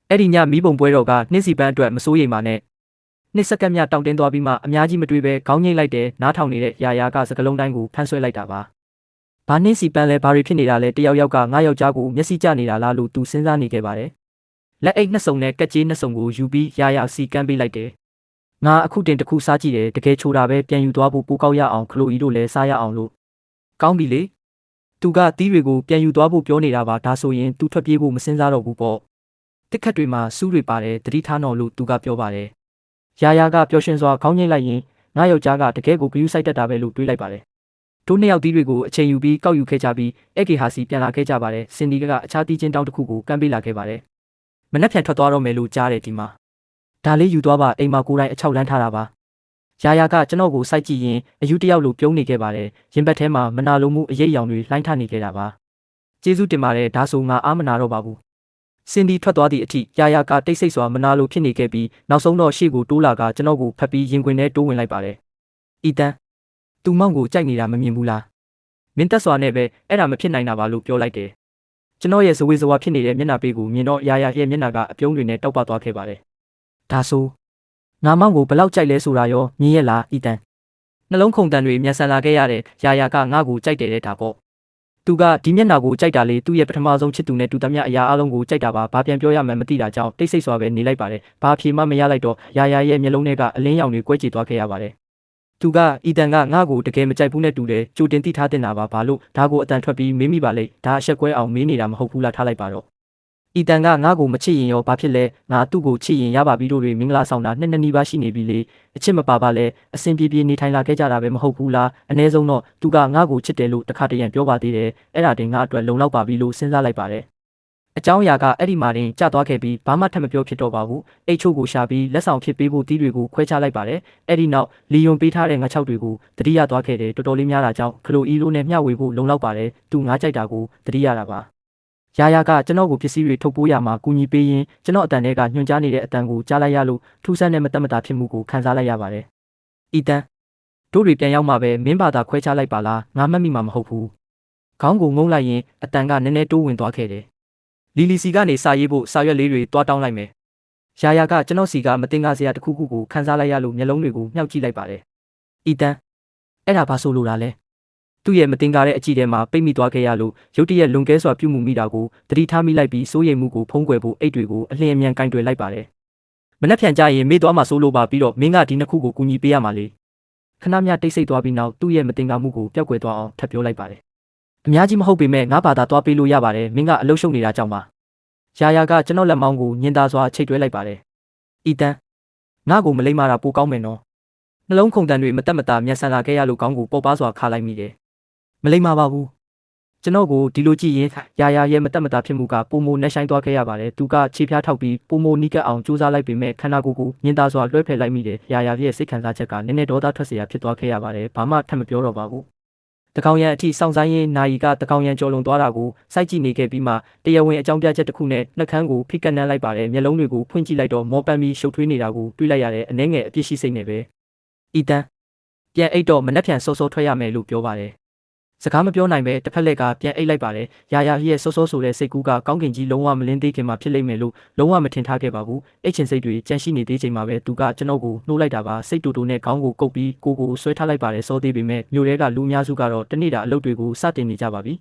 A: အဲ့ဒီညမိဘုံပွဲတော်ကနှင်းစီပန်းအတွက်မစိုးရိမ်ပါနဲ့နှစ်စက္ကန့်မြတောင်းတင်းသွားပြီးမှအများကြီးမတွေးပဲခေါင်းငိမ့်လိုက်တယ်နားထောင်နေတဲ့ရာကစကလုံးတိုင်းကိုဖမ်းဆွဲလိုက်တာပါဘာနှင်းစီပန်းလဲဘာတွေဖြစ်နေတာလဲတယောက်ကငါယောက်ျားကိုမျက်စိကျနေတာလားလို့သူစဉ်းစားနေခဲ့ပါတယ်လက်အိတ်နှစ်စုံနဲ့ကက်ကြီးနှစ်စုံကိုယူပြီးရာစီကမ်းပေးလိုက်တယ်ငါအခုတင်တစ်ခုစားကြည့်တယ်တကယ်ချိုတာပဲပြန်ယူသွားဖို့ပိုကောက်ရအောင်ခလိုအီတို့လည်းစားရအောင်လို့ကောင်းပြီလေသူကသီးတွေကိုပြန်ယူသွားဖို့ပြောနေတာပါဒါဆိုရင်သူထွက်ပြေးဖို့မစင်စားတော့ဘူးပေါ့တစ်ခက်တွေမှာစူးတွေပါတယ်တတိထားနော်လို့သူကပြောပါတယ်ရာကပျော်ရွှင်စွာခေါင်းငိမ့်လိုက်ရင်ငါယောက်ျားကတကယ်ကိုဂရုစိုက်တတ်တာပဲလို့တွေးလိုက်ပါတယ်တို့နှစ်ယောက်သီးတွေကိုအချိန်ယူပြီးကောက်ယူခဲ့ကြပြီးအေကေဟာစီပြန်လာခဲ့ကြပါတယ်စင်ဒီကအခြားသီးချင်းတောင်းတစ်ခုကိုကမ်းပေးလာခဲ့ပါတယ်မနှက်ဖြန်ထွက်သွားတော့မယ်လို့ကြားတယ်ဒီမှာဒါလေးယူသွားပါအိမ်မှာကိုယ်တိုင်အချောက်လန်းထားတာပါရာကကျွန်တော်ကိုစိုက်ကြည့်ရင်အယူတယောက်လိုပြုံးနေခဲ့ပါတယ်ရင်ဘတ်ထဲမှာမနာလိုမှုအရေးအယောင်တွေလှိုင်းထနေခဲ့တာပါကျေးဇူးတင်ပါတယ်ဒါဆိုငါအားမနာတော့ပါဘူးစင်ဒီထွက်သွားသည့်အထိရာကတိတ်ဆိတ်စွာမနာလိုဖြစ်နေခဲ့ပြီးနောက်ဆုံးတော့ရှေ့ကိုတိုးလာကကျွန်တော်ကိုဖတ်ပြီးရင်ခွင်ထဲတိုးဝင်လိုက်ပါတယ်အီတန်သူမောင်ကိုကြိုက်နေတာမမြင်ဘူးလားမင်းတက်စွာနဲ့ပဲအဲ့ဒါမဖြစ်နိုင်တာပါလို့ပြောလိုက်တယ်ကျွန်တော်ရဲ့ဇဝေဇဝါဖြစ်နေတဲ့မျက်နှာပေးကိုမြင်တော့ရာရဲ့မျက်နှာကအပြုံးတွေနဲ့တောက်ပသွားခဲ့ပါတယ်ဒါဆိုငါမောင်ကိုဘလောက်ကြိုက်လဲဆိုတာရောမြင်ရလားအီတန်နှလုံးခုန်တန်တွေမြန်ဆန်လာခဲ့ရတဲ့ရာကငါ့ကိုကြိုက်တယ်တဲ့ဒါပေါ့သူကဒီမျက်နှာကိုကြိုက်တာလေသူ့ရဲ့ပထမဆုံးချစ်သူနဲ့တူသမျှအရာအလုံးကိုကြိုက်တာပါဘာပြန်ပြောရမှန်းမသိတာကြောင့်တိတ်ဆိတ်စွာပဲနေလိုက်ပါတယ်ဘာဖြေမှမရလိုက်တော့ရာရဲ့မျက်လုံးထဲကအလင်းရောင်တွေကွဲကြေသွားခဲ့ရပါတယ်သူကအီတန်ကငါ့ကိုတကယ်မကြိုက်ဘူးနဲ့တူတယ်ကြိုတင်သိထားတင်တာပါဘာလို့ဒါကိုအတန်ထွက်ပြီးမေးမိပါလေဒါအဆက်ကွဲအောင်မေးနေတာမဟုတ်ဘူးလားထားလိုက်ပါတော့အီတန်ကငါ့ကိုမချစ်ရင်ရောဘာဖြစ်လဲငါသူ့ကိုချစ်ရင်ရပါပြီတို့တွေမင်္ဂလာဆောင်တာနှစ်နီးပါးရှိနေပြီလေအချစ်မပါပါလဲအစဉ်ပြေပြေနေထိုင်လာခဲ့ကြတာပဲမဟုတ်ဘူးလားအ ਨੇ ဆုံးတော့သူကငါ့ကိုချစ်တယ်လို့တခါတရံပြောပါသေးတယ်အဲ့ဒါတင်ငါအတွက်လုံလောက်ပါပြီလို့စဉ်းစားလိုက်ပါတယ်အကြောင်းအရာကအဲ့ဒီမှာတင်ကျသွားခဲ့ပြီးဘာမှထပ်မပြောဖြစ်တော့ပါဘူးအိတ်ချို့ကိုရှာပြီးလက်ဆောင်ဖြစ်ပေးဖို့တီးတွေကိုခွဲခြားလိုက်ပါတယ်အဲ့ဒီနောက်လီယွန်ပေးထားတဲ့ငါးချောက်တွေကိုတတိယသွားခဲ့တယ်တော်တော်လေးများတာကြောင့်ခလိုအီလိုနဲ့မျှဝေဖို့လုံလောက်ပါတယ်သူငါကြိုက်တာကိုတတိယတာပါရာကကျွန်တော်ကိုပစ္စည်းတွေထုတ်ပိုးရမှာကူညီပေးရင်ကျွန်တော်အတန်ထဲကညွှန်ကြားနေတဲ့အတန်ကိုကြားလိုက်ရလို့ထူးဆန်းတဲ့မတတ်မတာဖြစ်မှုကိုခံစားလိုက်ရပါတယ်အီတန်တို့တွေပြန်ရောက်မှပဲမင်းဘာသာခွဲခြားလိုက်ပါလားငါမှတ်မိမှာမဟုတ်ဘူးခေါင်းကိုငုံလိုက်ရင်အတန်ကနည်းနည်းတိုးဝင်သွားခဲ့တယ် လီစီကနေစာရေးဖို့စာရွက်လေးတွေတွားတောင်းလိုက်မယ်။ရာယာကကျွန်တော်စီကမတင်ကားစရာတစ်ခုခုကိုခန်းစားလိုက်ရလို့မျက်လုံးတွေကိုမြှောက်ကြည့်လိုက်ပါတယ်။အီတန်အဲ့ဒါဘာဆိုလိုတာလဲ။သူ့ရဲ့မတင်ကားတဲ့အကြည့်ထဲမှာပိတ်မိသွားခဲ့ရလို့ရုတ်တရက်လွန်ကဲစွာပြုမှုမိတာကိုတတိထားမိလိုက်ပြီးစိုးရိမ်မှုကိုဖုံးကွယ်ဖို့အိတ်တွေကိုအလျင်အမြန်ကင်တွယ်လိုက်ပါတယ်။မနှက်ဖြန်ကြရင်မေ့သွားမှစိုးလို့ပါပြီးတော့မင်းကဒီနှစ်ခုကိုကူညီပေးရမှာလေ။ခဏမြတိတ်ဆိတ်သွားပြီးနောက်သူ့ရဲ့မတင်ကားမှုကိုပျောက်ကွယ်သွားအောင်ထပ်ပြောလိုက်ပါတယ်။အများကြီးမဟုတ်ပေမဲ့ငါဘာသာသွားပေးလို့ရပါတယ်မင်းကအလုပ်ရှုပ်နေတာကြောင့်ပါ။ရာယာကကျွန်တော်လက်မောင်းကိုညင်သာစွာချိတ်တွဲလိုက်ပါတယ်။အီတန်ငါ့ကိုမလိမ္မာတာပိုကောင်းမယ်နော်။နှလုံးခုန်တန်တွေမတက်မတာမျက်စံလာခဲ့ရလို့ကောင်းကိုပုတ်ပါစွာခါလိုက်မိတယ်။မလိမ္မာပါဘူး။ကျွန်တော်ကိုဒီလိုကြည့်ရင်ရာယာရဲ့မတက်မတာဖြစ်မှုကပုံမနှက်ဆိုင်သွားခဲ့ရပါတယ်။သူကခြေဖျားထောက်ပြီးပုံမနီးကပ်အောင်ကြိုးစားလိုက်ပေမဲ့ခန္ဓာကိုယ်ကိုညင်သာစွာလွှဲဖယ်လိုက်မိတယ်။ရာယာရဲ့စိတ်ခံစားချက်ကနည်းနည်းဒေါသထွက်เสียဖြစ်သွားခဲ့ရပါတယ်။ဘာမှထပ်မပြောတော့ပါဘူး။တကောင်ရန်အထိစောင့်ဆိုင်ရင်နာယီကတကောင်ရန်ကြော်လွန်သွားတာကိုစိုက်ကြည့်နေခဲ့ပြီးမှတရားဝင်အကြောင်းပြချက်တစ်ခုနဲ့နှက်ခမ်းကိုဖိကပ်နှမ်းလိုက်ပါတယ်မျက်လုံးတွေကိုဖွင့်ကြည့်လိုက်တော့မောပန်းပြီးရှုပ်ထွေးနေတာကိုတွေးလိုက်ရတဲ့အနှဲငယ်အပြစ်ရှိစိတ်နဲ့ပဲအီတန်ပြန်အိတ်တော့မနှက်ဖြန်စောစောထွက်ရမယ်လို့ပြောပါတယ်စကားမပြောနိုင်ပဲတစ်ဖက်လက်ကပြန်အိတ်လိုက်ပါတယ်ရာယာရဲ့စောစောဆိုတဲ့စိတ်ကူးကကောင်းကင်ကြီးလုံးဝမလင်းသေးခင်မှာဖြစ်လိမ့်မယ်လို့လုံးဝမထင်ထားခဲ့ပါဘူးအိတ်ချင်စိတ်တွေကြန့်ရှိနေသေးချိန်မှာပဲသူကကျွန်တော်ကိုနှိုးလိုက်တာပါစိတ်တူတူနဲ့ခေါင်းကိုကုပ်ပြီးကိုကိုဆွဲထားလိုက်ပါတယ်စောသေးပေမဲ့မြို့ထဲကလူအများစုကတော့တနေ့တာအလုပ်တွေကိုစတင်နေကြပါပြီ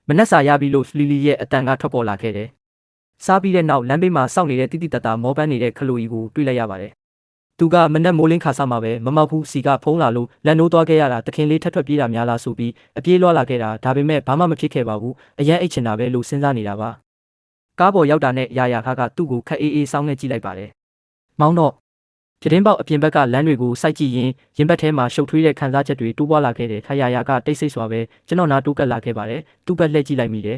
A: မနှက်စာရပြီလို့လီလီရဲ့အတန်ကထွက်ပေါ်လာခဲ့တယ်စားပြီးတဲ့နောက်လမ်းဘေးမှာစောင့်နေတဲ့တိတိတတ်တာမောပန်းနေတဲ့ခလိုကြီးကိုတွေ့လိုက်ရပါတယ်သူကမနက်မိုးလင်းခါစားမှာပဲမမောက်ဘူးစီကဖုံးလာလို့လန်နိုးသွားခဲ့ရတာတခင်လေးထက်ထွက်ပြေးတာများလားဆိုပြီးအပြေးလွှားလာခဲ့တာဒါပေမဲ့ဘာမှမဖြစ်ခဲ့ပါဘူးအရန်အိတ်ချင်တာပဲလို့စဉ်းစားနေတာပါကားပေါ်ရောက်တာနဲ့ရာယာခါကသူ့ကိုခက်အေးအေးစောင်းနေကြည့်လိုက်ပါတယ်မောင်းတော့ပြတင်းပေါက်အပြင်ဘက်ကလမ်းတွေကိုစိုက်ကြည့်ရင်ရင်ဘတ်ထဲမှာရှုပ်ထွေးတဲ့ခံစားချက်တွေတိုးပွားလာခဲ့တယ်ခါယာကတိတ်ဆိတ်စွာပဲကျွန်တော်နာတိုးကပ်လာခဲ့ပါတယ်သူ့ဘက်လှည့်ကြည့်လိုက်မိတယ်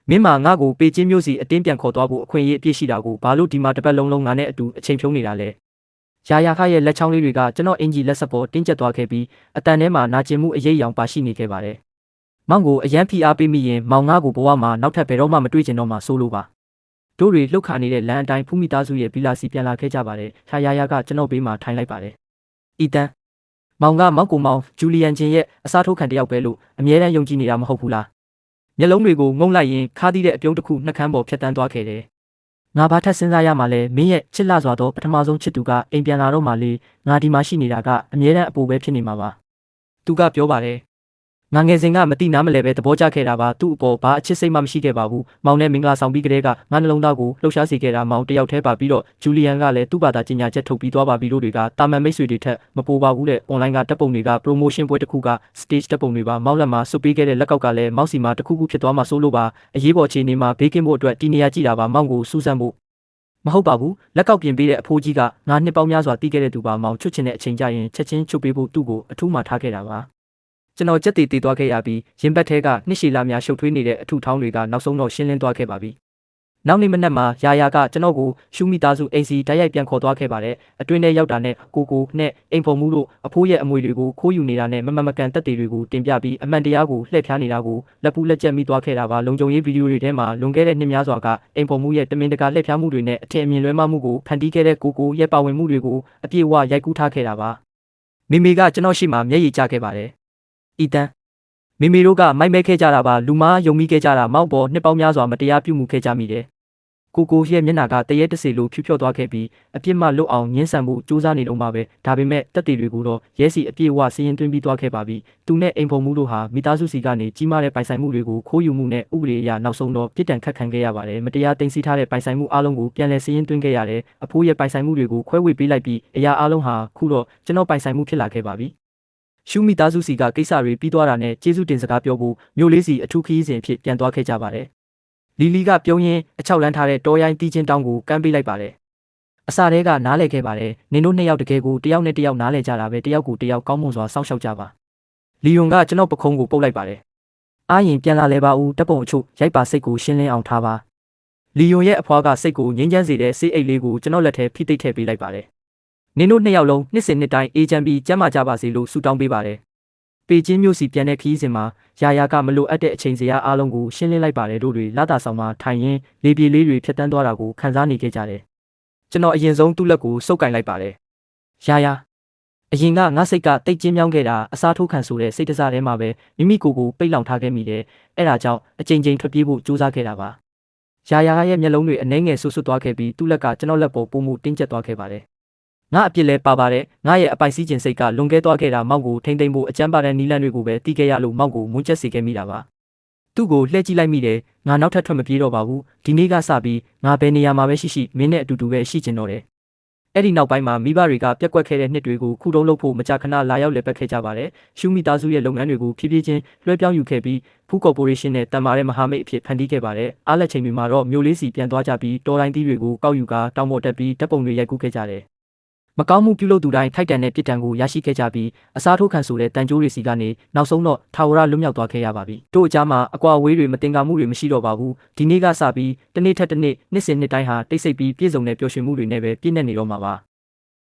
A: မင်းမငါ့ကိုပေချင်းမျိုးစီအတင်းပြန်ခေါ်သွားဖို့အခွင့်အရေးအပြည့်ရှိတာကိုဘာလို့ဒီမှာတစ်ပတ်လုံးငါနဲ့အတူအချိန်ဖြုံးနေတာလဲရာယာခရဲ့လက်ချောင်းလေးတွေကကျွန်တော်အင်ဂျီလက်ဆက်ပေါ်တင်းကျပ်သွားခဲ့ပြီးအတန်ထဲမှာနာကျင်မှုအရေးအယောင်ပါရှိနေခဲ့ပါတယ်။မောင်ကိုအရန်ဖိအားပေးမိရင်မောင်ငါကိုဘဝမှာနောက်ထပ်ဘယ်တော့မှမတွေ့ချင်တော့မှဆိုလိုပါ။တို့တွေလှုပ်ခါနေတဲ့လမ်းအတိုင်းဖူးမိသားစုရဲ့ဗီလာစီပြန်လာခဲ့ကြပါတယ်။ရာယာကကျွန်တော်ဘေးမှာထိုင်လိုက်ပါတယ်။အီတန်မောင်ကမောင်ကိုမောင်ဂျူလီယန်ချင်းရဲ့အစားထိုးခံတယောက်ပဲလို့အမြဲတမ်းယုံကြည်နေတာမဟုတ်ဘူးလား။မျက်လုံးတွေကိုငုံလိုက်ရင်ခါးသီးတဲ့အပြုံးတစ်ခုနှက်ခမ်းပေါ်ဖြတ်တန်းသွားခဲ့တယ်။ငါဘာထက်စဉ်းစားရမှာလဲမင်းရဲ့ချစ်လှစွာသောပထမဆုံးချစ်သူကအိမ်ပြန်လာတော့မှလေငါဒီမှာရှိနေတာကအမြဲတမ်းအပူပဲဖြစ်နေမှာပါသူကပြောပါတယ်ငါငယ်စဉ်ကမတိနားမလဲပဲသဘောကျခဲ့တာပါသူ့အပေါ်ဘာအချစ်စိတ်မှမရှိခဲ့ပါဘူးမောင်နဲ့မင်္ဂလာဆောင်ပြီးကလေးကငါနှလုံးသားကိုလှုပ်ရှားစေခဲ့တာမောင်တယောက်တည်းပါပြီးတော့ဂျူလီယန်ကလည်းသူ့ဘာသာကြီးညာချက်ထုတ်ပြီးသွားပါပြီလို့တွေကတာမန်မိတ်ဆွေတွေထက်မပိုပါဘူးတဲ့ online ကတပ်ပုံတွေက promotion ပွဲတစ်ခုက stage တပ်ပုံတွေပါမောက်လက်မှာစွပ်ပေးခဲ့တဲ့လက်ကောက်ကလည်းမောက်စီမှာတစ်ခုခုဖြစ်သွားမှစိုးလို့ပါအရေးပေါ်အခြေအနေမှာဘေးကင်းဖို့အတွက်တီနေရကြည့်တာပါမောင်ကိုစူးစမ်းဖို့မဟုတ်ပါဘူးလက်ကောက်ပြင်ပေးတဲ့အဖိုးကြီးကငါနှစ်ပေါင်းများစွာတီးခဲ့တဲ့သူပါမောင်ချွတ်ချင်တဲ့အချိန်ကြရင်ချက်ချင်းချုပ်ပေးဖို့သူ့ကိုအထူးမှထားခဲ့တာပါကျွန်တော်ကြက်တီတီသွားခဲ့ရပြီးရင်ဘတ်ထဲကနှစ်ရှည်လာများရှုပ်ထွေးနေတဲ့အထူထောင်းတွေကနောက်ဆုံးတော့ရှင်းလင်းသွားခဲ့ပါပြီနောက်နေ့မနက်မှာရာယာကကျွန်တော်ကိုရှူမိသားစုအိမ်စီတိုက်ရိုက်ပြန်ခေါ်သွားခဲ့ပါတယ်အတွင်းထဲရောက်တာနဲ့ကိုနဲ့အိမ်ဖော်မှုတို့အဖိုးရဲ့အမွေတွေကိုခိုးယူနေတာနဲ့မကန်တက်တွေတွေကိုတင်ပြပြီးအမှန်တရားကိုလှည့်ဖြားနေတာကိုလက်ပူးလက်ကျက်မိသွားခဲ့တာပါလုံခြုံရေးဗီဒီယိုတွေထဲမှာလွန်ခဲ့တဲ့နှစ်များစွာကအိမ်ဖော်မှုရဲ့တမင်တကာလှည့်ဖြားမှုတွေနဲ့အထင်အမြင်လွဲမှားမှုကိုဖန်တီးခဲ့တဲ့ကိုရဲ့ပါဝင်မှုတွေကိုအပြည့်အဝရိုက်ကူးထားခဲ့တာပါမိမိကကျွန်တော်ရှိမှမျက်ရည်ကျခဲ့ပါတယ်အီတန်မိမိတို့ကမိုက်မဲခဲ့ကြတာပါလူမားယုံမိခဲ့ကြတာမောက်ပေါ်နှစ်ပေါင်းများစွာမတရားပြုမှုခဲ့ကြမိတယ်ကိုရဲ့မျက်နှာကတရေတစေလိုဖြူဖြော့သွားခဲ့ပြီးအပြစ်မှလွတ်အောင်ညှင်းဆန်မှုစူးစမ်းနေတော့မှပဲဒါပေမဲ့တက်တီတွေကိုတော့ရဲစီအပြည့်အဝစီရင်သွင်းပြီးသွားခဲ့ပါပြီသူနဲ့အိမ်ဖော်မှုတို့ဟာမိသားစုစီကနေကြီးမားတဲ့ပိုင်ဆိုင်မှုတွေကိုခိုးယူမှုနဲ့ဥပဒေအရနောက်ဆုံးတော့ပြစ်ဒဏ်ခတ်ခံခဲ့ရပါတယ်မတရားတင်စီထားတဲ့ပိုင်ဆိုင်မှုအလုံးကိုပြန်လည်စီရင်သွင်းခဲ့ရတယ်အဖိုးရဲ့ပိုင်ဆိုင်မှုတွေကိုခွဲဝေပေးလိုက်ပြီးအရာအလုံးဟာခုတော့ကျွန်တော်ပိုင်ဆိုင်မှုဖြစ်လာခဲ့ပါပြီရှူမိသားစုစီကကိစ္စတွေပြီးသွားတာနဲ့ကျေးဇူးတင်စကားပြောဖို့မြို့လေးစီအထူးခရီးစဉ်အဖြစ်ပြန်သွားခဲ့ကြပါတယ်လီလီကပြုံးရင်းအချောက်လန်းထားတဲ့တောရိုင်းတီးချင်းတောင်းကိုကမ်းပေးလိုက်ပါတယ်အစာတဲကနားလဲခဲ့ပါတယ်နင်တို့နှစ်ယောက်တကယ်ကိုတယောက်နဲ့တယောက်နားလဲကြတာပဲတယောက်ကိုတယောက်ကောင်းမွန်စွာစောင့်ရှောက်ကြပါလီယွန်ကကျွန်တော်ပခုံးကိုပုတ်လိုက်ပါတယ်အားရင်ပြန်လာလဲပါဦးတပ်ပုံအချို့ရိုက်ပါစိတ်ကိုရှင်းလင်းအောင်ထားပါလီယွန်ရဲ့အဖွားကစိတ်ကိုငြင်းချမ်းစေတဲ့ဆေးအိတ်လေးကိုကျွန်တော်လက်ထဲဖိသိပ်ထည့်ပေးလိုက်ပါတယ်နင်တို့နှစ်ယောက်လုံးနှစ်စဉ်နှစ်တိုင်းအေးချမ်းပြီးကျန်းမာကြပါစေလို့ဆုတောင်းပေးပါတယ်ပေကျင်းမျိုးစီပြန်တဲ့ခီးစဉ်မှာရာယာကမလိုအပ်တဲ့အချိန်စရာအားလုံးကိုရှင်းလင်းလိုက်ပါတယ်တို့တွေလာတာဆောင်မှာထိုင်ရင်းလေပြေလေးတွေဖြတ်တန်းသွားတာကိုခံစားနေခဲ့ကြတယ်ကျွန်တော်အရင်ဆုံးသူ့လက်ကိုစုပ်ကင်လိုက်ပါတယ်ရာယာအရင်ကငါစိတ်ကတိတ်ကျင်းမြောင်းခဲ့တာအစားထိုးခံဆိုတဲ့စိတ်တစားထဲမှာပဲမိမိကိုယ်ကိုပိတ်လောင်ထားခဲ့မိတယ်အဲ့ဒါကြောင့်အချိန်ချင်းထွက်ပြေးဖို့ကြိုးစားခဲ့တာပါ ရာရဲ့မျက်လုံးတွေအနှဲငယ်ဆူဆွတ်သွားခဲ့ပြီးသူ့လက်ကကျွန်တော်လက်ပေါ်ပို့မှုတင်းကျပ်သွားခဲ့ပါတယ်ငါအပြစ်လဲပါပါတယ်ငါရဲ့အပိုင်စီးကျင်စိတ်ကလွန်ကဲသွားခဲ့တာမောက်ကိုထိမ့်သိမ့်ဖို့အကြမ်းပါတဲ့နီလန်းတွေကိုပဲတီးခဲ့ရလို့မောက်ကိုမွန်းကျက်စေခဲ့မိတာပါသူ့ကိုလှည့်ကြည့်လိုက်မိတယ်ငါနောက်ထပ်ထွက်မပြေးတော့ပါဘူးဒီနေ့ကစပြီးငါဘယ်နေရာမှာပဲရှိမင်းနဲ့အတူတူပဲရှိကျင်တော့တယ်အဲ့ဒီနောက်ပိုင်းမှာမိဘတွေကပြက်ကွက်ခဲ့တဲ့နှစ်တွေကိုခုတုံးလုပ်ဖို့မကြာခဏလာရောက်လည်ပတ်ခဲ့ကြပါတယ်ရှူမီသားစုရဲ့လုပ်ငန်းတွေကိုဖြည်းဖြည်းချင်းလွှဲပြောင်းယူခဲ့ပြီးဖူးကော်ပိုရေးရှင်းနဲ့တန်မာတဲ့မဟာမိတ်အဖြစ်ဖန်တီးခဲ့ပါတယ်အားလက်ချိန်တွေမှာတော့မျိုးလေးစီပြန်သွားကြပြီးတော်တိုင်းသီးတွေကိုကောက်ယူကာတောင်ပေါ်တက်ပြီးဓာတ်ပုံတွေရိုက်ကူးခဲ့ကြတယ်မကောင်းမှုပြုလုပ်သူတိုင်းထိုက်တန်တဲ့ပြစ်ဒဏ်ကိုရရှိခဲ့ကြပြီးအစားထိုးခံဆိုတဲ့တန်ကြိုးတွေစီကနေနောက်ဆုံးတော့ထာဝရလွတ်မြောက်သွားခဲ့ရပါပြီတို့အကြားမှာအကွာအဝေးတွေမတင်ကားမှုတွေမရှိတော့ပါဘူးဒီနေ့ကစပြီးတစ်နေ့ထက်တစ်နေ့နှစ်စဉ်နှစ်တိုင်းဟာတိတ်ဆိတ်ပြီးပြည့်စုံတဲ့ပျော်ရွှင်မှုတွေနဲ့ပဲပြည့်နေတော့မှာပါ